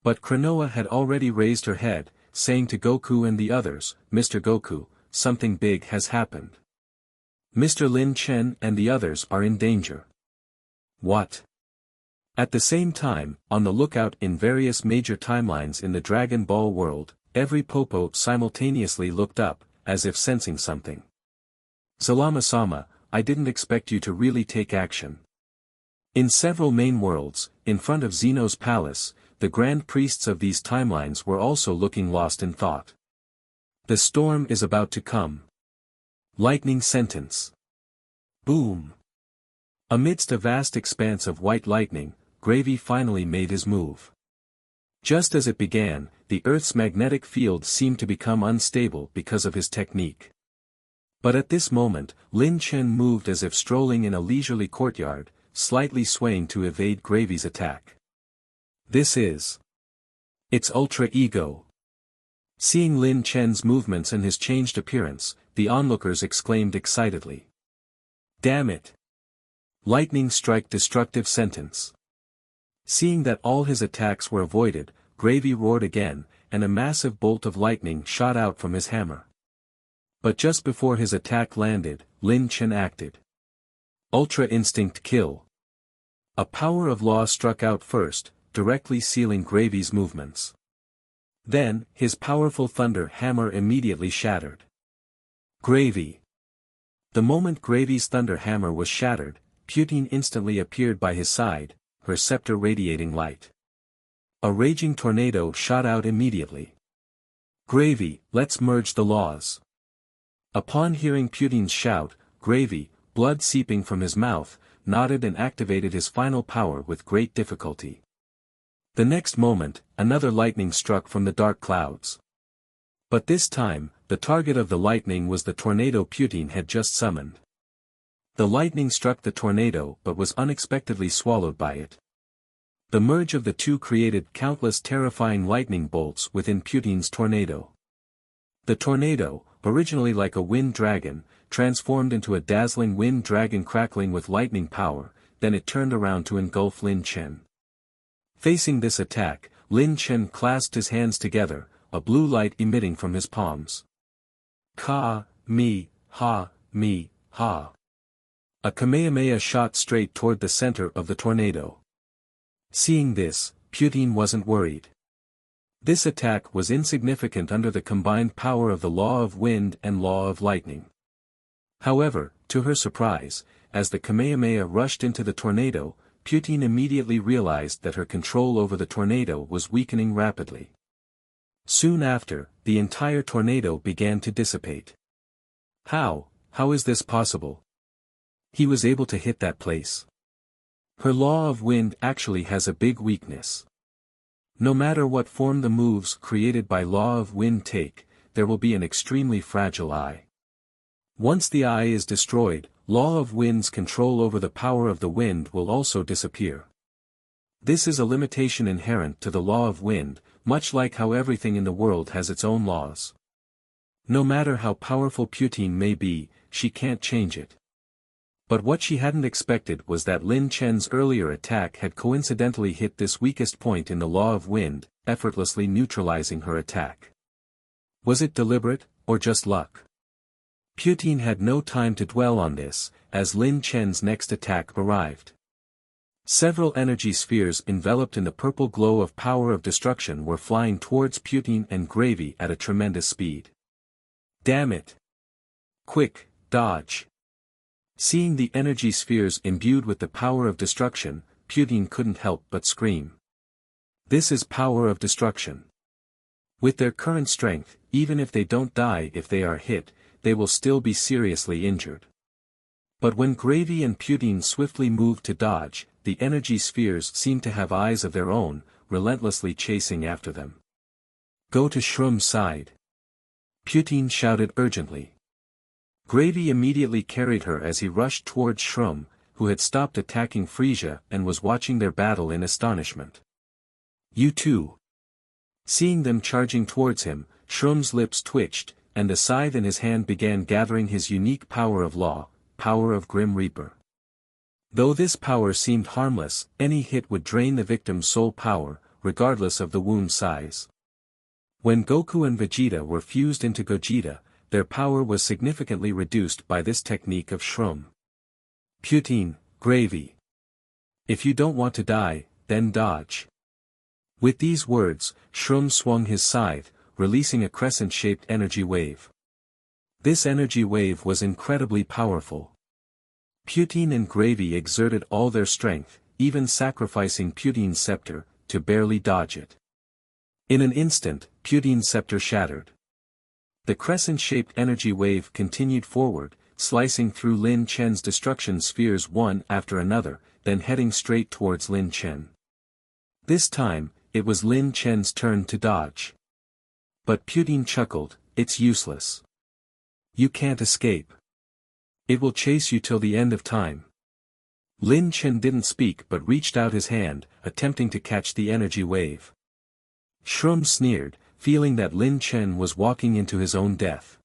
But Kranoa had already raised her head, saying to Goku and the others, Mr. Goku, something big has happened. Mr. Lin Chen and the others are in danger. What? At the same time, on the lookout in various major timelines in the Dragon Ball world, every Popo simultaneously looked up, as if sensing something. Zalama-sama, I didn't expect you to really take action. In several main worlds, in front of Zeno's palace, the grand priests of these timelines were also looking lost in thought. The storm is about to come. Lightning sentence. Boom. Amidst a vast expanse of white lightning, Gravy finally made his move. Just as it began, the Earth's magnetic field seemed to become unstable because of his technique. But at this moment, Lin Chen moved as if strolling in a leisurely courtyard, slightly swaying to evade Gravy's attack. This is... It's Ultra Ego. Seeing Lin Chen's movements and his changed appearance, the onlookers exclaimed excitedly. Damn it! Lightning strike destructive sentence. Seeing that all his attacks were avoided, Gravy roared again, and a massive bolt of lightning shot out from his hammer. But just before his attack landed, Lin Chen acted. Ultra Instinct Kill. A power of law struck out first, directly sealing Gravy's movements. Then, his powerful thunder hammer immediately shattered. Gravy. The moment Gravy's thunder hammer was shattered, Putin instantly appeared by his side, her scepter radiating light. A raging tornado shot out immediately. Gravy, let's merge the laws. Upon hearing Putin's shout, Gravy, blood seeping from his mouth, nodded and activated his final power with great difficulty. The next moment, another lightning struck from the dark clouds. But this time, the target of the lightning was the tornado Putin had just summoned. The lightning struck the tornado but was unexpectedly swallowed by it. The merge of the two created countless terrifying lightning bolts within Putin's tornado. The tornado, originally like a wind dragon, transformed into a dazzling wind dragon crackling with lightning power, then it turned around to engulf Lin Chen. Facing this attack, Lin Chen clasped his hands together, a blue light emitting from his palms. Ka-me-ha-me-ha. A Kamehameha shot straight toward the center of the tornado. Seeing this, Putin wasn't worried. This attack was insignificant under the combined power of the law of wind and law of lightning. However, to her surprise, as the Kamehameha rushed into the tornado, Putin immediately realized that her control over the tornado was weakening rapidly. Soon after, the entire tornado began to dissipate. How is this possible? He was able to hit that place. Her law of wind actually has a big weakness. No matter what form the moves created by law of wind take, there will be an extremely fragile eye. Once the eye is destroyed, law of wind's control over the power of the wind will also disappear. This is a limitation inherent to the law of wind, much like how everything in the world has its own laws. No matter how powerful Putin may be, she can't change it. But what she hadn't expected was that Lin Chen's earlier attack had coincidentally hit this weakest point in the law of wind, effortlessly neutralizing her attack. Was it deliberate, or just luck? Putin had no time to dwell on this, as Lin Chen's next attack arrived. Several energy spheres enveloped in the purple glow of power of destruction were flying towards Putin and Gravy at a tremendous speed. Damn it! Quick, dodge! Seeing the energy spheres imbued with the power of destruction, Putin couldn't help but scream. This is power of destruction. With their current strength, even if they don't die if they are hit, they will still be seriously injured. But when Gravy and Putin swiftly moved to dodge, the energy spheres seemed to have eyes of their own, relentlessly chasing after them. Go to Shrum's side. Putin shouted urgently. Gravy immediately carried her as he rushed towards Shrum, who had stopped attacking Frieza and was watching their battle in astonishment. You too. Seeing them charging towards him, Shrum's lips twitched, and the scythe in his hand began gathering his unique power of law, power of Grim Reaper. Though this power seemed harmless, any hit would drain the victim's soul power, regardless of the wound size. When Goku and Vegeta were fused into Gogeta, their power was significantly reduced by this technique of Shrum. Putin, Gravy. If you don't want to die, then dodge. With these words, Shrum swung his scythe, releasing a crescent-shaped energy wave. This energy wave was incredibly powerful. Putin and Gravy exerted all their strength, even sacrificing Putin's scepter, to barely dodge it. In an instant, Putin's scepter shattered. The crescent-shaped energy wave continued forward, slicing through Lin Chen's destruction spheres one after another, then heading straight towards Lin Chen. This time, it was Lin Chen's turn to dodge. But Putin chuckled, it's useless. You can't escape. It will chase you till the end of time. Lin Chen didn't speak but reached out his hand, attempting to catch the energy wave. Shrum sneered, feeling that Lin Chen was walking into his own death.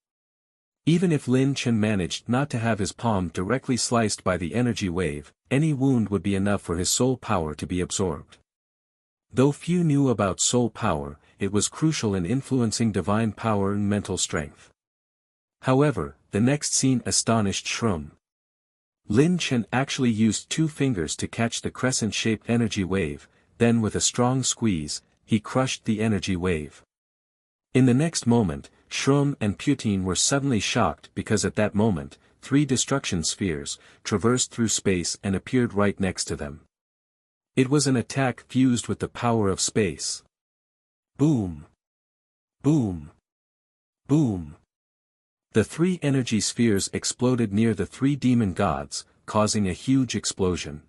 Even if Lin Chen managed not to have his palm directly sliced by the energy wave, any wound would be enough for his soul power to be absorbed. Though few knew about soul power, it was crucial in influencing divine power and mental strength. However, the next scene astonished Shrum. Lin Chen actually used 2 fingers to catch the crescent-shaped energy wave, then with a strong squeeze, he crushed the energy wave. In the next moment, Shrum and Putin were suddenly shocked because at that moment, 3 destruction spheres traversed through space and appeared right next to them. It was an attack fused with the power of space. Boom! Boom! Boom! The 3 energy spheres exploded near the 3 demon gods, causing a huge explosion.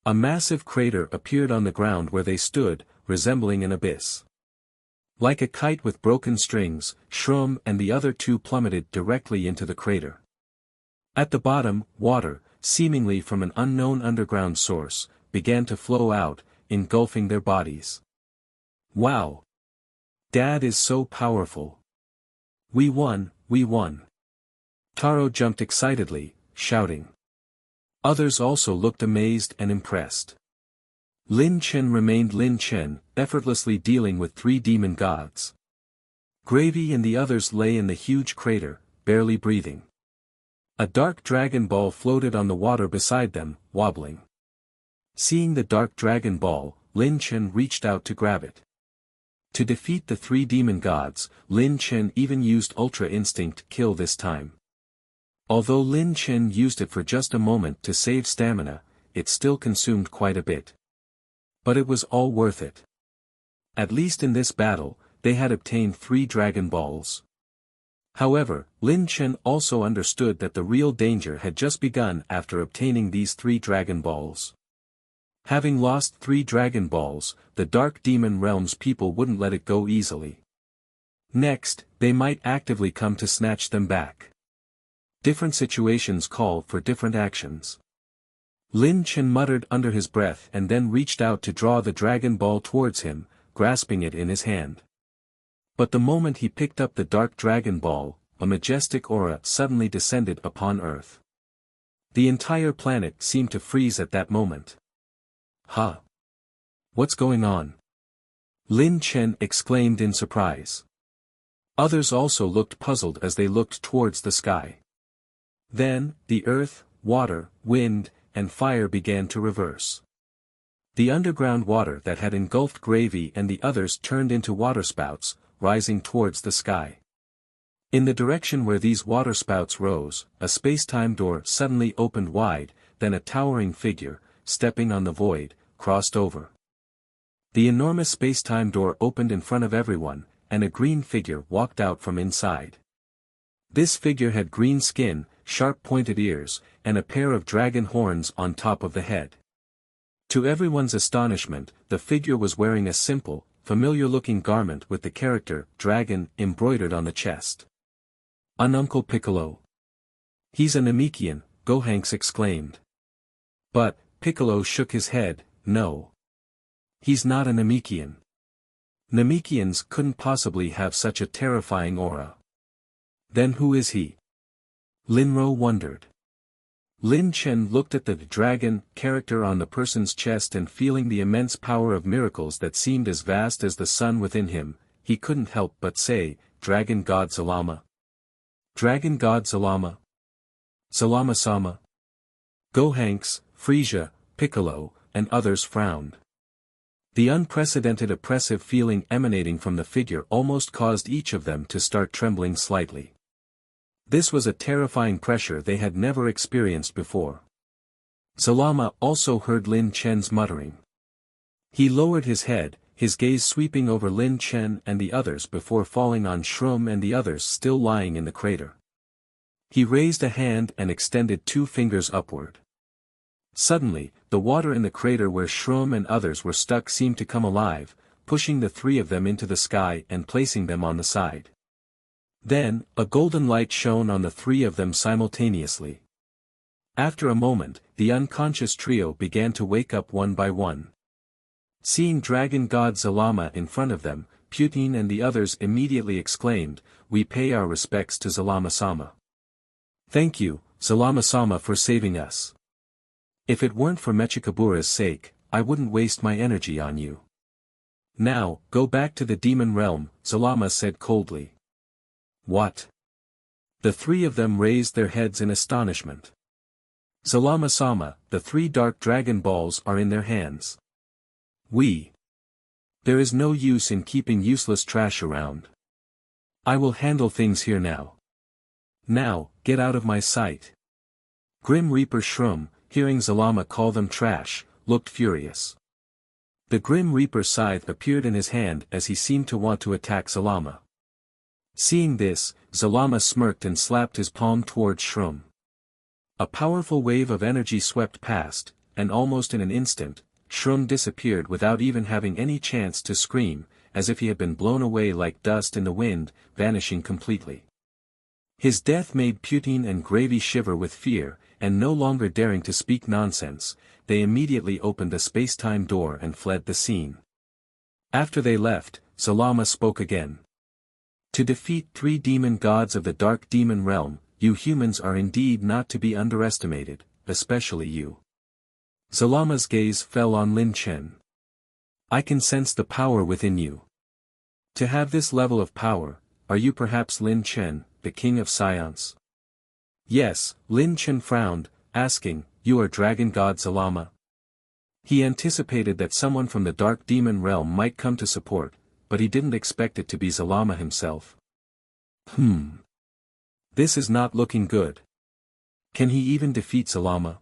A massive crater appeared on the ground where they stood, resembling an abyss. Like a kite with broken strings, Shrum and the other 2 plummeted directly into the crater. At the bottom, water, seemingly from an unknown underground source, began to flow out, engulfing their bodies. Wow! Dad is so powerful. We won, we won. Taro jumped excitedly, shouting. Others also looked amazed and impressed. Lin Chen remained Lin Chen, effortlessly dealing with 3 demon gods. Gravy and the others lay in the huge crater, barely breathing. A dark dragon ball floated on the water beside them, wobbling. Seeing the dark dragon ball, Lin Chen reached out to grab it. To defeat the three demon gods, Lin Chen even used Ultra Instinct kill this time. Although Lin Chen used it for just a moment to save stamina, it still consumed quite a bit. But it was all worth it. At least in this battle, they had obtained 3 Dragon Balls. However, Lin Chen also understood that the real danger had just begun after obtaining these 3 Dragon Balls. Having lost 3 Dragon Balls, the Dark Demon Realm's people wouldn't let it go easily. Next, they might actively come to snatch them back. Different situations call for different actions. Lin Chen muttered under his breath and then reached out to draw the Dragon Ball towards him, grasping it in his hand. But the moment he picked up the Dark Dragon Ball, a majestic aura suddenly descended upon Earth. The entire planet seemed to freeze at that moment. Huh? What's going on? Lin Chen exclaimed in surprise. Others also looked puzzled as they looked towards the sky. Then, the earth, water, wind, and fire began to reverse. The underground water that had engulfed Gravy and the others turned into waterspouts, rising towards the sky. In the direction where these waterspouts rose, a space-time door suddenly opened wide, then a towering figure, stepping on the void, crossed over. The enormous space-time door opened in front of everyone, and a green figure walked out from inside. This figure had green skin, sharp pointed ears, and a pair of dragon horns on top of the head. To everyone's astonishment, the figure was wearing a simple, familiar-looking garment with the character, dragon, embroidered on the chest. Uncle Piccolo. He's a Namekian, Gohanks exclaimed. But, Piccolo shook his head, no. He's not a Namekian. Namekians couldn't possibly have such a terrifying aura. Then who is he? Linro wondered. Lin Chen looked at the dragon character on the person's chest and feeling the immense power of miracles that seemed as vast as the sun within him, he couldn't help but say, Dragon God Salama. Dragon God Salama. Salama-sama. Gohanks, Frieza, Piccolo, and others frowned. The unprecedented oppressive feeling emanating from the figure almost caused each of them to start trembling slightly. This was a terrifying pressure they had never experienced before. Salama also heard Lin Chen's muttering. He lowered his head, his gaze sweeping over Lin Chen and the others before falling on Shroom and the others still lying in the crater. He raised a hand and extended 2 fingers upward. Suddenly, the water in the crater where Shroom and others were stuck seemed to come alive, pushing the 3 of them into the sky and placing them on the side. Then, a golden light shone on the 3 of them simultaneously. After a moment, the unconscious trio began to wake up one by one. Seeing Dragon God Zalama in front of them, Putin and the others immediately exclaimed, "We pay our respects to Zalama-sama. Thank you, Zalama-sama, for saving us. If it weren't for Mechikabura's sake, I wouldn't waste my energy on you. Now, go back to the demon realm," Zalama said coldly. What? The 3 of them raised their heads in astonishment. Zalama-sama, the 3 dark dragon balls are in their hands. There is no use in keeping useless trash around. I will handle things here now. Now, get out of my sight. Grim Reaper Shroom, hearing Zalama call them trash, looked furious. The Grim Reaper scythe appeared in his hand as he seemed to want to attack Zalama. Seeing this, Zalama smirked and slapped his palm towards Shroom. A powerful wave of energy swept past, and almost in an instant, Shroom disappeared without even having any chance to scream, as if he had been blown away like dust in the wind, vanishing completely. His death made Putin and Gravy shiver with fear, and no longer daring to speak nonsense, they immediately opened a space-time door and fled the scene. After they left, Zalama spoke again. To defeat 3 demon gods of the Dark Demon Realm, you humans are indeed not to be underestimated, especially you. Zalama's gaze fell on Lin Chen. I can sense the power within you. To have this level of power, are you perhaps Lin Chen, the king of Saiyans? Yes, Lin Chen frowned, asking, "You are Dragon God Zalama?" He anticipated that someone from the Dark Demon realm might come to support, but he didn't expect it to be Zalama himself. This is not looking good. Can he even defeat Zalama?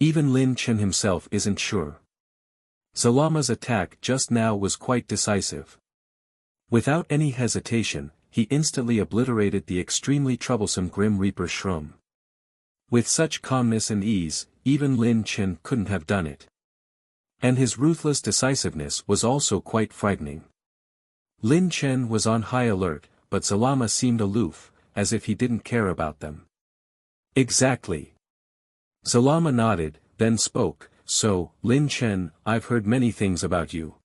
Even Lin Chen himself isn't sure. Zalama's attack just now was quite decisive. Without any hesitation, he instantly obliterated the extremely troublesome Grim Reaper Shroom. With such calmness and ease, even Lin Chen couldn't have done it. And his ruthless decisiveness was also quite frightening. Lin Chen was on high alert, but Zalama seemed aloof, as if he didn't care about them. Exactly. Zalama nodded, then spoke, "So, Lin Chen, I've heard many things about you.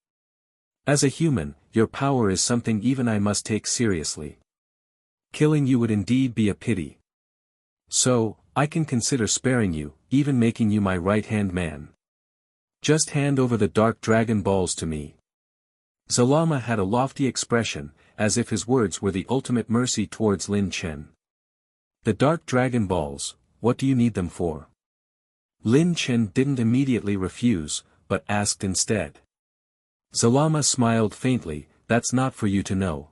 As a human, your power is something even I must take seriously. Killing you would indeed be a pity. So, I can consider sparing you, even making you my right-hand man. Just hand over the Dark Dragon Balls to me." Zalama had a lofty expression, as if his words were the ultimate mercy towards Lin Chen. "The Dark Dragon Balls, what do you need them for?" Lin Chen didn't immediately refuse, but asked instead. Zalama smiled faintly, "That's not for you to know.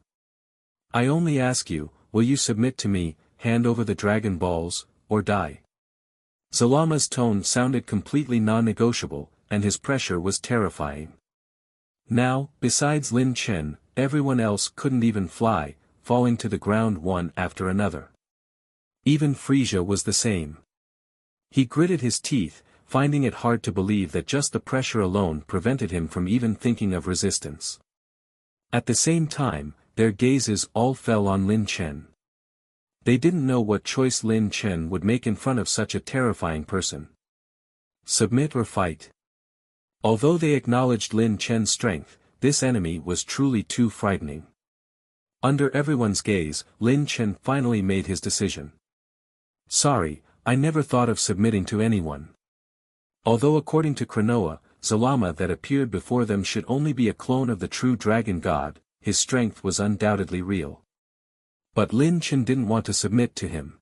I only ask you, will you submit to me, hand over the Dragon Balls, or die?" Zalama's tone sounded completely non-negotiable, and his pressure was terrifying. Now, besides Lin Chen, everyone else couldn't even fly, falling to the ground one after another. Even Frieza was the same. He gritted his teeth, finding it hard to believe that just the pressure alone prevented him from even thinking of resistance. At the same time, their gazes all fell on Lin Chen. They didn't know what choice Lin Chen would make in front of such a terrifying person. Submit or fight? Although they acknowledged Lin Chen's strength, this enemy was truly too frightening. Under everyone's gaze, Lin Chen finally made his decision. "Sorry, I never thought of submitting to anyone." Although according to Kranoa, Zalama that appeared before them should only be a clone of the true dragon god, his strength was undoubtedly real. But Lin Chen didn't want to submit to him.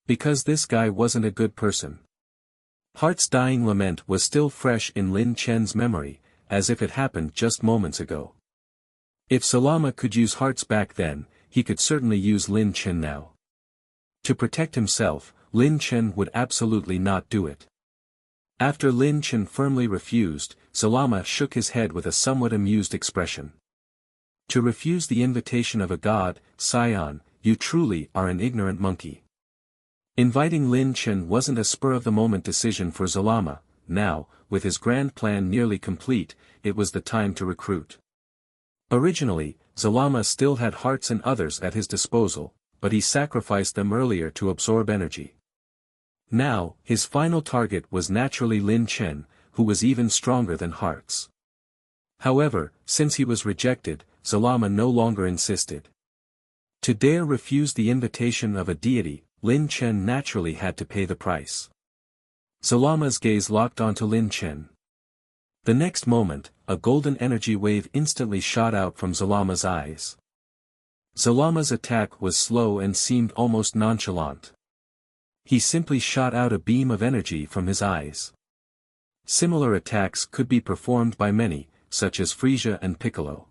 Because this guy wasn't a good person. Heart's dying lament was still fresh in Lin Chen's memory, as if it happened just moments ago. If Zalama could use Hearts back then, he could certainly use Lin Chen now. To protect himself, Lin Chen would absolutely not do it. After Lin Chen firmly refused, Zalama shook his head with a somewhat amused expression. "To refuse the invitation of a god, Saiyan, you truly are an ignorant monkey." Inviting Lin Chen wasn't a spur-of-the-moment decision for Zalama. Now, with his grand plan nearly complete, it was the time to recruit. Originally, Zalama still had Hearts and others at his disposal, but he sacrificed them earlier to absorb energy. Now, his final target was naturally Lin Chen, who was even stronger than Hearts. However, since he was rejected, Zalama no longer insisted. To dare refuse the invitation of a deity, Lin Chen naturally had to pay the price. Zalama's gaze locked onto Lin Chen. The next moment, a golden energy wave instantly shot out from Zalama's eyes. Zalama's attack was slow and seemed almost nonchalant. He simply shot out a beam of energy from his eyes. Similar attacks could be performed by many, such as Frieza and Piccolo.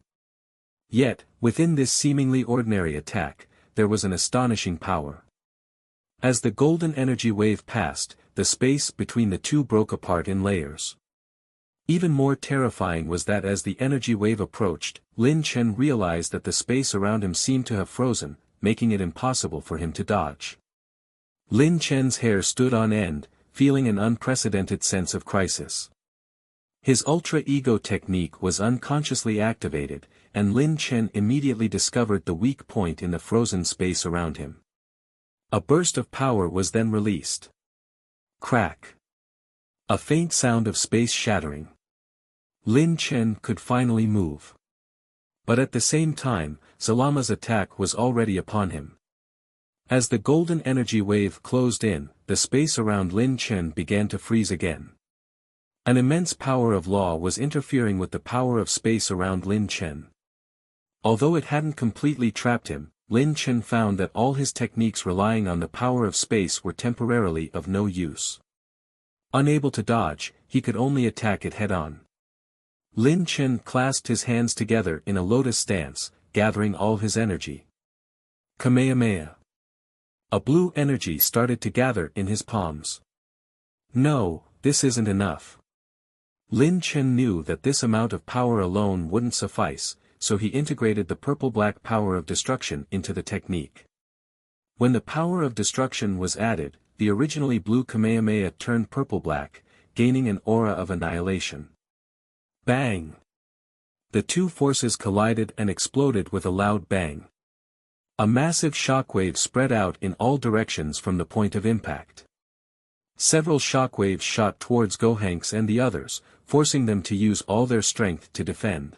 Yet, within this seemingly ordinary attack, there was an astonishing power. As the golden energy wave passed, the space between the two broke apart in layers. Even more terrifying was that as the energy wave approached, Lin Chen realized that the space around him seemed to have frozen, making it impossible for him to dodge. Lin Chen's hair stood on end, feeling an unprecedented sense of crisis. His ultra-ego technique was unconsciously activated, and Lin Chen immediately discovered the weak point in the frozen space around him. A burst of power was then released. Crack. A faint sound of space shattering. Lin Chen could finally move. But at the same time, Zalama's attack was already upon him. As the golden energy wave closed in, the space around Lin Chen began to freeze again. An immense power of law was interfering with the power of space around Lin Chen. Although it hadn't completely trapped him, Lin Chen found that all his techniques relying on the power of space were temporarily of no use. Unable to dodge, he could only attack it head-on. Lin Chen clasped his hands together in a lotus stance, gathering all his energy. Kamehameha. A blue energy started to gather in his palms. No, this isn't enough. Lin Chen knew that this amount of power alone wouldn't suffice, so he integrated the purple-black power of destruction into the technique. When the power of destruction was added, the originally blue Kamehameha turned purple-black, gaining an aura of annihilation. Bang! The two forces collided and exploded with a loud bang. A massive shockwave spread out in all directions from the point of impact. Several shockwaves shot towards Gohanks and the others, forcing them to use all their strength to defend.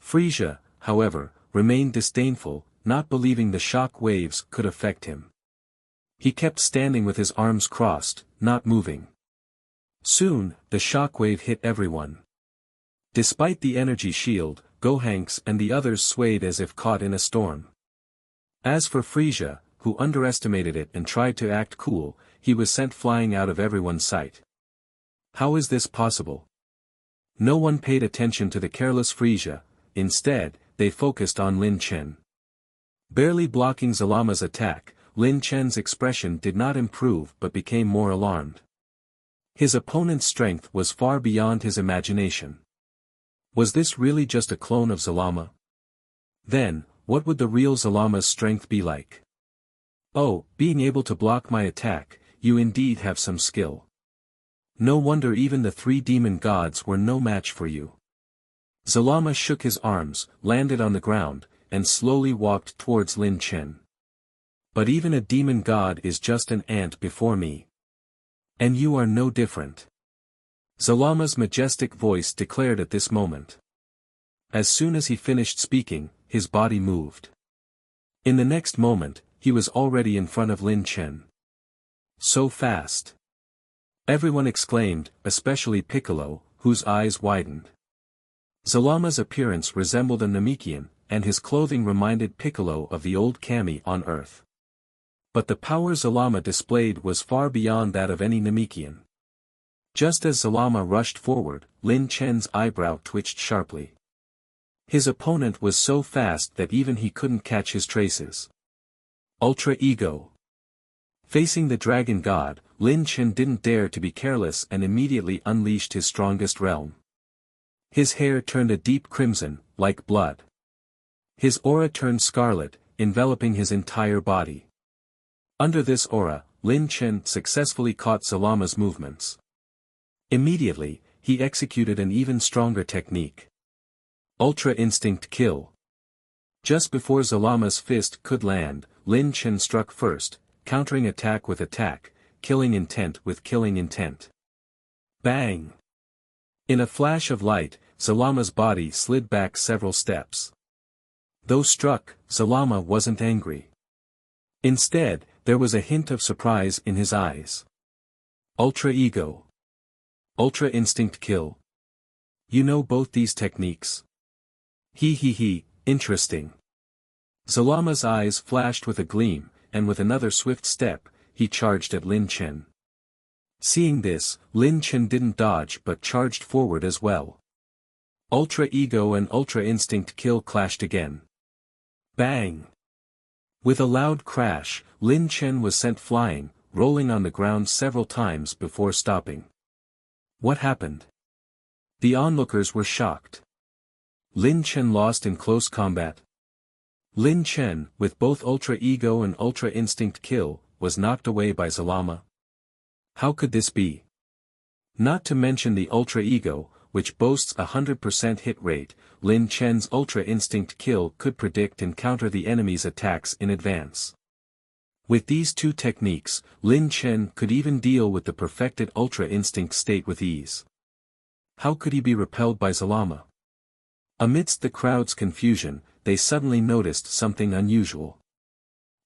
Frieza, however, remained disdainful, not believing the shock waves could affect him. He kept standing with his arms crossed, not moving. Soon, the shockwave hit everyone. Despite the energy shield, Gohanks and the others swayed as if caught in a storm. As for Frieza, who underestimated it and tried to act cool, he was sent flying out of everyone's sight. How is this possible? No one paid attention to the careless Frieza, instead, they focused on Lin Chen. Barely blocking Zalama's attack, Lin Chen's expression did not improve but became more alarmed. His opponent's strength was far beyond his imagination. Was this really just a clone of Zalama? Then, what would the real Zalama's strength be like? Oh, being able to block my attack, you indeed have some skill. No wonder even the three demon gods were no match for you. Zalama shook his arms, landed on the ground, and slowly walked towards Lin Chen. But even a demon god is just an ant before me. And you are no different. Zalama's majestic voice declared at this moment. As soon as he finished speaking, his body moved. In the next moment, he was already in front of Lin Chen. So fast! Everyone exclaimed, especially Piccolo, whose eyes widened. Zalama's appearance resembled a Namekian, and his clothing reminded Piccolo of the old Kami on Earth. But the power Zalama displayed was far beyond that of any Namekian. Just as Zalama rushed forward, Lin Chen's eyebrow twitched sharply. His opponent was so fast that even he couldn't catch his traces. Ultra Ego. Facing the dragon god, Lin Chen didn't dare to be careless and immediately unleashed his strongest realm. His hair turned a deep crimson, like blood. His aura turned scarlet, enveloping his entire body. Under this aura, Lin Chen successfully caught Zalama's movements. Immediately, he executed an even stronger technique. Ultra Instinct Kill. Just before Zalama's fist could land, Lin Chen struck first, countering attack with attack, killing intent with killing intent. Bang! In a flash of light, Zalama's body slid back several steps. Though struck, Zalama wasn't angry. Instead, there was a hint of surprise in his eyes. Ultra Ego. Ultra Instinct Kill. You know both these techniques? He, interesting. Zalama's eyes flashed with a gleam, and with another swift step, he charged at Lin Chen. Seeing this, Lin Chen didn't dodge but charged forward as well. Ultra Ego and Ultra Instinct Kill clashed again. Bang! With a loud crash, Lin Chen was sent flying, rolling on the ground several times before stopping. What happened? The onlookers were shocked. Lin Chen lost in close combat. Lin Chen, with both Ultra Ego and Ultra Instinct Kill, was knocked away by Zalama. How could this be? Not to mention the Ultra Ego, which boasts a 100% hit rate, Lin Chen's Ultra Instinct Kill could predict and counter the enemy's attacks in advance. With these two techniques, Lin Chen could even deal with the perfected Ultra Instinct state with ease. How could he be repelled by Zalama? Amidst the crowd's confusion, they suddenly noticed something unusual.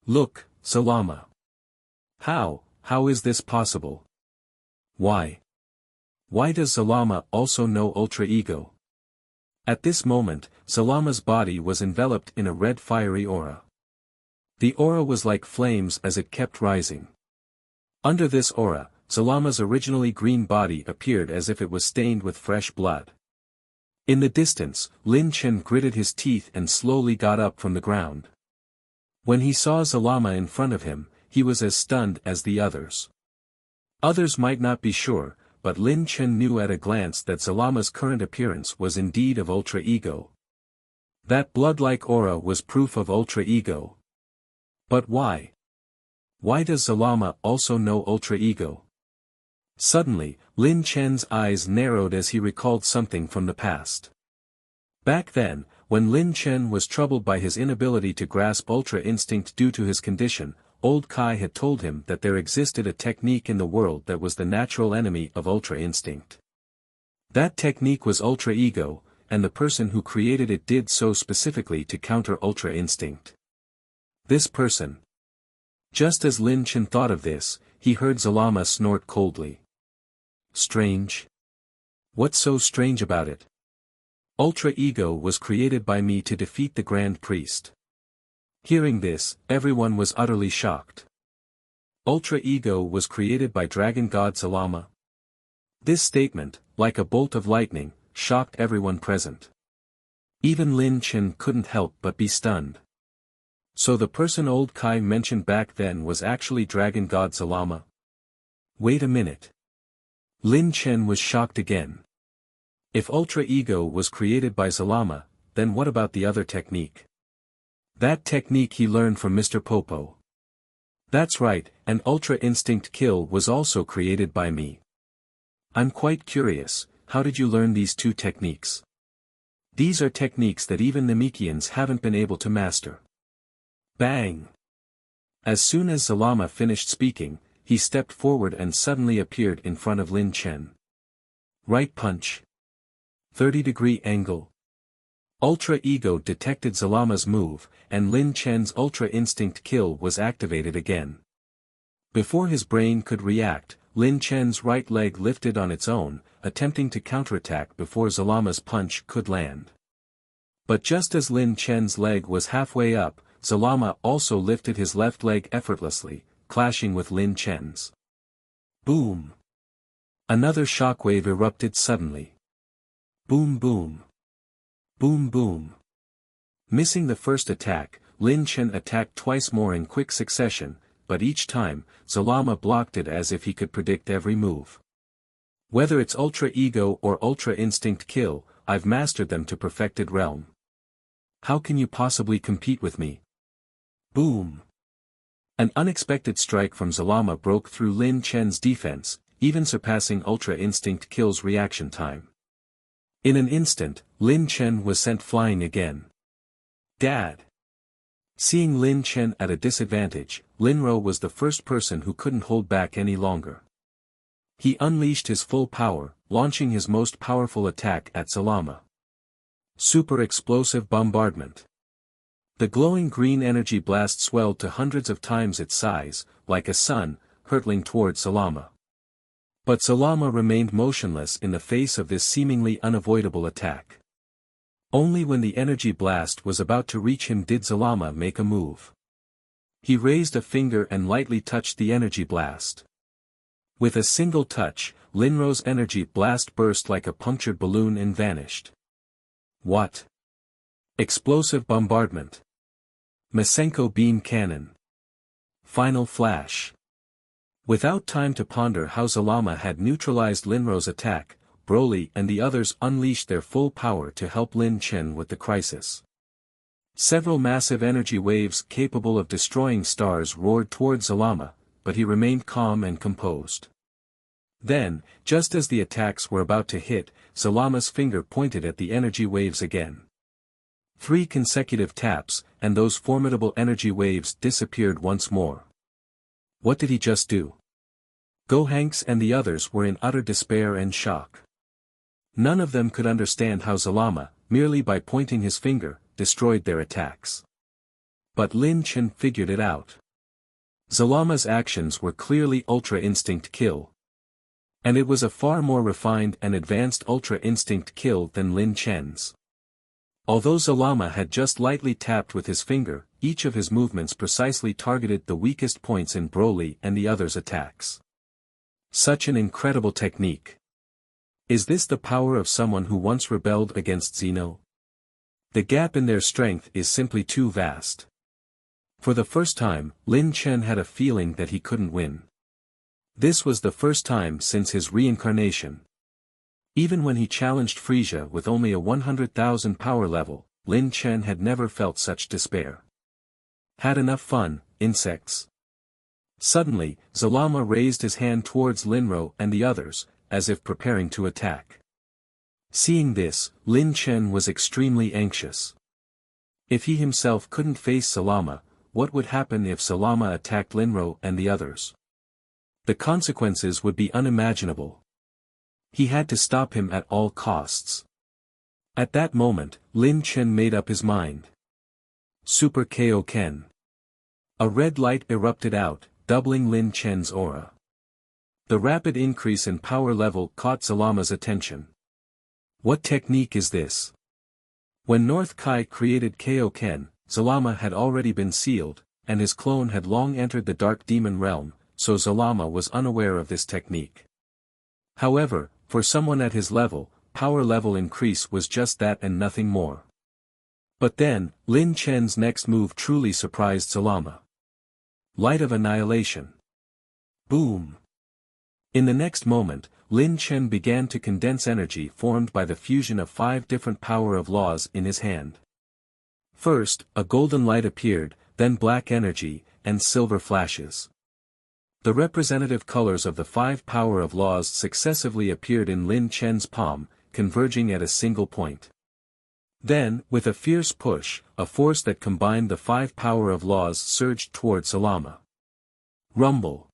Look, Zalama. How is this possible? Why? Why does Zalama also know Ultra Ego? At this moment, Zalama's body was enveloped in a red fiery aura. The aura was like flames as it kept rising. Under this aura, Zalama's originally green body appeared as if it was stained with fresh blood. In the distance, Lin Chen gritted his teeth and slowly got up from the ground. When he saw Zalama in front of him, he was as stunned as the others. Others might not be sure, but Lin Chen knew at a glance that Zalama's current appearance was indeed of Ultra Ego. That blood-like aura was proof of Ultra Ego. But why? Why does Zalama also know Ultra Ego? Suddenly, Lin Chen's eyes narrowed as he recalled something from the past. Back then, when Lin Chen was troubled by his inability to grasp Ultra Instinct due to his condition, Old Kai had told him that there existed a technique in the world that was the natural enemy of Ultra Instinct. That technique was Ultra Ego, and the person who created it did so specifically to counter Ultra Instinct. This person. Just as Lin Chen thought of this, he heard Zalama snort coldly. Strange. What's so strange about it? Ultra Ego was created by me to defeat the Grand Priest. Hearing this, everyone was utterly shocked. Ultra Ego was created by Dragon God Zalama. This statement, like a bolt of lightning, shocked everyone present. Even Lin Chen couldn't help but be stunned. So the person Old Kai mentioned back then was actually Dragon God Zalama? Wait a minute. Lin Chen was shocked again. If Ultra Ego was created by Zalama, then what about the other technique? That technique he learned from Mr. Popo. That's right, an Ultra Instinct kill was also created by me. I'm quite curious, how did you learn these two techniques? These are techniques that even Namekians haven't been able to master. Bang! As soon as Zalama finished speaking, he stepped forward and suddenly appeared in front of Lin Chen. Right punch. 30-degree angle. Ultra Ego detected Zalama's move, and Lin Chen's Ultra Instinct kill was activated again. Before his brain could react, Lin Chen's right leg lifted on its own, attempting to counterattack before Zalama's punch could land. But just as Lin Chen's leg was halfway up, Zalama also lifted his left leg effortlessly, clashing with Lin Chen's. Boom! Another shockwave erupted suddenly. Boom boom. Boom boom. Missing the first attack, Lin Chen attacked twice more in quick succession, but each time, Zalama blocked it as if he could predict every move. Whether it's Ultra Ego or Ultra Instinct kill, I've mastered them to perfected realm. How can you possibly compete with me? Boom! An unexpected strike from Zalama broke through Lin Chen's defense, even surpassing Ultra Instinct kill's reaction time. In an instant, Lin Chen was sent flying again. Dad! Seeing Lin Chen at a disadvantage, Linro was the first person who couldn't hold back any longer. He unleashed his full power, launching his most powerful attack at Zalama. Super Explosive Bombardment. The glowing green energy blast swelled to hundreds of times its size, like a sun, hurtling towards Zalama. But Zalama remained motionless in the face of this seemingly unavoidable attack. Only when the energy blast was about to reach him did Zalama make a move. He raised a finger and lightly touched the energy blast. With a single touch, Linro's energy blast burst like a punctured balloon and vanished. What? Explosive Bombardment. Masenko Beam Cannon. Final Flash. Without time to ponder how Zalama had neutralized Linro's attack, Broly and the others unleashed their full power to help Lin Chen with the crisis. Several massive energy waves capable of destroying stars roared toward Zalama, but he remained calm and composed. Then, just as the attacks were about to hit, Zalama's finger pointed at the energy waves again. 3 consecutive taps, and those formidable energy waves disappeared once more. What did he just do? Gohanks and the others were in utter despair and shock. None of them could understand how Zalama, merely by pointing his finger, destroyed their attacks. But Lin Chen figured it out. Zalama's actions were clearly Ultra Instinct kill. And it was a far more refined and advanced Ultra Instinct kill than Lin Chen's. Although Zalama had just lightly tapped with his finger, each of his movements precisely targeted the weakest points in Broly and the others' attacks. Such an incredible technique. Is this the power of someone who once rebelled against Zeno? The gap in their strength is simply too vast. For the first time, Lin Chen had a feeling that he couldn't win. This was the first time since his reincarnation. Even when he challenged Frieza with only a 100,000 power level, Lin Chen had never felt such despair. Had enough fun, insects? Suddenly, Zalama raised his hand towards Linro and the others, as if preparing to attack. Seeing this, Lin Chen was extremely anxious. If he himself couldn't face Zalama, what would happen if Zalama attacked Linro and the others? The consequences would be unimaginable. He had to stop him at all costs. At that moment, Lin Chen made up his mind. Super Kaioken. A red light erupted out, doubling Lin Chen's aura. The rapid increase in power level caught Zalama's attention. What technique is this? When North Kai created Kaioken, Zalama had already been sealed, and his clone had long entered the Dark Demon realm, so Zalama was unaware of this technique. However, for someone at his level, power level increase was just that and nothing more. But then, Lin Chen's next move truly surprised Zalama. Light of Annihilation. Boom! In the next moment, Lin Chen began to condense energy formed by the fusion of 5 different power of laws in his hand. First, a golden light appeared, then black energy, and silver flashes. The representative colors of the 5 power of laws successively appeared in Lin Chen's palm, converging at a single point. Then, with a fierce push, a force that combined the 5 power of laws surged toward Zalama. Rumble.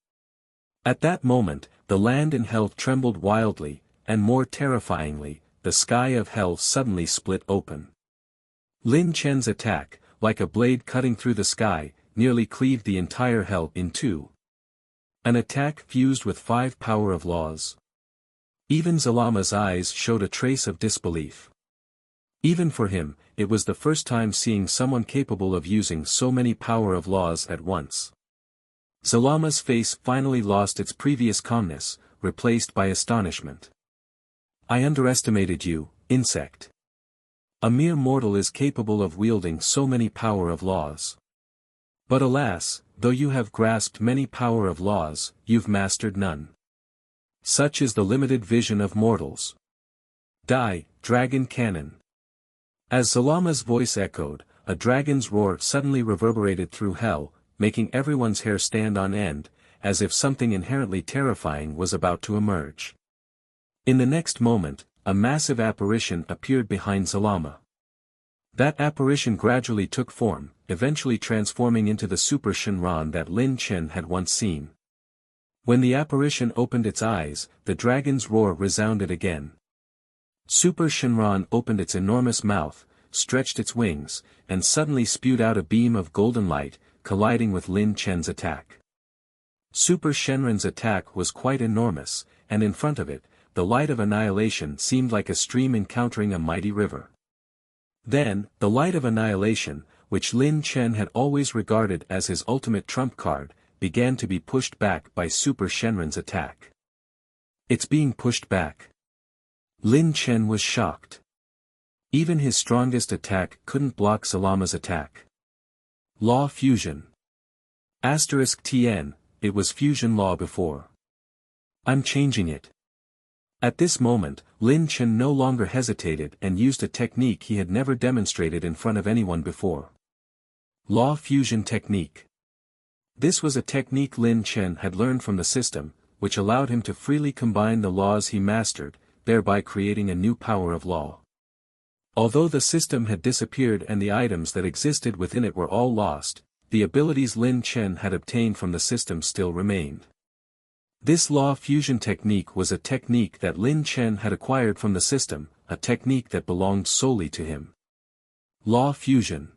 At that moment, the land in hell trembled wildly, and more terrifyingly, the sky of hell suddenly split open. Lin Chen's attack, like a blade cutting through the sky, nearly cleaved the entire hell in two. An attack fused with 5 power of laws. Even Zalama's eyes showed a trace of disbelief. Even for him, it was the first time seeing someone capable of using so many power of laws at once. Zalama's face finally lost its previous calmness, replaced by astonishment. I underestimated you, insect. A mere mortal is capable of wielding so many power of laws. But alas, though you have grasped many power of laws, you've mastered none. Such is the limited vision of mortals. Die, dragon cannon. As Zalama's voice echoed, a dragon's roar suddenly reverberated through hell, making everyone's hair stand on end, as if something inherently terrifying was about to emerge. In the next moment, a massive apparition appeared behind Zalama. That apparition gradually took form, eventually transforming into the Super Shenron that Lin Chen had once seen. When the apparition opened its eyes, the dragon's roar resounded again. Super Shenron opened its enormous mouth, stretched its wings, and suddenly spewed out a beam of golden light, colliding with Lin Chen's attack. Super Shenron's attack was quite enormous, and in front of it, the light of annihilation seemed like a stream encountering a mighty river. Then, the light of annihilation, which Lin Chen had always regarded as his ultimate trump card, began to be pushed back by Super Shenron's attack. It's being pushed back. Lin Chen was shocked. Even his strongest attack couldn't block Zalama's attack. Law Fusion. *TN, it was fusion law before. I'm changing it. At this moment, Lin Chen no longer hesitated and used a technique he had never demonstrated in front of anyone before. Law Fusion Technique. This was a technique Lin Chen had learned from the system, which allowed him to freely combine the laws he mastered, thereby creating a new power of law. Although the system had disappeared and the items that existed within it were all lost, the abilities Lin Chen had obtained from the system still remained. This law fusion technique was a technique that Lin Chen had acquired from the system, a technique that belonged solely to him. Law Fusion.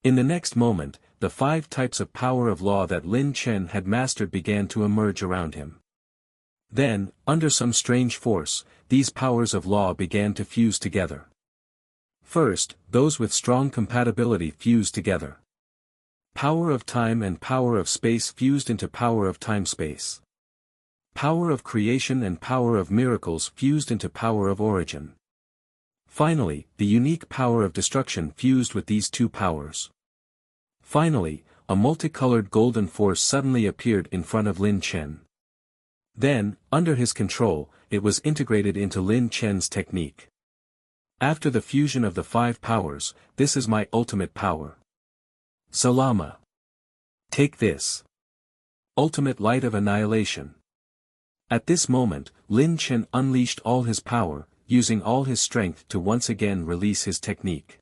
In the next moment, the 5 types of power of law that Lin Chen had mastered began to emerge around him. Then, under some strange force, these powers of law began to fuse together. First, those with strong compatibility fused together. Power of time and power of space fused into power of time-space. Power of creation and power of miracles fused into power of origin. Finally, the unique power of destruction fused with these two powers. Finally, a multicolored golden force suddenly appeared in front of Lin Chen. Then, under his control, it was integrated into Lin Chen's technique. After the fusion of the 5 powers, this is my ultimate power. Salama. Take this. Ultimate light of annihilation. At this moment, Lin Chen unleashed all his power, using all his strength to once again release his technique.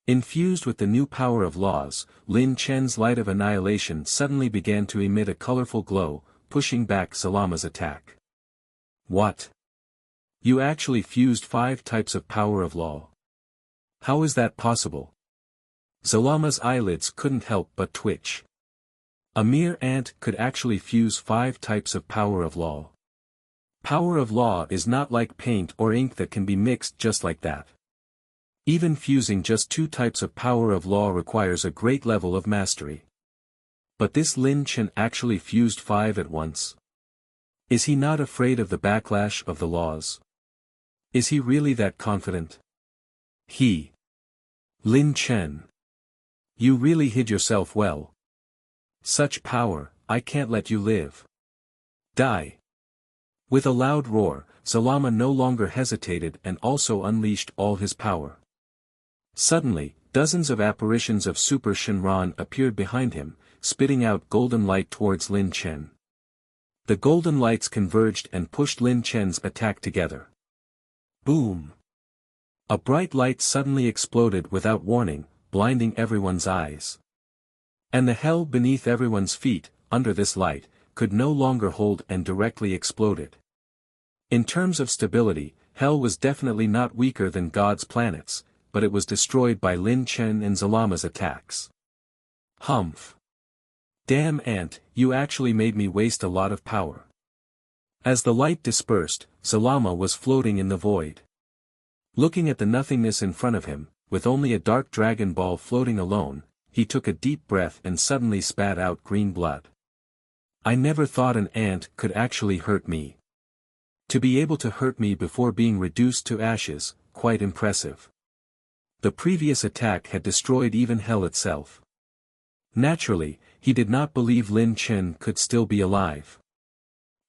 Infused with the new power of laws, Lin Chen's light of annihilation suddenly began to emit a colorful glow, pushing back Salama's attack. What? You actually fused 5 types of power of law. How is that possible? Salama's eyelids couldn't help but twitch. A mere ant could actually fuse 5 types of power of law. Power of law is not like paint or ink that can be mixed just like that. Even fusing just 2 types of power of law requires a great level of mastery. But this Lin Chen actually fused 5 at once. Is he not afraid of the backlash of the laws? Is he really that confident? Lin Chen. You really hid yourself well. Such power, I can't let you live. Die. With a loud roar, Salama no longer hesitated and also unleashed all his power. Suddenly, dozens of apparitions of Super Shenron appeared behind him, spitting out golden light towards Lin Chen. The golden lights converged and pushed Lin Chen's attack together. Boom! A bright light suddenly exploded without warning, blinding everyone's eyes. And the hell beneath everyone's feet, under this light, could no longer hold and directly exploded. In terms of stability, hell was definitely not weaker than God's planets, but it was destroyed by Lin Chen and Salama's attacks. Humph! Damn ant, you actually made me waste a lot of power. As the light dispersed, Salama was floating in the void. Looking at the nothingness in front of him, with only a dark dragon ball floating alone, he took a deep breath and suddenly spat out green blood. I never thought an ant could actually hurt me. To be able to hurt me before being reduced to ashes, quite impressive. The previous attack had destroyed even hell itself. Naturally, he did not believe Lin Chen could still be alive.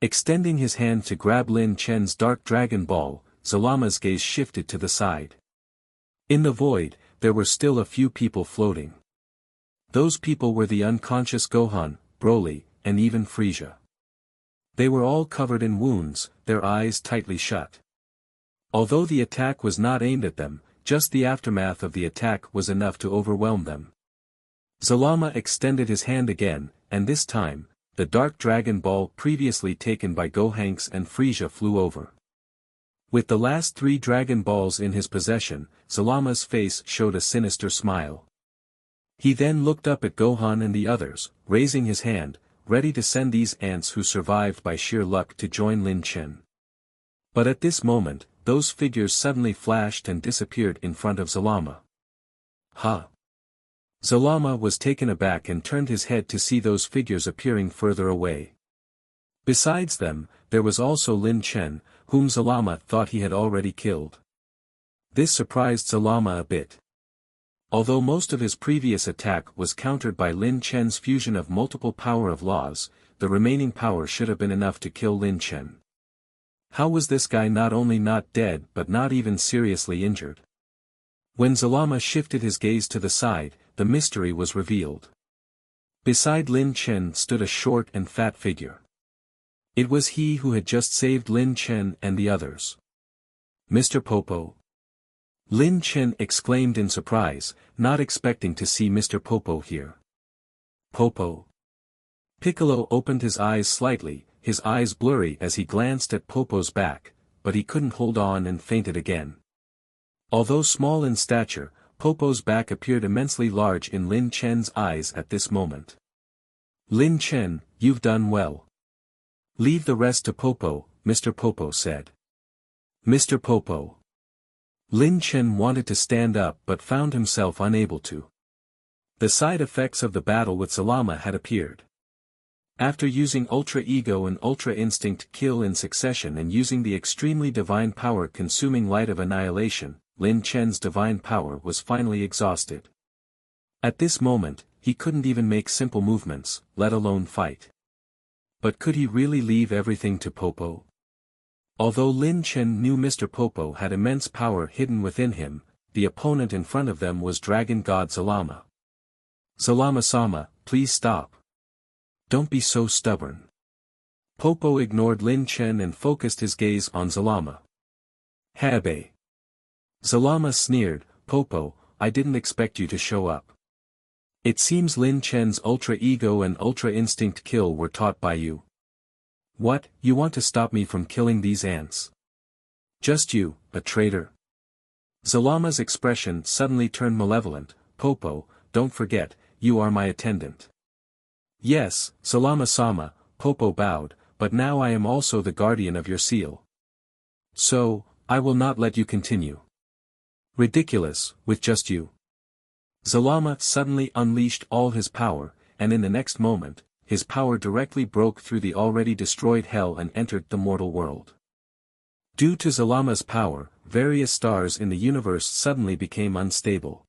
Extending his hand to grab Lin Chen's dark dragon ball, Salama's gaze shifted to the side. In the void, there were still a few people floating. Those people were the unconscious Gohan, Broly, and even Frieza. They were all covered in wounds, their eyes tightly shut. Although the attack was not aimed at them, just the aftermath of the attack was enough to overwhelm them. Salama extended his hand again, and this time, the dark dragon ball previously taken by Gohanks and Frieza flew over. With the last 3 dragon balls in his possession, Salama's face showed a sinister smile. He then looked up at Gohan and the others, raising his hand, ready to send these ants who survived by sheer luck to join Lin Chen. But at this moment, those figures suddenly flashed and disappeared in front of Salama. Ha! Salama was taken aback and turned his head to see those figures appearing further away. Besides them, there was also Lin Chen, whom Salama thought he had already killed. This surprised Salama a bit. Although most of his previous attack was countered by Lin Chen's fusion of multiple power of laws, the remaining power should have been enough to kill Lin Chen. How was this guy not only not dead but not even seriously injured? When Salama shifted his gaze to the side, the mystery was revealed. Beside Lin Chen stood a short and fat figure. It was he who had just saved Lin Chen and the others. Mr. Popo. Lin Chen exclaimed in surprise, not expecting to see Mr. Popo here. Popo. Piccolo opened his eyes slightly, his eyes blurry as he glanced at Popo's back, but he couldn't hold on and fainted again. Although small in stature, Popo's back appeared immensely large in Lin Chen's eyes at this moment. Lin Chen, you've done well. Leave the rest to Popo, Mr. Popo said. Mr. Popo. Lin Chen wanted to stand up but found himself unable to. The side effects of the battle with Zalama had appeared. After using Ultra Ego and Ultra Instinct kill in succession and using the extremely divine power consuming light of annihilation, Lin Chen's divine power was finally exhausted. At this moment, he couldn't even make simple movements, let alone fight. But could he really leave everything to Popo? Although Lin Chen knew Mr. Popo had immense power hidden within him, the opponent in front of them was Dragon God Zalama. Zalama-sama, please stop. Don't be so stubborn. Popo ignored Lin Chen and focused his gaze on Zalama. Habe. Zalama sneered, Popo, I didn't expect you to show up. It seems Lin Chen's Ultra Ego and Ultra Instinct kill were taught by you. What, you want to stop me from killing these ants? Just you, a traitor. Zalama's expression suddenly turned malevolent, Popo, don't forget, you are my attendant. Yes, Zalama-sama, Popo bowed, but now I am also the guardian of your seal. So, I will not let you continue. Ridiculous, with just you. Zalama suddenly unleashed all his power, and in the next moment, his power directly broke through the already destroyed hell and entered the mortal world. Due to Zalama's power, various stars in the universe suddenly became unstable.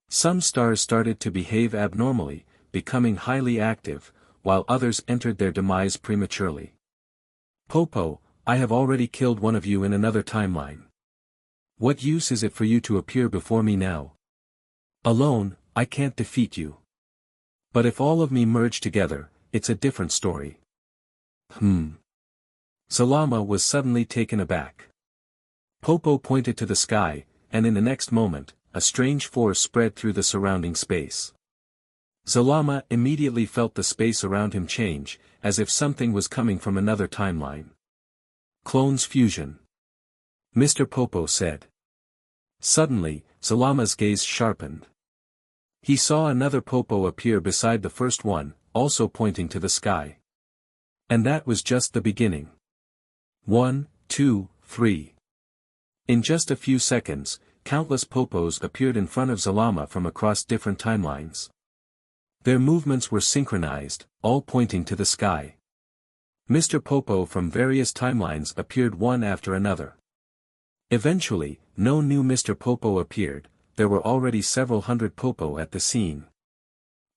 Some stars started to behave abnormally, becoming highly active, while others entered their demise prematurely. Popo, I have already killed one of you in another timeline. What use is it for you to appear before me now? Alone, I can't defeat you. But if all of me merge together, it's a different story. Zalama was suddenly taken aback. Popo pointed to the sky, and in the next moment, a strange force spread through the surrounding space. Zalama immediately felt the space around him change, as if something was coming from another timeline. Clones fusion. Mr. Popo said. Suddenly, Zalama's gaze sharpened. He saw another Popo appear beside the first one, also pointing to the sky. And that was just the beginning. 1, 2, 3. In just a few seconds, countless Popos appeared in front of Zalama from across different timelines. Their movements were synchronized, all pointing to the sky. Mr. Popo from various timelines appeared one after another. Eventually, no new Mr. Popo appeared, there were already several hundred Popo at the scene.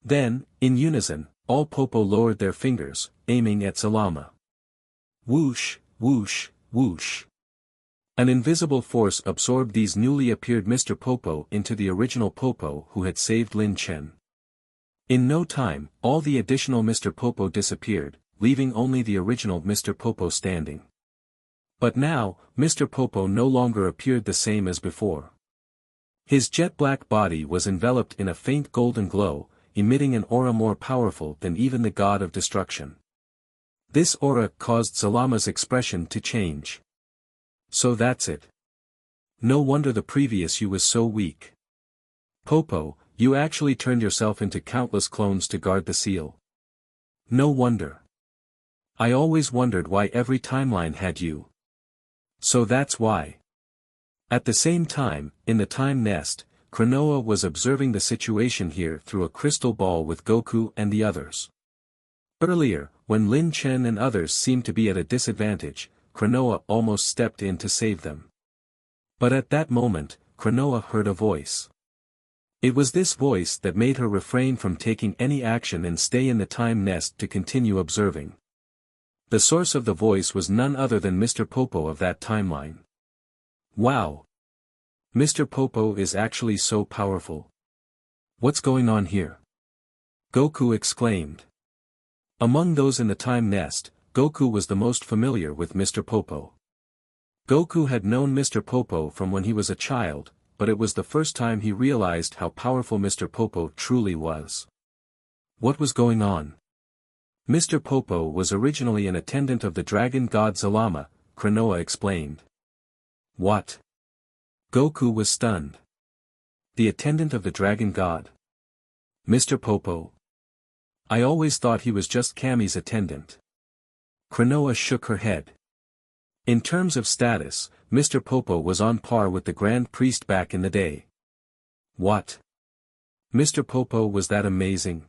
Then, in unison, all Popo lowered their fingers, aiming at Zalama. Whoosh, whoosh, whoosh. An invisible force absorbed these newly appeared Mr. Popo into the original Popo who had saved Lin Chen. In no time, all the additional Mr. Popo disappeared, leaving only the original Mr. Popo standing. But now, Mr. Popo no longer appeared the same as before. His jet-black body was enveloped in a faint golden glow, emitting an aura more powerful than even the god of destruction. This aura caused Zalama's expression to change. So that's it. No wonder the previous you was so weak. Popo, you actually turned yourself into countless clones to guard the seal. No wonder. I always wondered why every timeline had you. So that's why. At the same time, in the time nest, Kranoa was observing the situation here through a crystal ball with Goku and the others. Earlier, when Lin Chen and others seemed to be at a disadvantage, Kranoa almost stepped in to save them. But at that moment, Kranoa heard a voice. It was this voice that made her refrain from taking any action and stay in the time nest to continue observing. The source of the voice was none other than Mr. Popo of that timeline. Wow! Mr. Popo is actually so powerful. What's going on here? Goku exclaimed. Among those in the time nest, Goku was the most familiar with Mr. Popo. Goku had known Mr. Popo from when he was a child, but it was the first time he realized how powerful Mr. Popo truly was. What was going on? Mr. Popo was originally an attendant of the dragon god Zalama, Kranoa explained. What? Goku was stunned. The attendant of the dragon god? Mr. Popo? I always thought he was just Kami's attendant. Kranoa shook her head. In terms of status, Mr. Popo was on par with the Grand Priest back in the day. What? Mr. Popo was that amazing?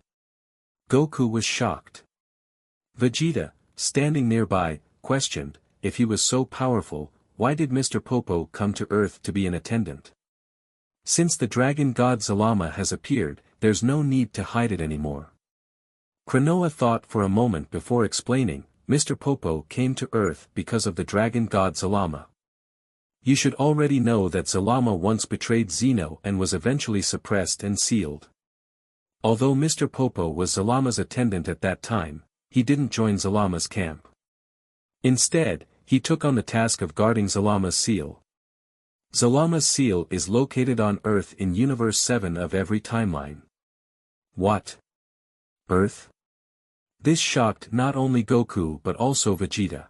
Goku was shocked. Vegeta, standing nearby, questioned, if he was so powerful, why did Mr. Popo come to Earth to be an attendant? Since the dragon god Zalama has appeared, there's no need to hide it anymore. Kranoa thought for a moment before explaining, Mr. Popo came to Earth because of the dragon god Zalama. You should already know that Zalama once betrayed Xeno and was eventually suppressed and sealed. Although Mr. Popo was Zalama's attendant at that time, he didn't join Zalama's camp. Instead, he took on the task of guarding Zalama's seal. Zalama's seal is located on Earth in Universe 7 of every timeline. What? Earth? This shocked not only Goku but also Vegeta.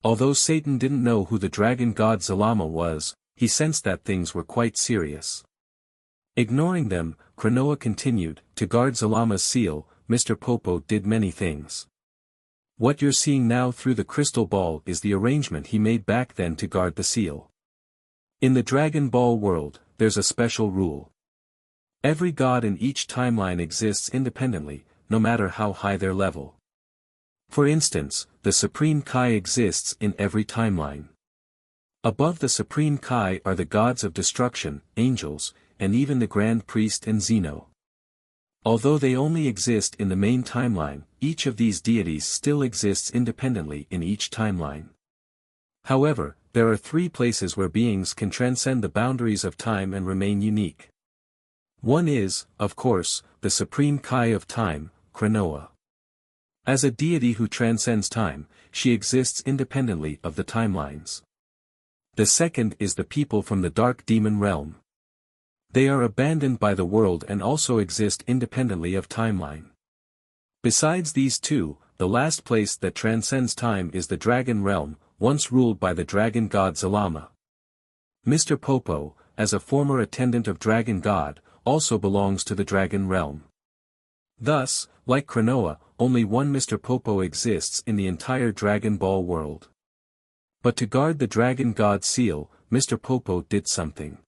Although Satan didn't know who the dragon god Zalama was, he sensed that things were quite serious. Ignoring them, Kranoa continued, to guard Zalama's seal, Mr. Popo did many things. What you're seeing now through the crystal ball is the arrangement he made back then to guard the seal. In the Dragon Ball world, there's a special rule. Every god in each timeline exists independently, no matter how high their level. For instance, the Supreme Kai exists in every timeline. Above the Supreme Kai are the gods of destruction, angels, and even the Grand Priest and Xeno. Although they only exist in the main timeline, each of these deities still exists independently in each timeline. However, there are three places where beings can transcend the boundaries of time and remain unique. One is, of course, the Supreme Kai of Time, Kranoa. As a deity who transcends time, she exists independently of the timelines. The second is the people from the Dark Demon realm. They are abandoned by the world and also exist independently of timeline. Besides these two, the last place that transcends time is the Dragon realm, once ruled by the dragon god Zalama. Mr. Popo, as a former attendant of Dragon God, also belongs to the Dragon realm. Thus, like Kranoa, only one Mr. Popo exists in the entire Dragon Ball world. But to guard the Dragon God seal, Mr. Popo did something.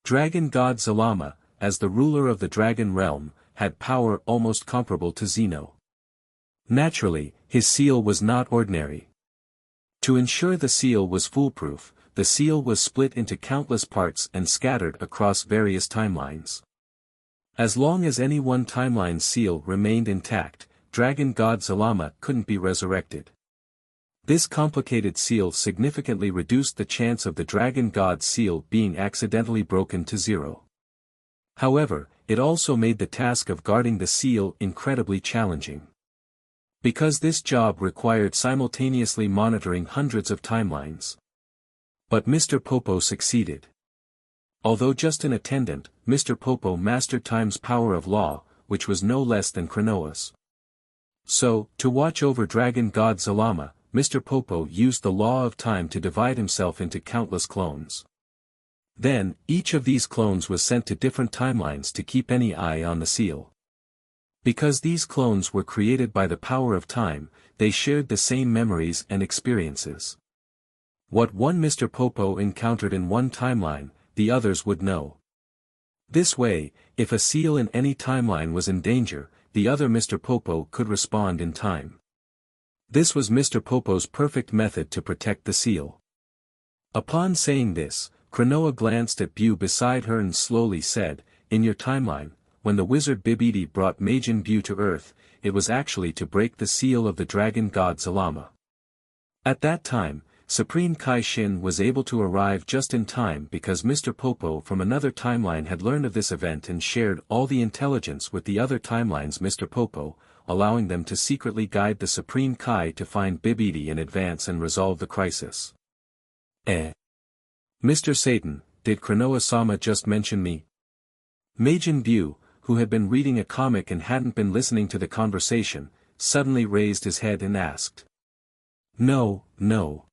Dragon God Zalama, as the ruler of the Dragon realm, had power almost comparable to Xeno. Naturally, his seal was not ordinary. To ensure the seal was foolproof, the seal was split into countless parts and scattered across various timelines. As long as any one timeline's seal remained intact, Dragon God Zalama couldn't be resurrected. This complicated seal significantly reduced the chance of the Dragon God's seal being accidentally broken to zero. However, it also made the task of guarding the seal incredibly challenging. Because this job required simultaneously monitoring hundreds of timelines. But Mr. Popo succeeded. Although just an attendant, Mr. Popo mastered time's power of law, which was no less than Kranoa's. So, to watch over Dragon God Zalama, Mr. Popo used the law of time to divide himself into countless clones. Then, each of these clones was sent to different timelines to keep any eye on the seal. Because these clones were created by the power of time, they shared the same memories and experiences. What one Mr. Popo encountered in one timeline, the others would know. This way, if a seal in any timeline was in danger, the other Mr. Popo could respond in time. This was Mr. Popo's perfect method to protect the seal. Upon saying this, Kranoa glanced at Bu beside her and slowly said, in your timeline, when the wizard Bibidi brought Majin Bu to Earth, it was actually to break the seal of the dragon god Zalama. At that time, Supreme Kai Shin was able to arrive just in time because Mr. Popo from another timeline had learned of this event and shared all the intelligence with the other timelines Mr. Popo, allowing them to secretly guide the Supreme Kai to find Bibidi in advance and resolve the crisis. Mr. Satan, did Kranoa-sama just mention me? Majin Bu, who had been reading a comic and hadn't been listening to the conversation, suddenly raised his head and asked. No, no.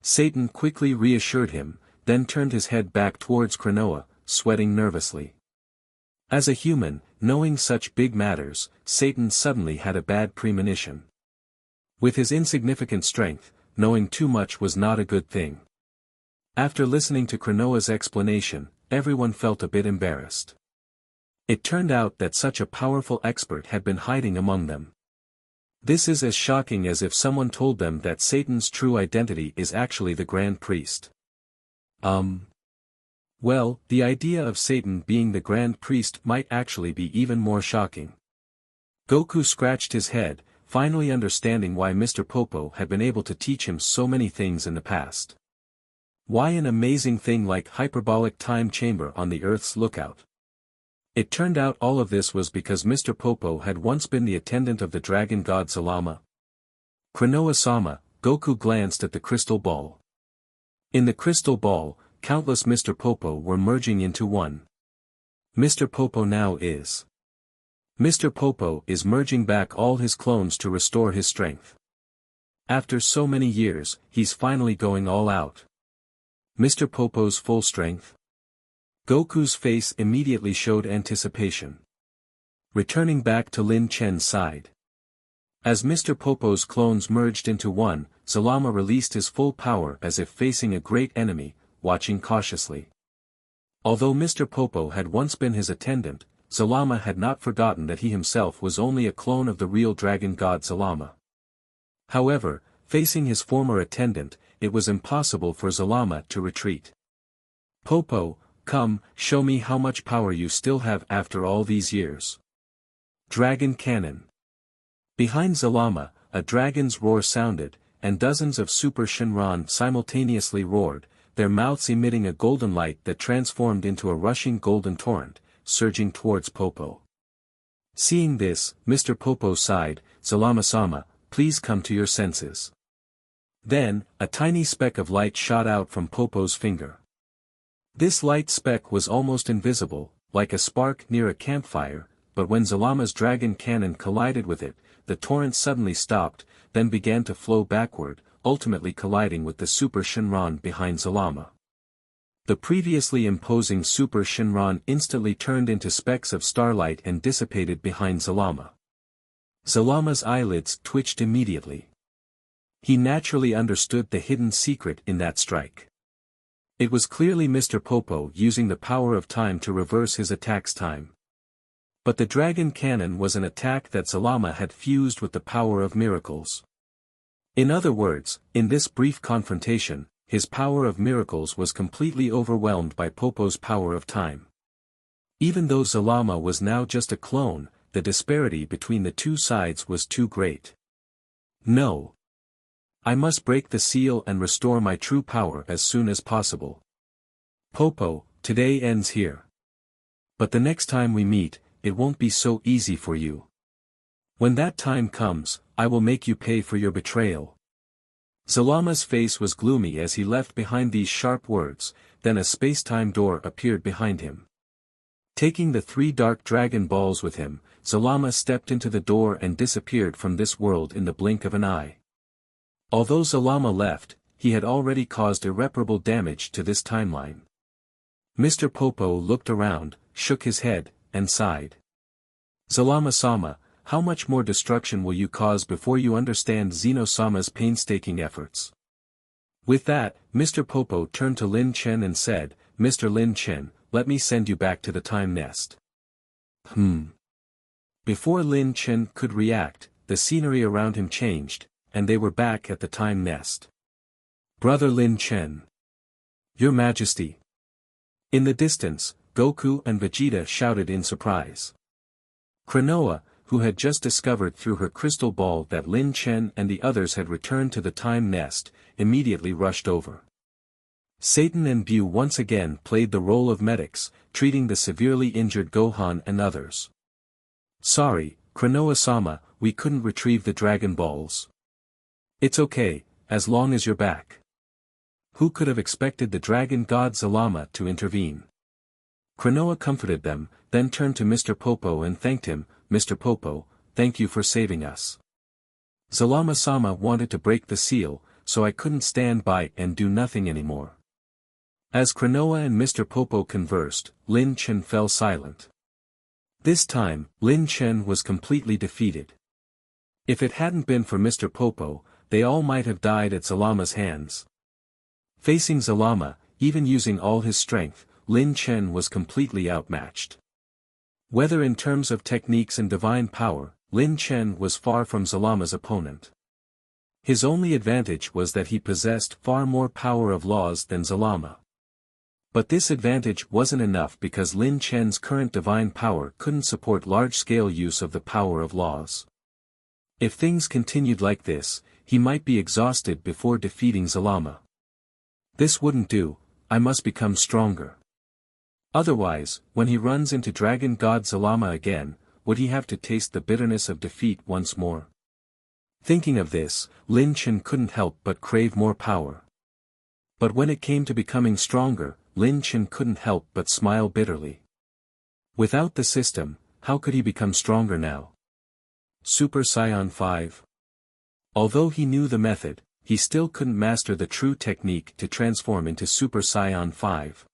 Satan quickly reassured him, then turned his head back towards Kranoa, sweating nervously. As a human, knowing such big matters, Satan suddenly had a bad premonition. With his insignificant strength, knowing too much was not a good thing. After listening to Krenoa's explanation, everyone felt a bit embarrassed. It turned out that such a powerful expert had been hiding among them. This is as shocking as if someone told them that Satan's true identity is actually the Grand Priest. Well, the idea of Satan being the Grand Priest might actually be even more shocking. Goku scratched his head, finally understanding why Mr. Popo had been able to teach him so many things in the past. Why an amazing thing like hyperbolic time chamber on the Earth's lookout? It turned out all of this was because Mr. Popo had once been the attendant of the dragon god Zalama. Krenoa-sama, Goku glanced at the crystal ball. In the crystal ball, countless Mr. Popo were merging into one. Mr. Popo now is. Mr. Popo is merging back all his clones to restore his strength. After so many years, he's finally going all out. Mr. Popo's full strength? Goku's face immediately showed anticipation. Returning back to Lin Chen's side. As Mr. Popo's clones merged into one, Zalama released his full power as if facing a great enemy, watching cautiously. Although Mr. Popo had once been his attendant, Zalama had not forgotten that he himself was only a clone of the real dragon god Zalama. However, facing his former attendant, it was impossible for Zalama to retreat. Popo, come, show me how much power you still have after all these years. Dragon Cannon. Behind Zalama, a dragon's roar sounded, and dozens of Super Shenron simultaneously roared, their mouths emitting a golden light that transformed into a rushing golden torrent, surging towards Popo. Seeing this, Mr. Popo sighed, Zalama-sama, please come to your senses. Then, a tiny speck of light shot out from Popo's finger. This light speck was almost invisible, like a spark near a campfire, but when Zalama's dragon cannon collided with it, the torrent suddenly stopped, then began to flow backward, ultimately colliding with the Super Shenron behind Zalama. The previously imposing Super Shenron instantly turned into specks of starlight and dissipated behind Zalama. Zalama's eyelids twitched immediately. He naturally understood the hidden secret in that strike. It was clearly Mr. Popo using the power of time to reverse his attack's time. But the dragon cannon was an attack that Zalama had fused with the power of miracles. In other words, in this brief confrontation, his power of miracles was completely overwhelmed by Popo's power of time. Even though Zalama was now just a clone, the disparity between the two sides was too great. No. I must break the seal and restore my true power as soon as possible. Popo, today ends here. But the next time we meet, it won't be so easy for you. When that time comes, I will make you pay for your betrayal. Zalama's face was gloomy as he left behind these sharp words, then a space-time door appeared behind him. Taking the 3 dark dragon balls with him, Zalama stepped into the door and disappeared from this world in the blink of an eye. Although Zalama left, he had already caused irreparable damage to this timeline. Mr. Popo looked around, shook his head, and sighed. Zalama-sama, how much more destruction will you cause before you understand Zeno-sama's painstaking efforts? With that, Mr. Popo turned to Lin Chen and said, Mr. Lin Chen, let me send you back to the time nest. Before Lin Chen could react, the scenery around him changed, and they were back at the time nest. Brother Lin Chen. Your Majesty. In the distance, Goku and Vegeta shouted in surprise. Krenoa, who had just discovered through her crystal ball that Lin Chen and the others had returned to the time nest, immediately rushed over. Satan and Bu once again played the role of medics, treating the severely injured Gohan and others. Sorry, Krenoa-sama, we couldn't retrieve the Dragon Balls. It's okay, as long as you're back. Who could have expected the dragon god Zalama to intervene? Krenoa comforted them, then turned to Mr. Popo and thanked him, Mr. Popo, thank you for saving us. Zalama-sama wanted to break the seal, so I couldn't stand by and do nothing anymore. As Krenoa and Mr. Popo conversed, Lin Chen fell silent. This time, Lin Chen was completely defeated. If it hadn't been for Mr. Popo, they all might have died at Zalama's hands. Facing Zalama, even using all his strength, Lin Chen was completely outmatched. Whether in terms of techniques and divine power, Lin Chen was far from Zalama's opponent. His only advantage was that he possessed far more power of laws than Zalama. But this advantage wasn't enough because Lin Chen's current divine power couldn't support large-scale use of the power of laws. If things continued like this, he might be exhausted before defeating Zalama. This wouldn't do, I must become stronger. Otherwise, when he runs into Dragon God Zalama again, would he have to taste the bitterness of defeat once more? Thinking of this, Lin Chen couldn't help but crave more power. But when it came to becoming stronger, Lin Chen couldn't help but smile bitterly. Without the system, how could he become stronger now? Super Saiyan 5. Although he knew the method, he still couldn't master the true technique to transform into Super Saiyan 5.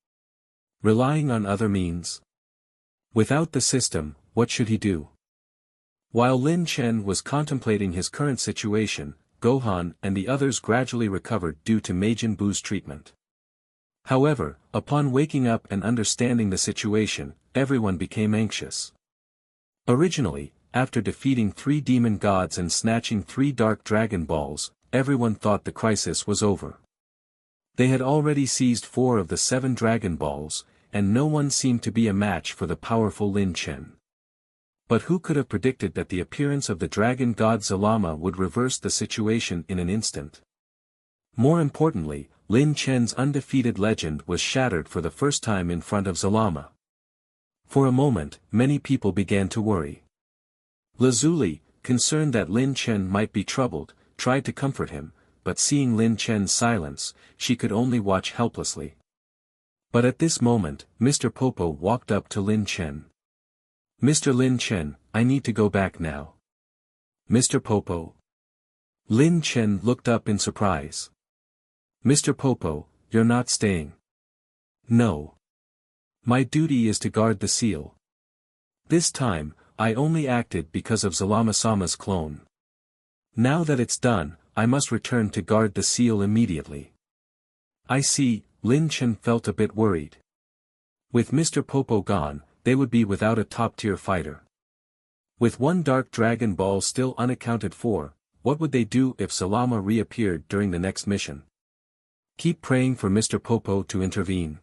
Relying on other means. Without the system, what should he do? While Lin Chen was contemplating his current situation, Gohan and the others gradually recovered due to Majin Buu's treatment. However, upon waking up and understanding the situation, everyone became anxious. Originally, after defeating 3 demon gods and snatching 3 dark dragon balls, everyone thought the crisis was over. They had already seized 4 of the 7 dragon balls, and no one seemed to be a match for the powerful Lin Chen. But who could have predicted that the appearance of the dragon god Zalama would reverse the situation in an instant? More importantly, Lin Chen's undefeated legend was shattered for the first time in front of Zalama. For a moment, many people began to worry. Lazuli, concerned that Lin Chen might be troubled, tried to comfort him, but seeing Lin Chen's silence, she could only watch helplessly. But at this moment, Mr. Popo walked up to Lin Chen. "Mr. Lin Chen, I need to go back now." "Mr. Popo?" Lin Chen looked up in surprise. "Mr. Popo, you're not staying." "No. My duty is to guard the seal. This time, I only acted because of Zalama-sama's clone. Now that it's done, I must return to guard the seal immediately." "I see." Lin Chen felt a bit worried. With Mr. Popo gone, they would be without a top-tier fighter. With 1 dark dragon ball still unaccounted for, what would they do if Zalama reappeared during the next mission? Keep praying for Mr. Popo to intervene.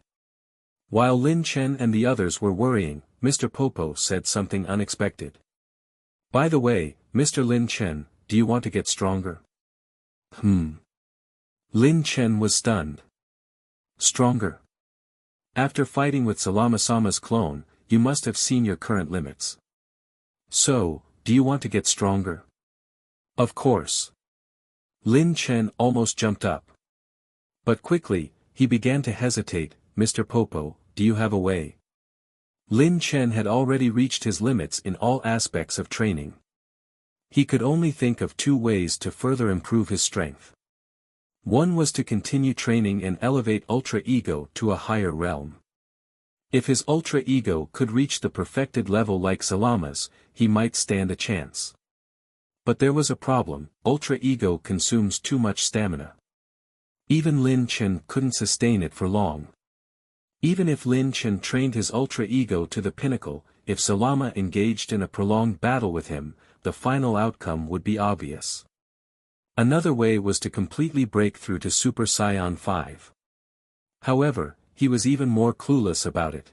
While Lin Chen and the others were worrying, Mr. Popo said something unexpected. "By the way, Mr. Lin Chen, do you want to get stronger?" Lin Chen was stunned. "Stronger? After fighting with Zalama-sama's clone, you must have seen your current limits. So, do you want to get stronger?" "Of course." Lin Chen almost jumped up. But quickly, he began to hesitate. "Mr. Popo, do you have a way?" Lin Chen had already reached his limits in all aspects of training. He could only think of 2 ways to further improve his strength. One was to continue training and elevate Ultra Ego to a higher realm. If his Ultra Ego could reach the perfected level like Zalama's, he might stand a chance. But there was a problem: Ultra Ego consumes too much stamina. Even Lin Chen couldn't sustain it for long. Even if Lin Chen trained his Ultra Ego to the pinnacle, if Zalama engaged in a prolonged battle with him, the final outcome would be obvious. Another way was to completely break through to Super Saiyan 5. However, he was even more clueless about it.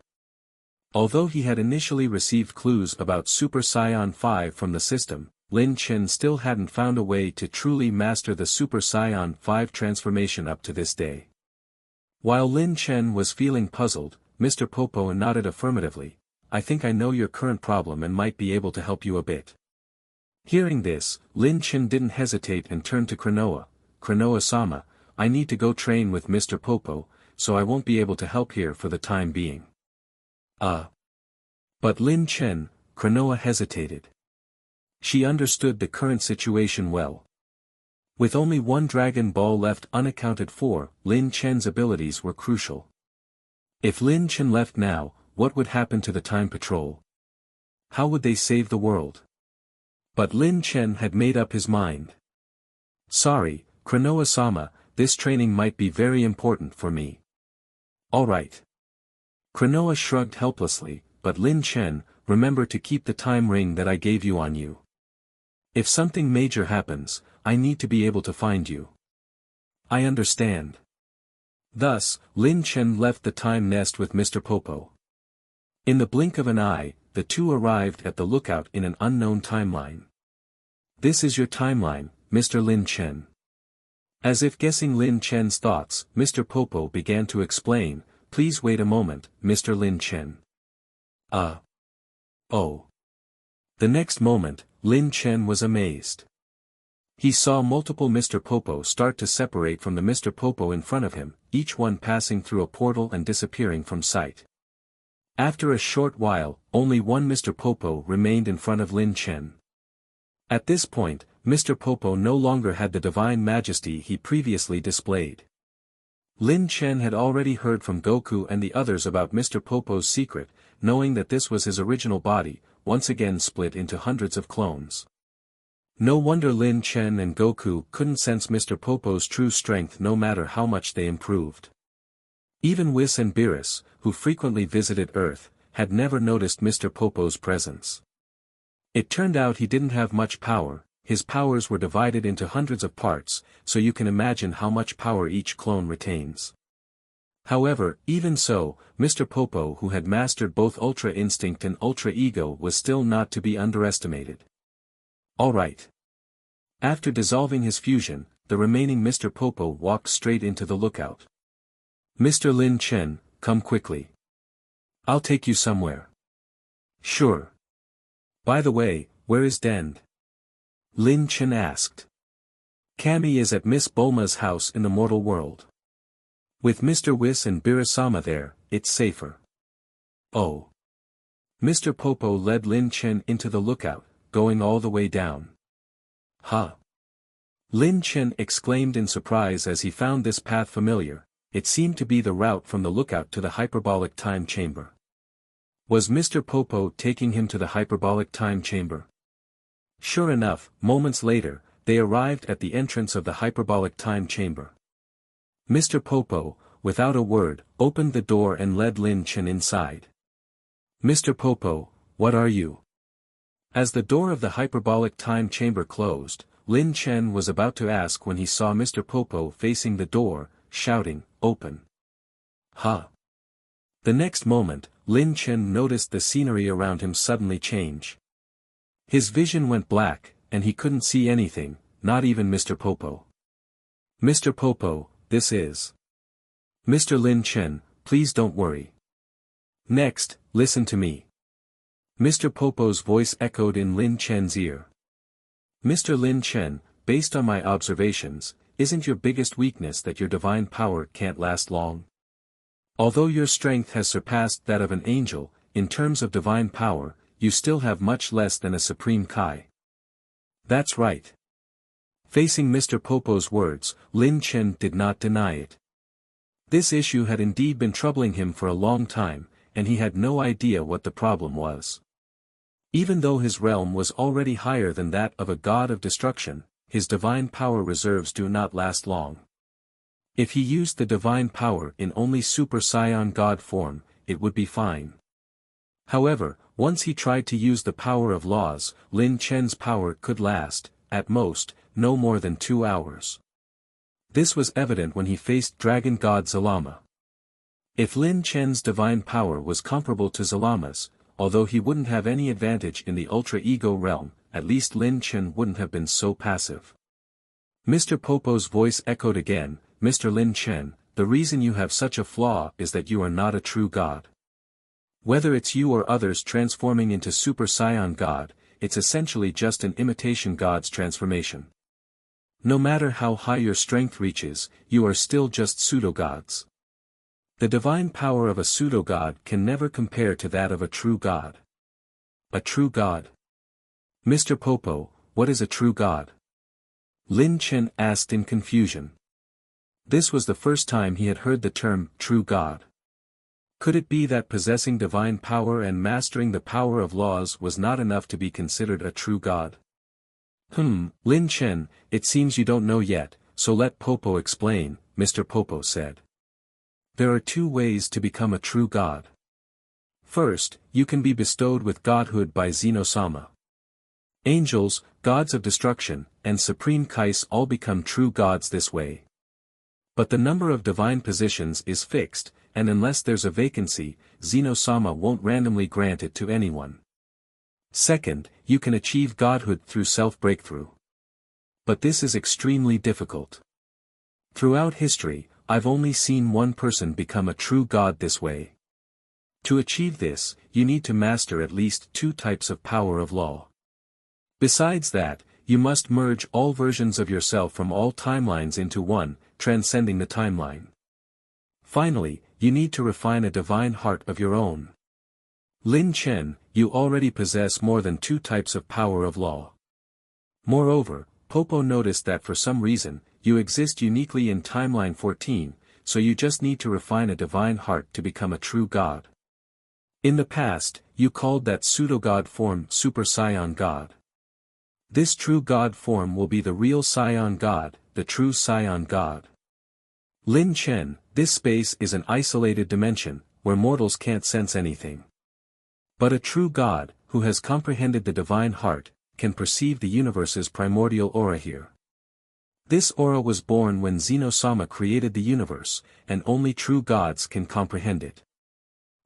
Although he had initially received clues about Super Saiyan 5 from the system, Lin Chen still hadn't found a way to truly master the Super Saiyan 5 transformation up to this day. While Lin Chen was feeling puzzled, Mr. Popo nodded affirmatively. "I think I know your current problem and might be able to help you a bit." Hearing this, Lin Chen didn't hesitate and turned to Kranoa. "Kranoa-sama, I need to go train with Mr. Popo, so I won't be able to help here for the time being." But Lin Chen, Kranoa hesitated. She understood the current situation well. With only 1 Dragon Ball left unaccounted for, Lin Chen's abilities were crucial. If Lin Chen left now, what would happen to the Time Patrol? How would they save the world? But Lin Chen had made up his mind. "Sorry, Kranoa-sama, this training might be very important for me. All right. Cronoa shrugged helplessly, but Lin Chen, remember to keep the time ring that I gave you on you. If something major happens, I need to be able to find you. I understand. Thus, Lin Chen left the time nest with Mr. Popo. In the blink of an eye, the two arrived at the lookout in an unknown timeline. This is your timeline, Mr. Lin Chen. As if guessing Lin Chen's thoughts, Mr. Popo began to explain, please wait a moment, Mr. Lin Chen. Oh. The next moment, Lin Chen was amazed. He saw multiple Mr. Popo start to separate from the Mr. Popo in front of him, each one passing through a portal and disappearing from sight. After a short while, only one Mr. Popo remained in front of Lin Chen. At this point, Mr. Popo no longer had the divine majesty he previously displayed. Lin Chen had already heard from Goku and the others about Mr. Popo's secret, knowing that this was his original body, once again split into hundreds of clones. No wonder Lin Chen and Goku couldn't sense Mr. Popo's true strength no matter how much they improved. Even Whis and Beerus, who frequently visited Earth, had never noticed Mr. Popo's presence. It turned out he didn't have much power, his powers were divided into hundreds of parts, so you can imagine how much power each clone retains. However, even so, Mr. Popo who had mastered both Ultra Instinct and Ultra Ego was still not to be underestimated. Alright. After dissolving his fusion, the remaining Mr. Popo walked straight into the lookout. Mr. Lin Chen, come quickly. I'll take you somewhere. Sure. By the way, where is Dend? Lin Chen asked. Kami is at Miss Bulma's house in the mortal world. With Mr. Whis and Beerus-sama there, it's safer. Oh. Mr. Popo led Lin Chen into the lookout, going all the way down. Huh. Lin Chen exclaimed in surprise as he found this path familiar, it seemed to be the route from the lookout to the hyperbolic time chamber. Was Mr. Popo taking him to the hyperbolic time chamber? Sure enough, moments later, they arrived at the entrance of the hyperbolic time chamber. Mr. Popo, without a word, opened the door and led Lin Chen inside. Mr. Popo, what are you? As the door of the hyperbolic time chamber closed, Lin Chen was about to ask when he saw Mr. Popo facing the door, shouting, open. Huh. The next moment, Lin Chen noticed the scenery around him suddenly change. His vision went black, and he couldn't see anything, not even Mr. Popo. Mr. Popo, this is. Mr. Lin Chen, please don't worry. Next, listen to me. Mr. Popo's voice echoed in Lin Chen's ear. Mr. Lin Chen, based on my observations, isn't your biggest weakness that your divine power can't last long? Although your strength has surpassed that of an angel, in terms of divine power, you still have much less than a supreme Kai. That's right. Facing Mr. Popo's words, Lin Chen did not deny it. This issue had indeed been troubling him for a long time, and he had no idea what the problem was. Even though his realm was already higher than that of a god of destruction, his divine power reserves do not last long. If he used the divine power in only Super Saiyan God form, it would be fine. However, once he tried to use the power of laws, Lin Chen's power could last, at most, no more than 2 hours. This was evident when he faced Dragon God Zalama. If Lin Chen's divine power was comparable to Zalama's, although he wouldn't have any advantage in the Ultra Ego realm, at least Lin Chen wouldn't have been so passive. Mr. Popo's voice echoed again, Mr. Lin Chen, the reason you have such a flaw is that you are not a true god. Whether it's you or others transforming into Super Saiyan God, it's essentially just an imitation god's transformation. No matter how high your strength reaches, you are still just pseudo-gods. The divine power of a pseudo-god can never compare to that of a true god. A true god? Mr. Popo, what is a true god? Lin Chen asked in confusion. This was the first time he had heard the term, true god. Could it be that possessing divine power and mastering the power of laws was not enough to be considered a true god? Lin Chen, it seems you don't know yet, so let Popo explain, Mr. Popo said. There are two ways to become a true god. First, you can be bestowed with godhood by Xeno-sama. Angels, gods of destruction, and Supreme Kais all become true gods this way. But the number of divine positions is fixed, and unless there's a vacancy, Xeno-sama won't randomly grant it to anyone. Second, you can achieve godhood through self-breakthrough. But this is extremely difficult. Throughout history, I've only seen one person become a true god this way. To achieve this, you need to master at least two types of power of law. Besides that, you must merge all versions of yourself from all timelines into one, transcending the timeline. Finally, you need to refine a divine heart of your own. Lin Chen, you already possess more than two types of power of law. Moreover, Popo noticed that for some reason, you exist uniquely in timeline 14, so you just need to refine a divine heart to become a true god. In the past, you called that pseudo-god form Super Saiyan God. This true god form will be the real Saiyan God, the true Saiyan God. Lin Chen, this space is an isolated dimension, where mortals can't sense anything. But a true god, who has comprehended the divine heart, can perceive the universe's primordial aura here. This aura was born when Xeno-sama created the universe, and only true gods can comprehend it.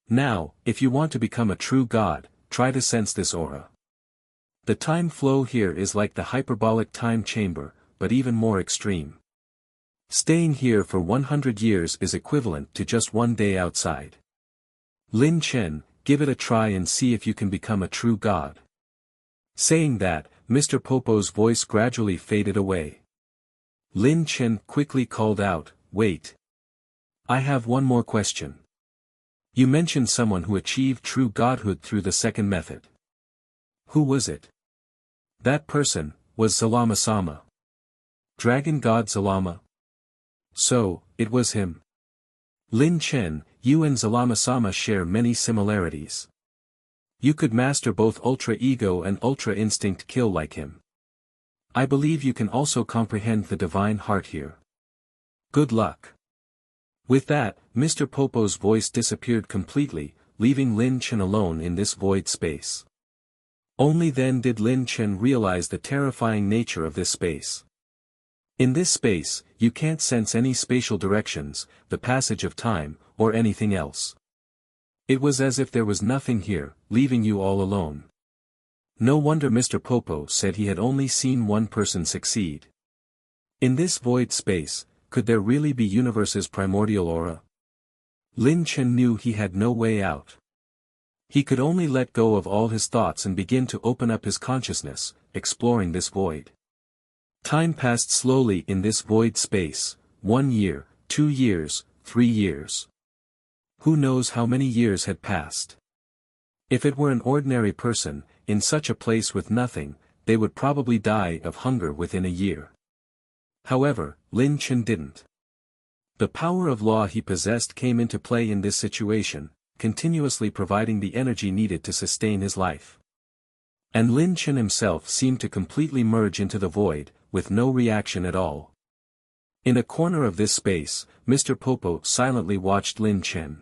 Now, if you want to become a true god, try to sense this aura. The time flow here is like the hyperbolic time chamber, but even more extreme. Staying here for 100 years is equivalent to just one day outside. Lin Chen, give it a try and see if you can become a true god. Saying that, Mr. Popo's voice gradually faded away. Lin Chen quickly called out, "Wait. I have one more question. You mentioned someone who achieved true godhood through the second method. Who was it?" "That person was Zalama-sama. Dragon God Zalama." "So, it was him." "Lin Chen, you and Zalama-sama share many similarities. You could master both Ultra Ego and Ultra Instinct Kill like him. I believe you can also comprehend the divine heart here. Good luck." With that, Mr. Popo's voice disappeared completely, leaving Lin Chen alone in this void space. Only then did Lin Chen realize the terrifying nature of this space. In this space, you can't sense any spatial directions, the passage of time, or anything else. It was as if there was nothing here, leaving you all alone. No wonder Mr. Popo said he had only seen one person succeed. In this void space, could there really be universe's primordial aura? Lin Chen knew he had no way out. He could only let go of all his thoughts and begin to open up his consciousness, exploring this void. Time passed slowly in this void space, 1 year, 2 years, 3 years. Who knows how many years had passed? If it were an ordinary person, in such a place with nothing, they would probably die of hunger within a year. However, Lin Chen didn't. The power of law he possessed came into play in this situation, continuously providing the energy needed to sustain his life. And Lin Chen himself seemed to completely merge into the void, with no reaction at all. In a corner of this space, Mr. Popo silently watched Lin Chen.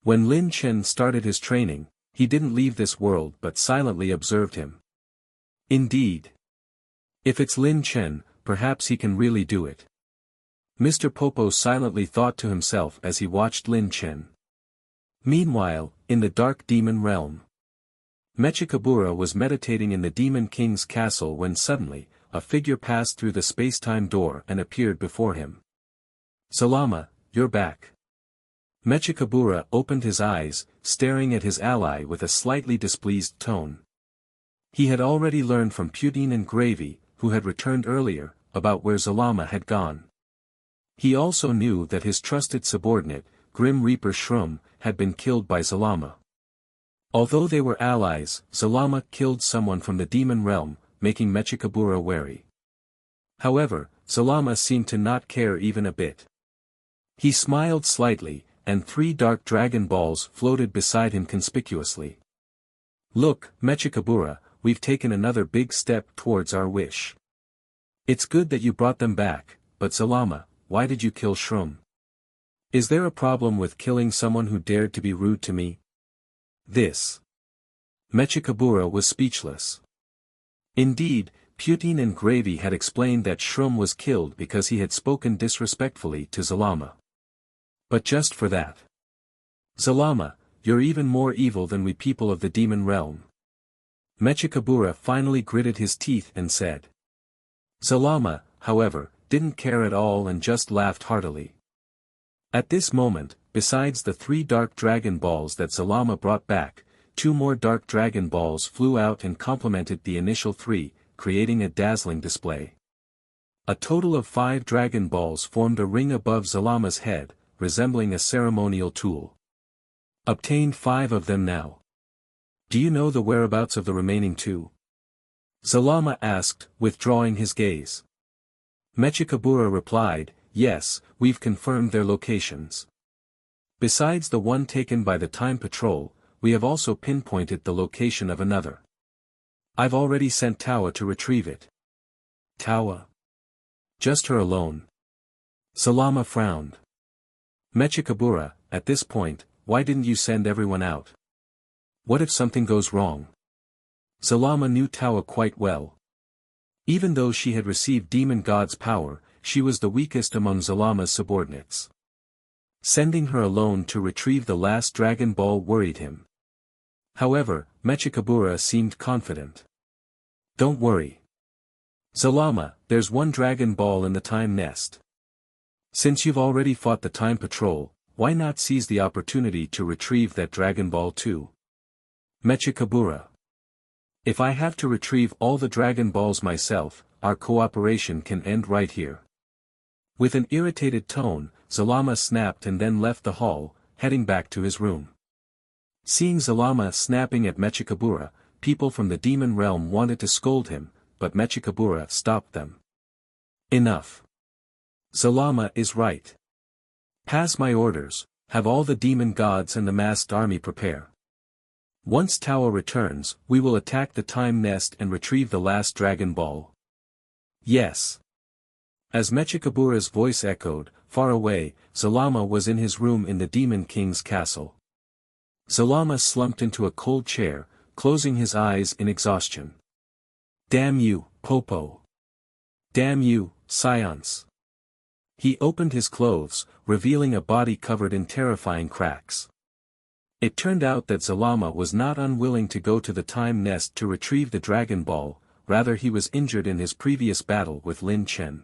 When Lin Chen started his training, he didn't leave this world but silently observed him. Indeed. If it's Lin Chen, perhaps he can really do it. Mr. Popo silently thought to himself as he watched Lin Chen. Meanwhile, in the dark demon realm, Mechikabura was meditating in the Demon King's castle when suddenly, a figure passed through the space-time door and appeared before him. "Salama, you're back." Mechikabura opened his eyes, staring at his ally with a slightly displeased tone. He had already learned from Pudding and Gravy, who had returned earlier, about where Zalama had gone. He also knew that his trusted subordinate, Grim Reaper Shroom, had been killed by Zalama. Although they were allies, Zalama killed someone from the demon realm, making Mechikabura wary. However, Zalama seemed to not care even a bit. He smiled slightly, and 3 dark dragon balls floated beside him conspicuously. "Look, Mechikabura, we've taken another big step towards our wish. It's good that you brought them back, but Zalama, why did you kill Shroom?" Is there a problem with killing someone who dared to be rude to me? This. Mechikabura was speechless. Indeed, Putin and Gravy had explained that Shroom was killed because he had spoken disrespectfully to Zalama. But just for that. Zalama, you're even more evil than we people of the demon realm. Mechikabura finally gritted his teeth and said. Zalama, however, didn't care at all and just laughed heartily. At this moment, besides the 3 dark dragon balls that Zalama brought back, 2 more dark dragon balls flew out and complemented the initial 3, creating a dazzling display. A total of 5 dragon balls formed a ring above Zalama's head, resembling a ceremonial tool. Obtained 5 of them now. Do you know the whereabouts of the remaining 2? Zalama asked, withdrawing his gaze. Mechikabura replied, yes, we've confirmed their locations. Besides the one taken by the Time Patrol, we have also pinpointed the location of another. I've already sent Tawa to retrieve it. Tawa? Just her alone? Zalama frowned. Mechikabura, at this point, why didn't you send everyone out? What if something goes wrong? Zalama knew Tawa quite well. Even though she had received Demon God's power, she was the weakest among Zalama's subordinates. Sending her alone to retrieve the last Dragon Ball worried him. However, Mechikabura seemed confident. Don't worry. Zalama, there's 1 Dragon Ball in the Time Nest. Since you've already fought the Time Patrol, why not seize the opportunity to retrieve that Dragon Ball too? Mechikabura. If I have to retrieve all the Dragon Balls myself, our cooperation can end right here. With an irritated tone, Zalama snapped and then left the hall, heading back to his room. Seeing Zalama snapping at Mechikabura, people from the demon realm wanted to scold him, but Mechikabura stopped them. Enough. Zalama is right. Pass my orders, have all the demon gods and the masked army prepare. Once Tawa returns, we will attack the Time Nest and retrieve the last Dragon Ball. Yes. As Mechikabura's voice echoed, far away, Zalama was in his room in the Demon King's castle. Zalama slumped into a cold chair, closing his eyes in exhaustion. Damn you, Popo. Damn you, Saiyans. He opened his clothes, revealing a body covered in terrifying cracks. It turned out that Zalama was not unwilling to go to the Time Nest to retrieve the Dragon Ball, rather he was injured in his previous battle with Lin Chen.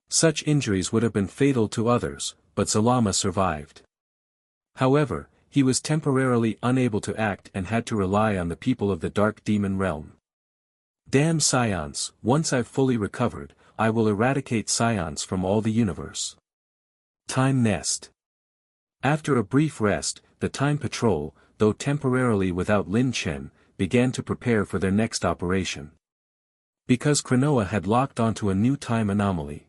Such injuries would have been fatal to others, but Zalama survived. However, he was temporarily unable to act and had to rely on the people of the Dark Demon Realm. Damn Saiyans, once I've fully recovered, I will eradicate Saiyans from all the universe. Time Nest. After a brief rest, the Time Patrol, though temporarily without Lin Chen, began to prepare for their next operation. Because Kranoa had locked onto a new time anomaly.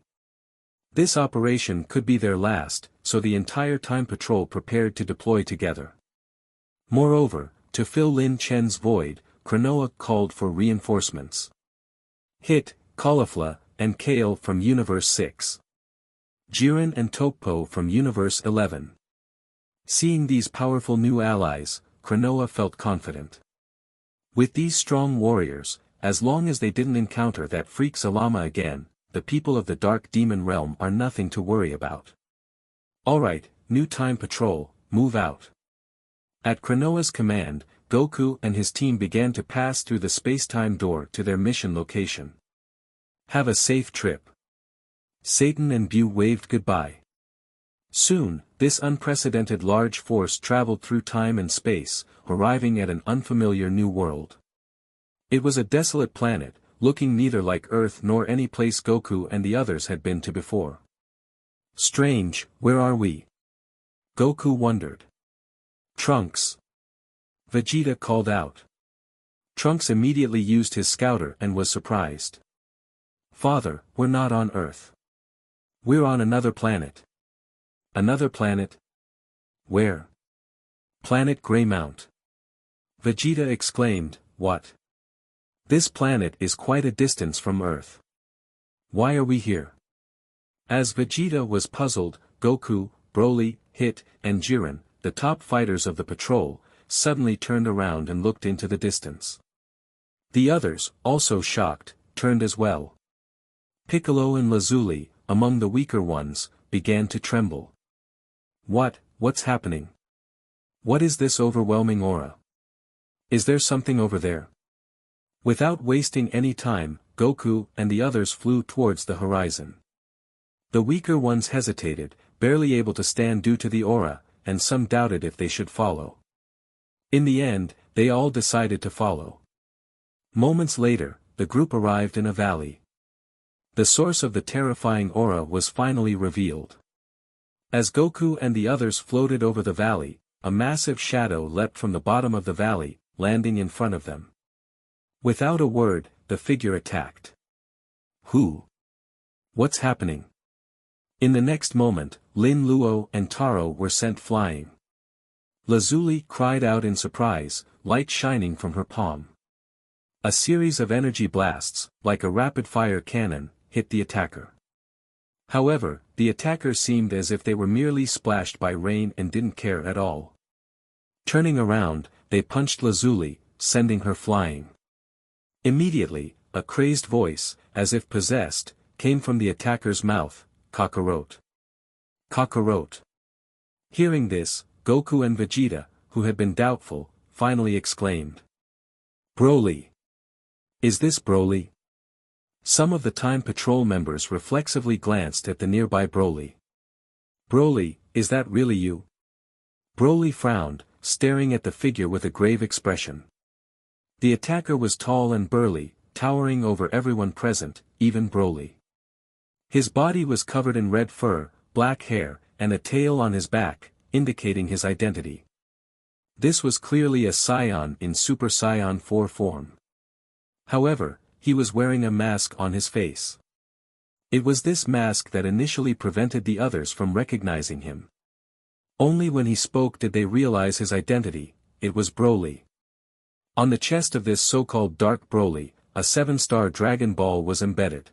This operation could be their last, so the entire Time Patrol prepared to deploy together. Moreover, to fill Lin Chen's void, Kranoa called for reinforcements. Hit, Caulifla, and Kale from Universe 6. Jiren and Tokpo from Universe 11. Seeing these powerful new allies, Kranoa felt confident. With these strong warriors, as long as they didn't encounter that freak Zalama again, the people of the Dark Demon Realm are nothing to worry about. Alright, new Time Patrol, move out. At Kranoa's command, Goku and his team began to pass through the space-time door to their mission location. Have a safe trip. Satan and Bu waved goodbye. Soon, this unprecedented large force traveled through time and space, arriving at an unfamiliar new world. It was a desolate planet, looking neither like Earth nor any place Goku and the others had been to before. Strange, where are we? Goku wondered. Trunks. Vegeta called out. Trunks immediately used his scouter and was surprised. Father, we're not on Earth. We're on another planet. Another planet? Where? Planet Greymount. Vegeta exclaimed, what? This planet is quite a distance from Earth. Why are we here? As Vegeta was puzzled, Goku, Broly, Hit, and Jiren, the top fighters of the patrol, suddenly turned around and looked into the distance. The others, also shocked, turned as well. Piccolo and Lazuli, among the weaker ones, began to tremble. What's happening? What is this overwhelming aura? Is there something over there? Without wasting any time, Goku and the others flew towards the horizon. The weaker ones hesitated, barely able to stand due to the aura, and some doubted if they should follow. In the end, they all decided to follow. Moments later, the group arrived in a valley. The source of the terrifying aura was finally revealed. As Goku and the others floated over the valley, a massive shadow leapt from the bottom of the valley, landing in front of them. Without a word, the figure attacked. Who? What's happening? In the next moment, Lin Luo and Taro were sent flying. Lazuli cried out in surprise, light shining from her palm. A series of energy blasts, like a rapid-fire cannon, hit the attacker. However, the attacker seemed as if they were merely splashed by rain and didn't care at all. Turning around, they punched Lazuli, sending her flying. Immediately, a crazed voice, as if possessed, came from the attacker's mouth, Kakarot. Kakarot. Hearing this, Goku and Vegeta, who had been doubtful, finally exclaimed. Broly! Is this Broly? Some of the Time Patrol members reflexively glanced at the nearby Broly. Broly, is that really you? Broly frowned, staring at the figure with a grave expression. The attacker was tall and burly, towering over everyone present, even Broly. His body was covered in red fur, black hair, and a tail on his back, indicating his identity. This was clearly a Saiyan in Super Saiyan 4 form. However, he was wearing a mask on his face. It was this mask that initially prevented the others from recognizing him. Only when he spoke did they realize his identity. It was Broly. On the chest of this so-called Dark Broly, a 7-star Dragon Ball was embedded.